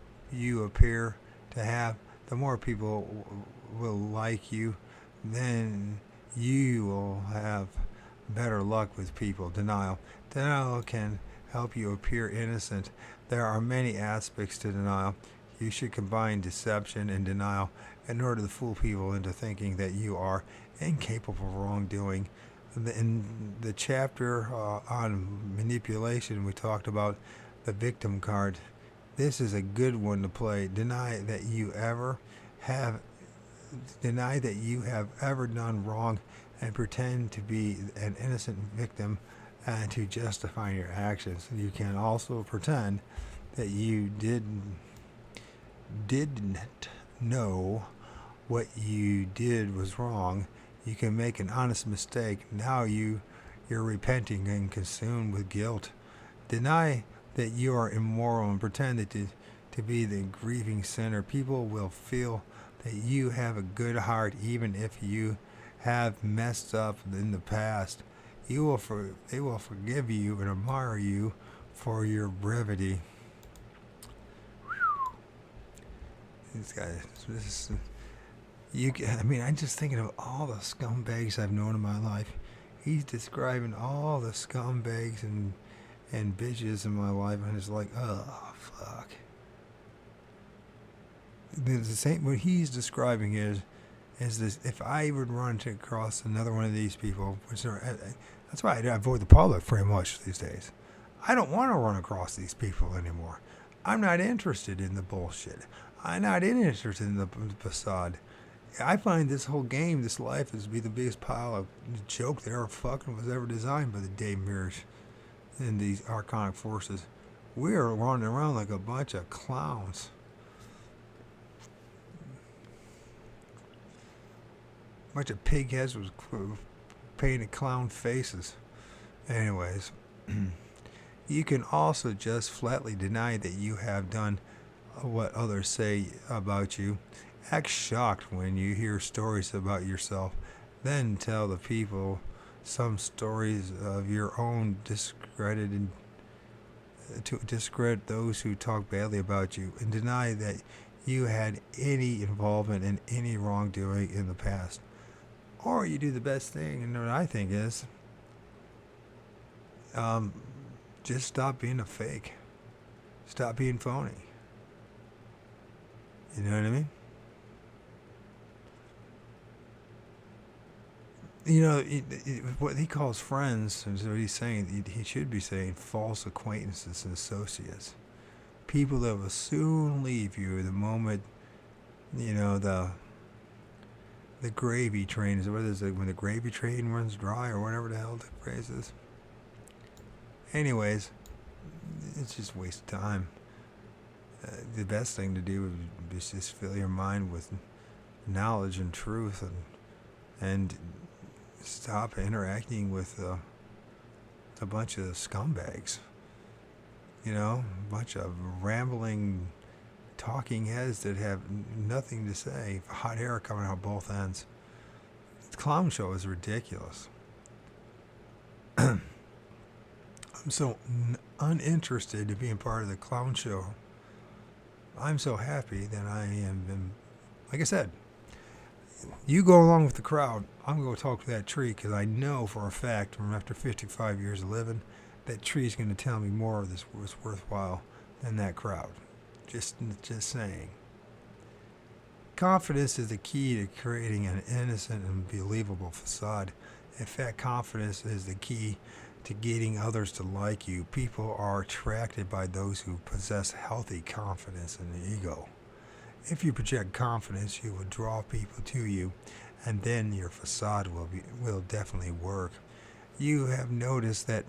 appear to have, the more people will like you. Then you will have better luck with people. Denial can help you appear innocent. There are many aspects to denial. You should combine deception and denial in order to fool people into thinking that you are incapable of wrongdoing. In the chapter on manipulation, we talked about the victim card. This is a good one to play. Deny that you have ever done wrong and pretend to be an innocent victim and to justify your actions. You can also pretend that you didn't know what you did was wrong. You can make an honest mistake. Now you're repenting and consumed with guilt. Deny that you are immoral and pretend that to be the grieving sinner. People will feel that you have a good heart even if you have messed up in the past. They will forgive you and admire you for your brevity. These guys, I'm just thinking of all the scumbags I've known in my life. He's describing all the scumbags and bitches in my life, and it's like, oh, fuck. The same, what he's describing is this: if I would run across another one of these people, that's why I avoid the public very much these days. I don't want to run across these people anymore. I'm not interested in the bullshit. I'm not interested in the facade. I find this whole game, this life, is to be the biggest pile of joke that was ever designed by the Dave Mirage and these archonic forces. We're running around like a bunch of clowns. Bunch of pig heads with painted clown faces. Anyways, you can also just flatly deny that you have done what others say about you. Act shocked when you hear stories about yourself. Then tell the people some stories of your own discredited to discredit those who talk badly about you, and deny that you had any involvement in any wrongdoing in the past. Or you do the best thing, and what I think is, just stop being a fake. Stop being phony. You know what I mean? What he calls friends, is what he's saying, he should be saying false acquaintances and associates. People that will soon leave you the moment, the gravy train is, what is it, when the gravy train runs dry, or whatever the hell the phrase is. Anyways, it's just a waste of time. The best thing to do is just fill your mind with knowledge and truth, and stop interacting with a bunch of scumbags. A bunch of rambling, talking heads that have nothing to say. Hot air coming out both ends. The clown show is ridiculous. I'm so uninterested in being part of the clown show. I'm so happy that I am, like I said, you go along with the crowd. I'm going to talk to that tree, because I know for a fact, from after 55 years of living, that tree's going to tell me more of this was worthwhile than that crowd. Just saying. Confidence is the key to creating an innocent and believable facade. In fact, confidence is the key to getting others to like you. People are attracted by those who possess healthy confidence and ego. If you project confidence, you will draw people to you, and then your facade will definitely work. You have noticed that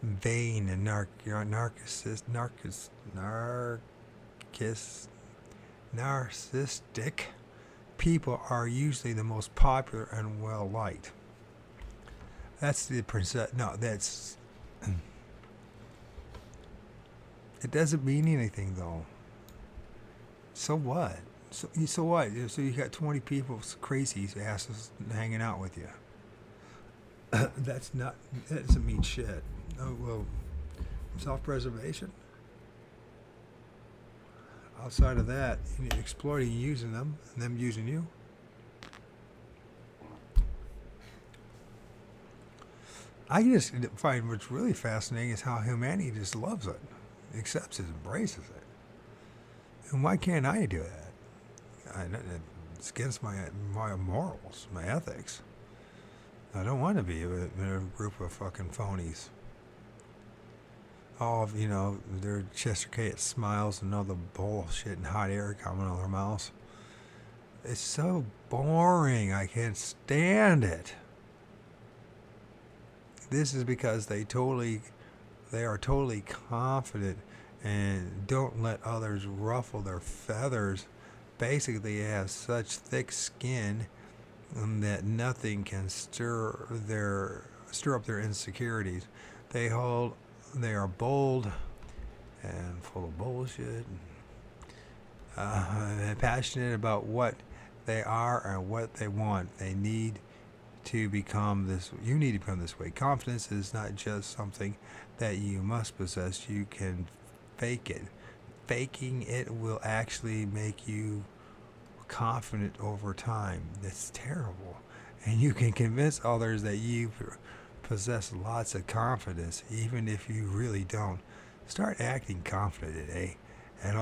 vain and narcissistic people are usually the most popular and well liked. That's the percent. No, that's. It doesn't mean anything though. So what? So what? So you got 20 people, crazy asses, hanging out with you. That doesn't mean shit. Oh, well, self-preservation. Outside of that, exploiting, using them, and them using you. I just find what's really fascinating is how humanity just loves it, accepts it, embraces it. And why can't I do that? It's against my morals, my ethics. I don't want to be in a group of fucking phonies. All of, their Chester K smiles and all the bullshit and hot air coming out of their mouths. It's so boring. I can't stand it. This is because they are totally confident and don't let others ruffle their feathers. Basically, they have such thick skin that nothing can stir up their insecurities. They are bold and full of bullshit and passionate about what they are and what they want. They need to become this. You need to become this way. Confidence is not just something that you must possess. You can fake it. Faking it will actually make you confident over time. That's terrible. And you can convince others that you possess lots of confidence, even if you really don't. Start acting confident, eh? And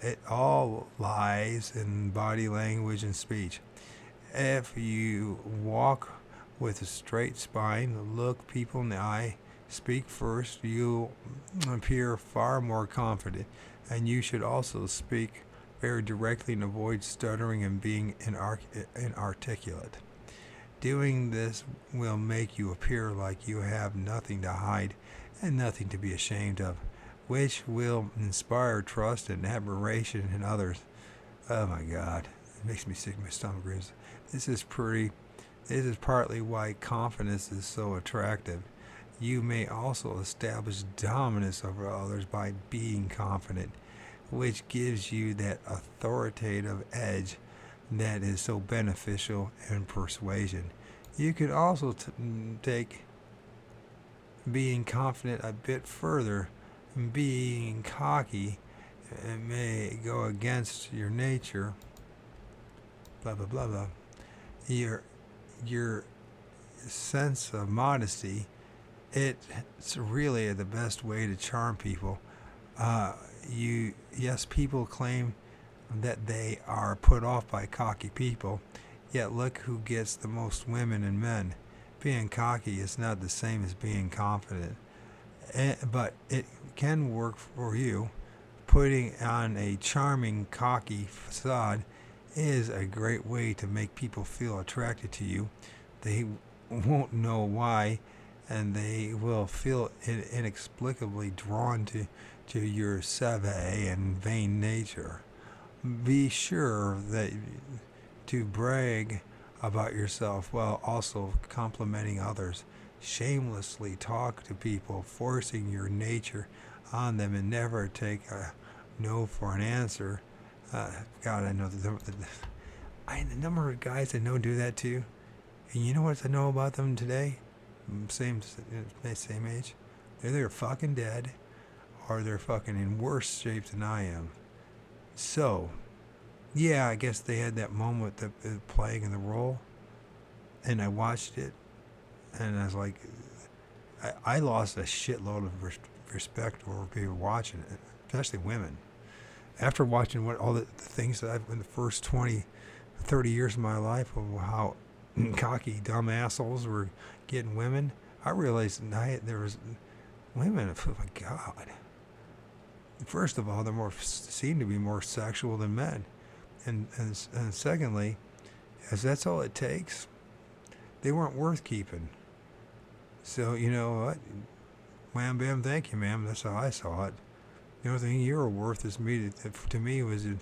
it all lies in body language and speech. If you walk with a straight spine, look people in the eye, speak first, you'll appear far more confident. And you should also speak very directly and avoid stuttering and being inarticulate. Doing this will make you appear like you have nothing to hide and nothing to be ashamed of, which will inspire trust and admiration in others. Oh my God, it makes me sick. My stomach grins. This is partly why confidence is so attractive. You may also establish dominance over others by being confident, which gives you that authoritative edge that is so beneficial in persuasion. You could also take being confident a bit further. Being cocky may go against your nature. Blah blah blah blah. Your sense of modesty. It's really the best way to charm people. People claim that they are put off by cocky people, yet look who gets the most women and men. Being cocky is not the same as being confident, but it can work for you. Putting on a charming, cocky facade is a great way to make people feel attracted to you. They won't know why, and they will feel inexplicably drawn to your savoir and vain nature. Be sure that to brag about yourself while also complimenting others. Shamelessly talk to people, forcing your nature on them, and never take a no for an answer. God, I know the number of guys I know do that too. And you know what I know about them today? Same age. They're either fucking dead or they're fucking in worse shape than I am. So, yeah, I guess they had that moment that playing in the role, and I watched it, and I was like, I lost a shitload of respect over people watching it, especially women. After watching all the things that I've in the first 20, 30 years of my life of how cocky, dumb assholes were getting women, I realized there was women. Oh my God! First of all, they seem to be more sexual than men, and secondly, as that's all it takes, they weren't worth keeping. So you know what? Wham bam, thank you, ma'am. That's how I saw it. The only thing you were worth is to me was to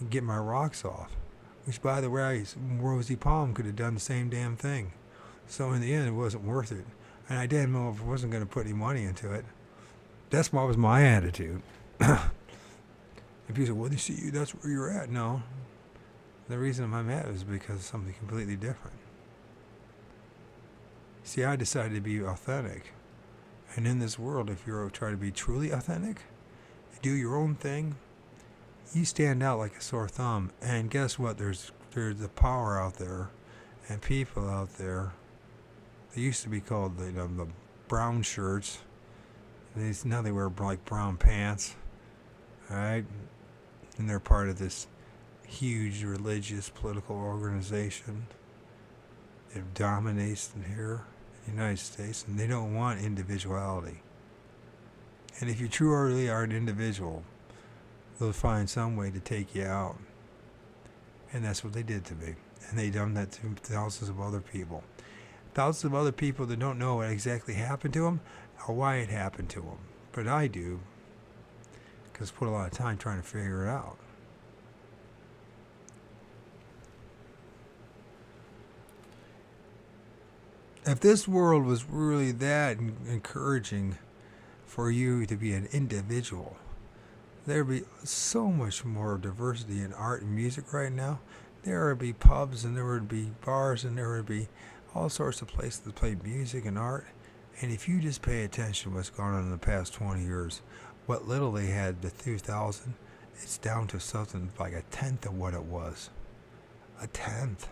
get my rocks off. Which, by the way, Rosie Palm could have done the same damn thing. So in the end, it wasn't worth it. And I didn't know if I wasn't going to put any money into it. That's what was my attitude. And people say, well, you see, that's where you're at. No. The reason I'm at is because of something completely different. See, I decided to be authentic. And in this world, if you're trying to be truly authentic, do your own thing, you stand out like a sore thumb. And guess what? There's the power out there and people out there. They used to be called the brown shirts. Now they wear like brown pants. All right? And they're part of this huge religious political organization that dominates here in the United States, and they don't want individuality. And if you truly are an individual, they'll find some way to take you out. And that's what they did to me. And they done that to thousands of other people. Thousands of other people that don't know what exactly happened to them or why it happened to them. But I do, because I put a lot of time trying to figure it out. If this world was really that encouraging for you to be an individual, there'd be so much more diversity in art and music right now. There would be pubs and there would be bars and there would be all sorts of places to play music and art. And if you just pay attention to what's gone on in the past 20 years, what little they had the 2000, it's down to something like a tenth of what it was. A tenth.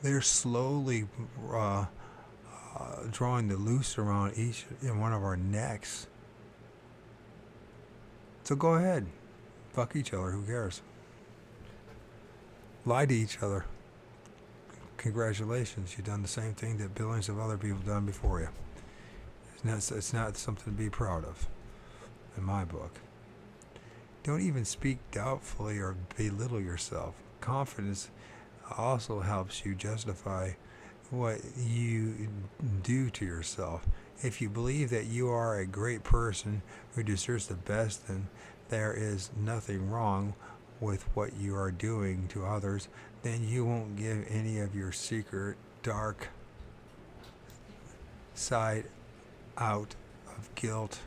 They're slowly drawing the noose around each and one of our necks. So go ahead. Fuck each other. Who cares? Lie to each other. Congratulations. You've done the same thing that billions of other people have done before you. It's not something to be proud of, in my book. Don't even speak doubtfully or belittle yourself. Confidence also helps you justify what you do to yourself. If you believe that you are a great person who deserves the best, then there is nothing wrong with what you are doing to others, then you won't give any of your secret, dark side out of guilt,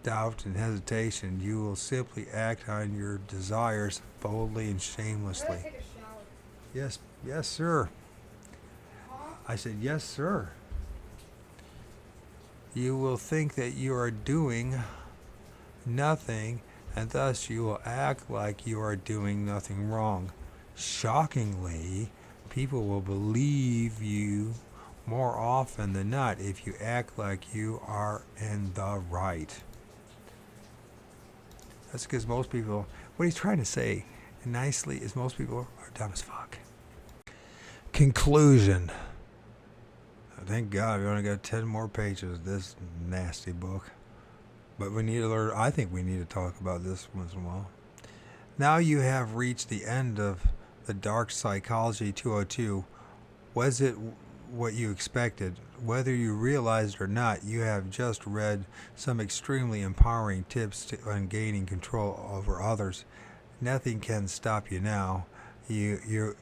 doubt, and hesitation. You will simply act on your desires boldly and shamelessly. Take a shower. Yes, sir. I said, yes, sir. You will think that you are doing nothing, and thus you will act like you are doing nothing wrong. Shockingly, people will believe you more often than not if you act like you are in the right. That's because most people, what he's trying to say nicely is most people are dumb as fuck. Conclusion. Thank God we only got 10 more pages of this nasty book. But we need to learn, I think we need to talk about this once in a while. Now you have reached the end of the Dark Psychology 202. Was it what you expected? Whether you realized or not, you have just read some extremely empowering tips on gaining control over others. Nothing can stop you now. You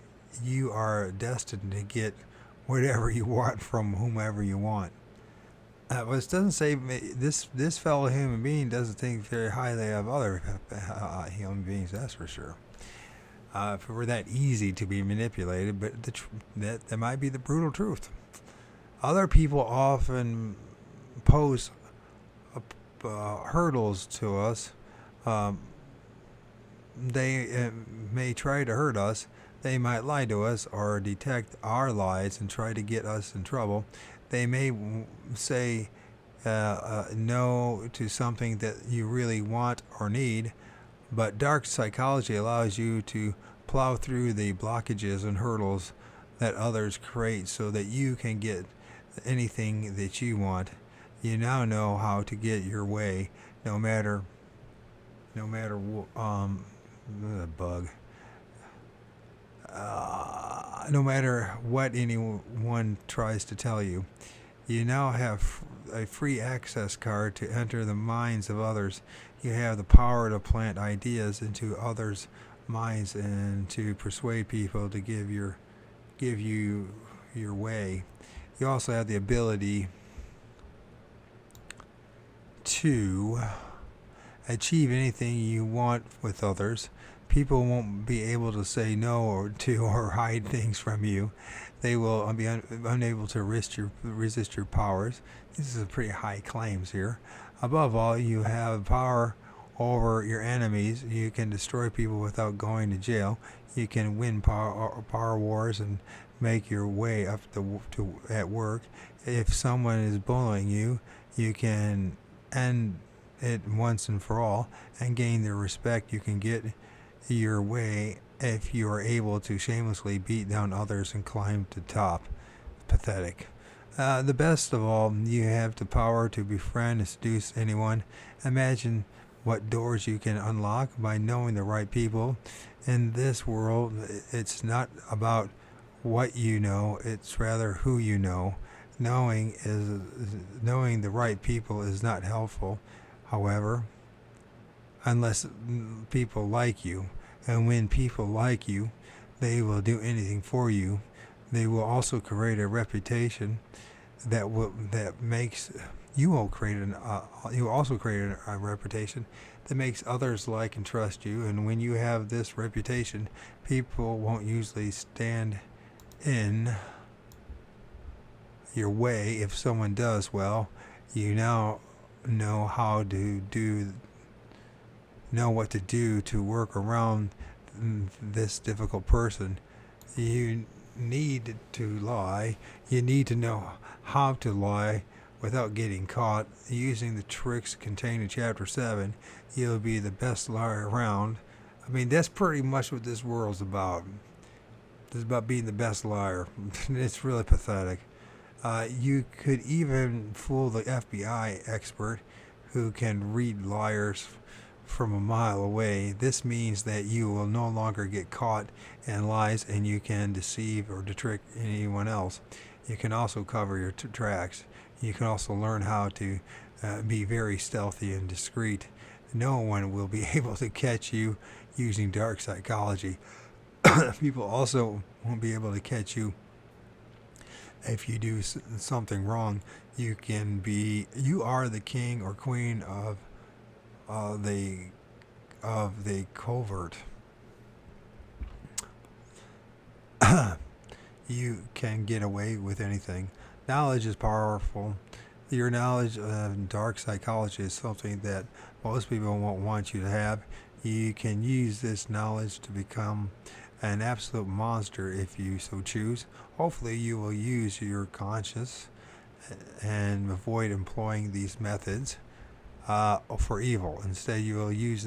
are destined to get whatever you want from whomever you want. But it doesn't say this fellow human being doesn't think very highly of other human beings. That's for sure. If it were that easy to be manipulated, but that might be the brutal truth. Other people often pose hurdles to us. They may try to hurt us. They might lie to us or detect our lies and try to get us in trouble. They may say no to something that you really want or need, but dark psychology allows you to plow through the blockages and hurdles that others create so that you can get anything that you want. You now know how to get your way, no matter what anyone tries to tell you. You now have a free access card to enter the minds of others. You have the power to plant ideas into others' minds and to persuade people to give you your way. You also have the ability to achieve anything you want with others. People won't be able to say no or hide things from you. They will be unable to resist your powers. These are pretty high claims here. Above all, you have power over your enemies. You can destroy people without going to jail. You can win power wars and make your way up at work. If someone is bullying you, you can end it once and for all and gain their respect. You can get your way if you are able to shamelessly beat down others and climb to top. Pathetic. The best of all, you have the power to befriend and seduce anyone. Imagine what doors you can unlock by knowing the right people. In this world, it's not about what you know, it's rather who you know. Knowing the right people is not helpful, however, unless people like you. And when people like you, they will do anything for you. They will also create a reputation that makes you will also create a reputation that makes others like and trust you. And when you have this reputation, people won't usually stand in your way. If someone does well, you now know what to do to work around this difficult person. You need to lie. You need to know how to lie without getting caught. Using the tricks contained in Chapter 7, you'll be the best liar around. I mean, that's pretty much what this world's about. It's about being the best liar. It's really pathetic. You could even fool the FBI expert who can read liars from a mile away. This means that you will no longer get caught in lies, and you can deceive or to trick anyone else. You can also cover your tracks. You can also learn how to be very stealthy and discreet. No one will be able to catch you using dark psychology. People also won't be able to catch you if you do something wrong. You are the king or queen of the covert. You can get away with anything. Knowledge is powerful. Your knowledge of dark psychology is something that most people won't want you to have. You can use this knowledge to become an absolute monster if you so choose. Hopefully you will use your conscience and avoid employing these methods for evil. Instead, you will use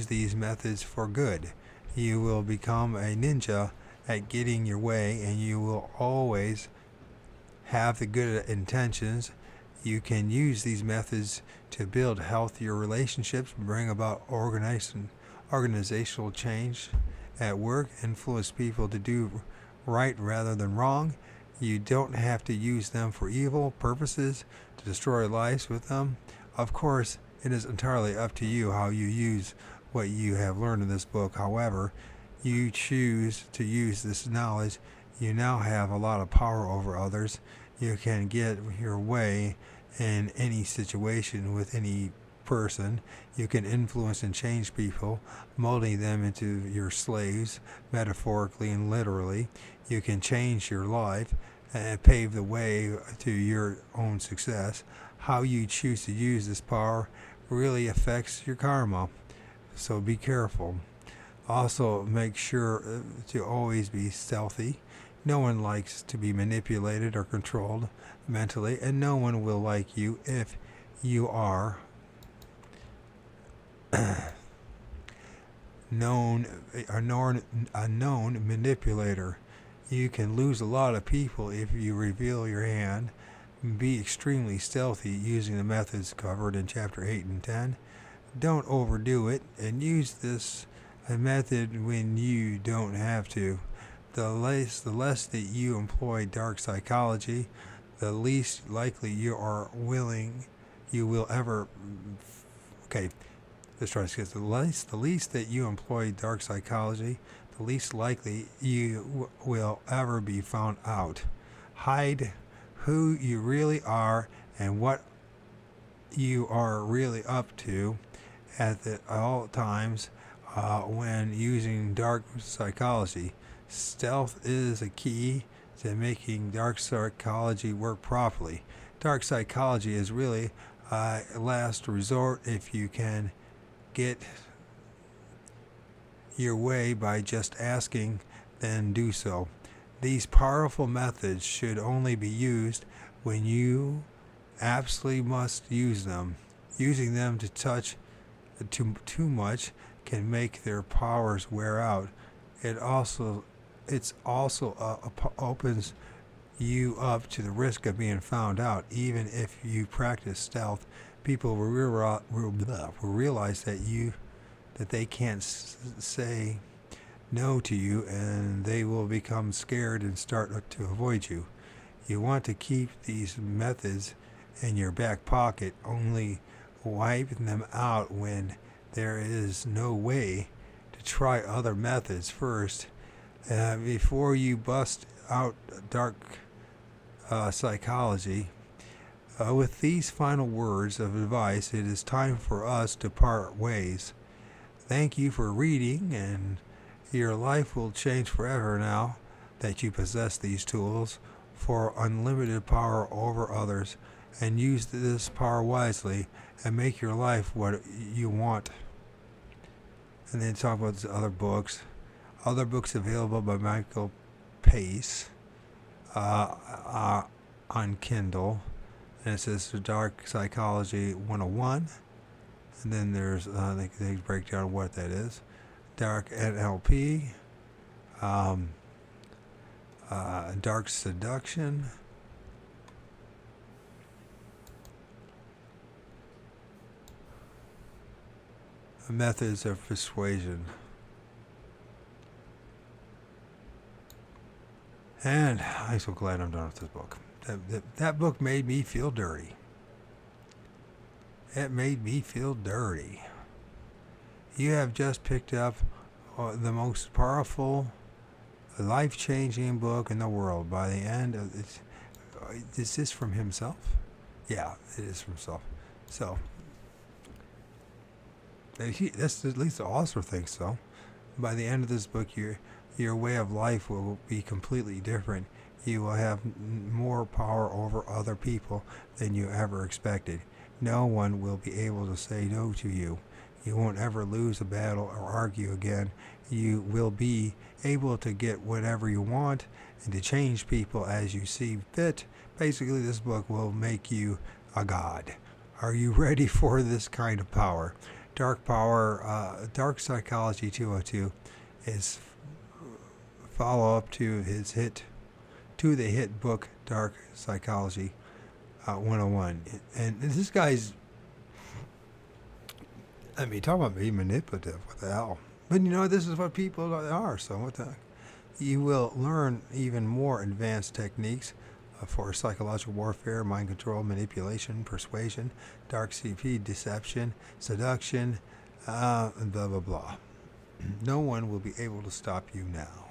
these methods for good. You will become a ninja at getting your way, and you will always have the good intentions. You can use these methods to build healthier relationships, bring about organizational change at work, influence people to do right rather than wrong. You don't have to use them for evil purposes to destroy lives with them. Of course, it is entirely up to you how you use what you have learned in this book. However, you choose to use this knowledge, you now have a lot of power over others. You can get your way in any situation with any person. You can influence and change people, molding them into your slaves, metaphorically and literally. You can change your life and pave the way to your own success. How you choose to use this power really affects your karma, so be careful. Also, make sure to always be stealthy. No one likes to be manipulated or controlled mentally, and no one will like you if you are a known manipulator. You can lose a lot of people if you reveal your hand. Be extremely stealthy using the methods covered in Chapter 8 and 10. Don't overdo it, and use this method when you don't have to. The less that you employ dark psychology, the least likely you will ever. Okay, let's try this. The least that you employ dark psychology, the least likely you will ever be found out. Hide who you really are and what you are really up to at all times when using dark psychology. Stealth is a key to making dark psychology work properly. Dark psychology is really a last resort if you can get your way by just asking, then do so. These powerful methods should only be used when you absolutely must use them. Using them to touch too much can make their powers wear out. It's also opens you up to the risk of being found out. Even if you practice stealth, people will realize that they can't say no to you, and they will become scared and start to avoid you. You want to keep these methods in your back pocket, only wipe them out when there is no way to try other methods first. Before you bust out dark psychology, with these final words of advice, it is time for us to part ways. Thank you for reading, and your life will change forever now that you possess these tools for unlimited power over others, and use this power wisely and make your life what you want. And then talk about other books. Other books available by Michael Pace on Kindle. And it says Dark Psychology 101. And then there's, they break down what that is. Dark NLP. Dark Seduction. Methods of Persuasion. And I'm so glad I'm done with this book. That book made me feel dirty. It made me feel dirty. You have just picked up the most powerful, life-changing book in the world. By the end of this, is this from himself? Yeah, it is from himself. So, that's at least the author thinks so. By the end of this book, your way of life will be completely different. You will have more power over other people than you ever expected. No one will be able to say no to you. You won't ever lose a battle or argue again. You will be able to get whatever you want and to change people as you see fit. Basically, this book will make you a god. Are you ready for this kind of power? Dark Psychology 202 is follow-up to the hit book Dark Psychology 101. And this guy's, talk about being manipulative. What the hell? But this is what people are. So what the heck? You will learn even more advanced techniques for psychological warfare, mind control, manipulation, persuasion, dark CP, deception, seduction, and blah, blah, blah. No one will be able to stop you now.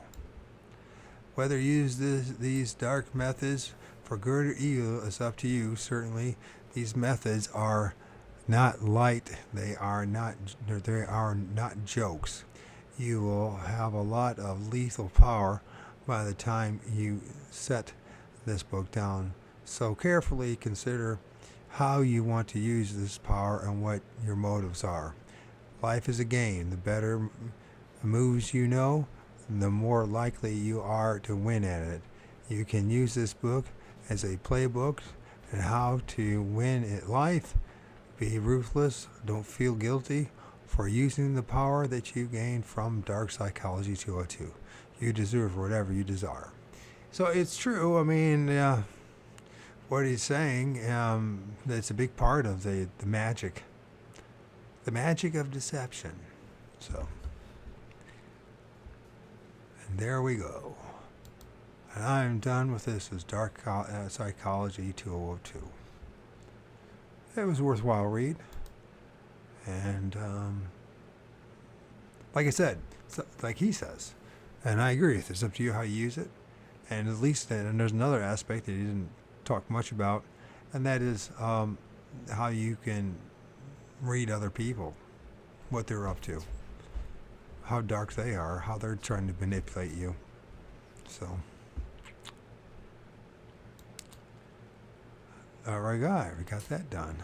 Whether you use these dark methods for good or evil is up to you. Certainly, these methods are not light. They are not jokes. You will have a lot of lethal power by the time you set this book down. So carefully consider how you want to use this power and what your motives are. Life is a game. The better moves you know, the more likely you are to win at it. You can use this book as a playbook and how to win at life. Be ruthless. Don't feel guilty for using the power that you gained from Dark Psychology 202. You deserve whatever you desire. So it's true. What he's saying, that's a big part of the magic of deception. So, and there we go. And I'm done with this as Dark Psychology 202. It was a worthwhile read. And like I said, like he says, and I agree with it, it's up to you how you use it. And at least, and there's another aspect that he didn't talk much about, and that is how you can read other people, what they're up to, how dark they are, how they're trying to manipulate you. So, all right, guys, we got that done.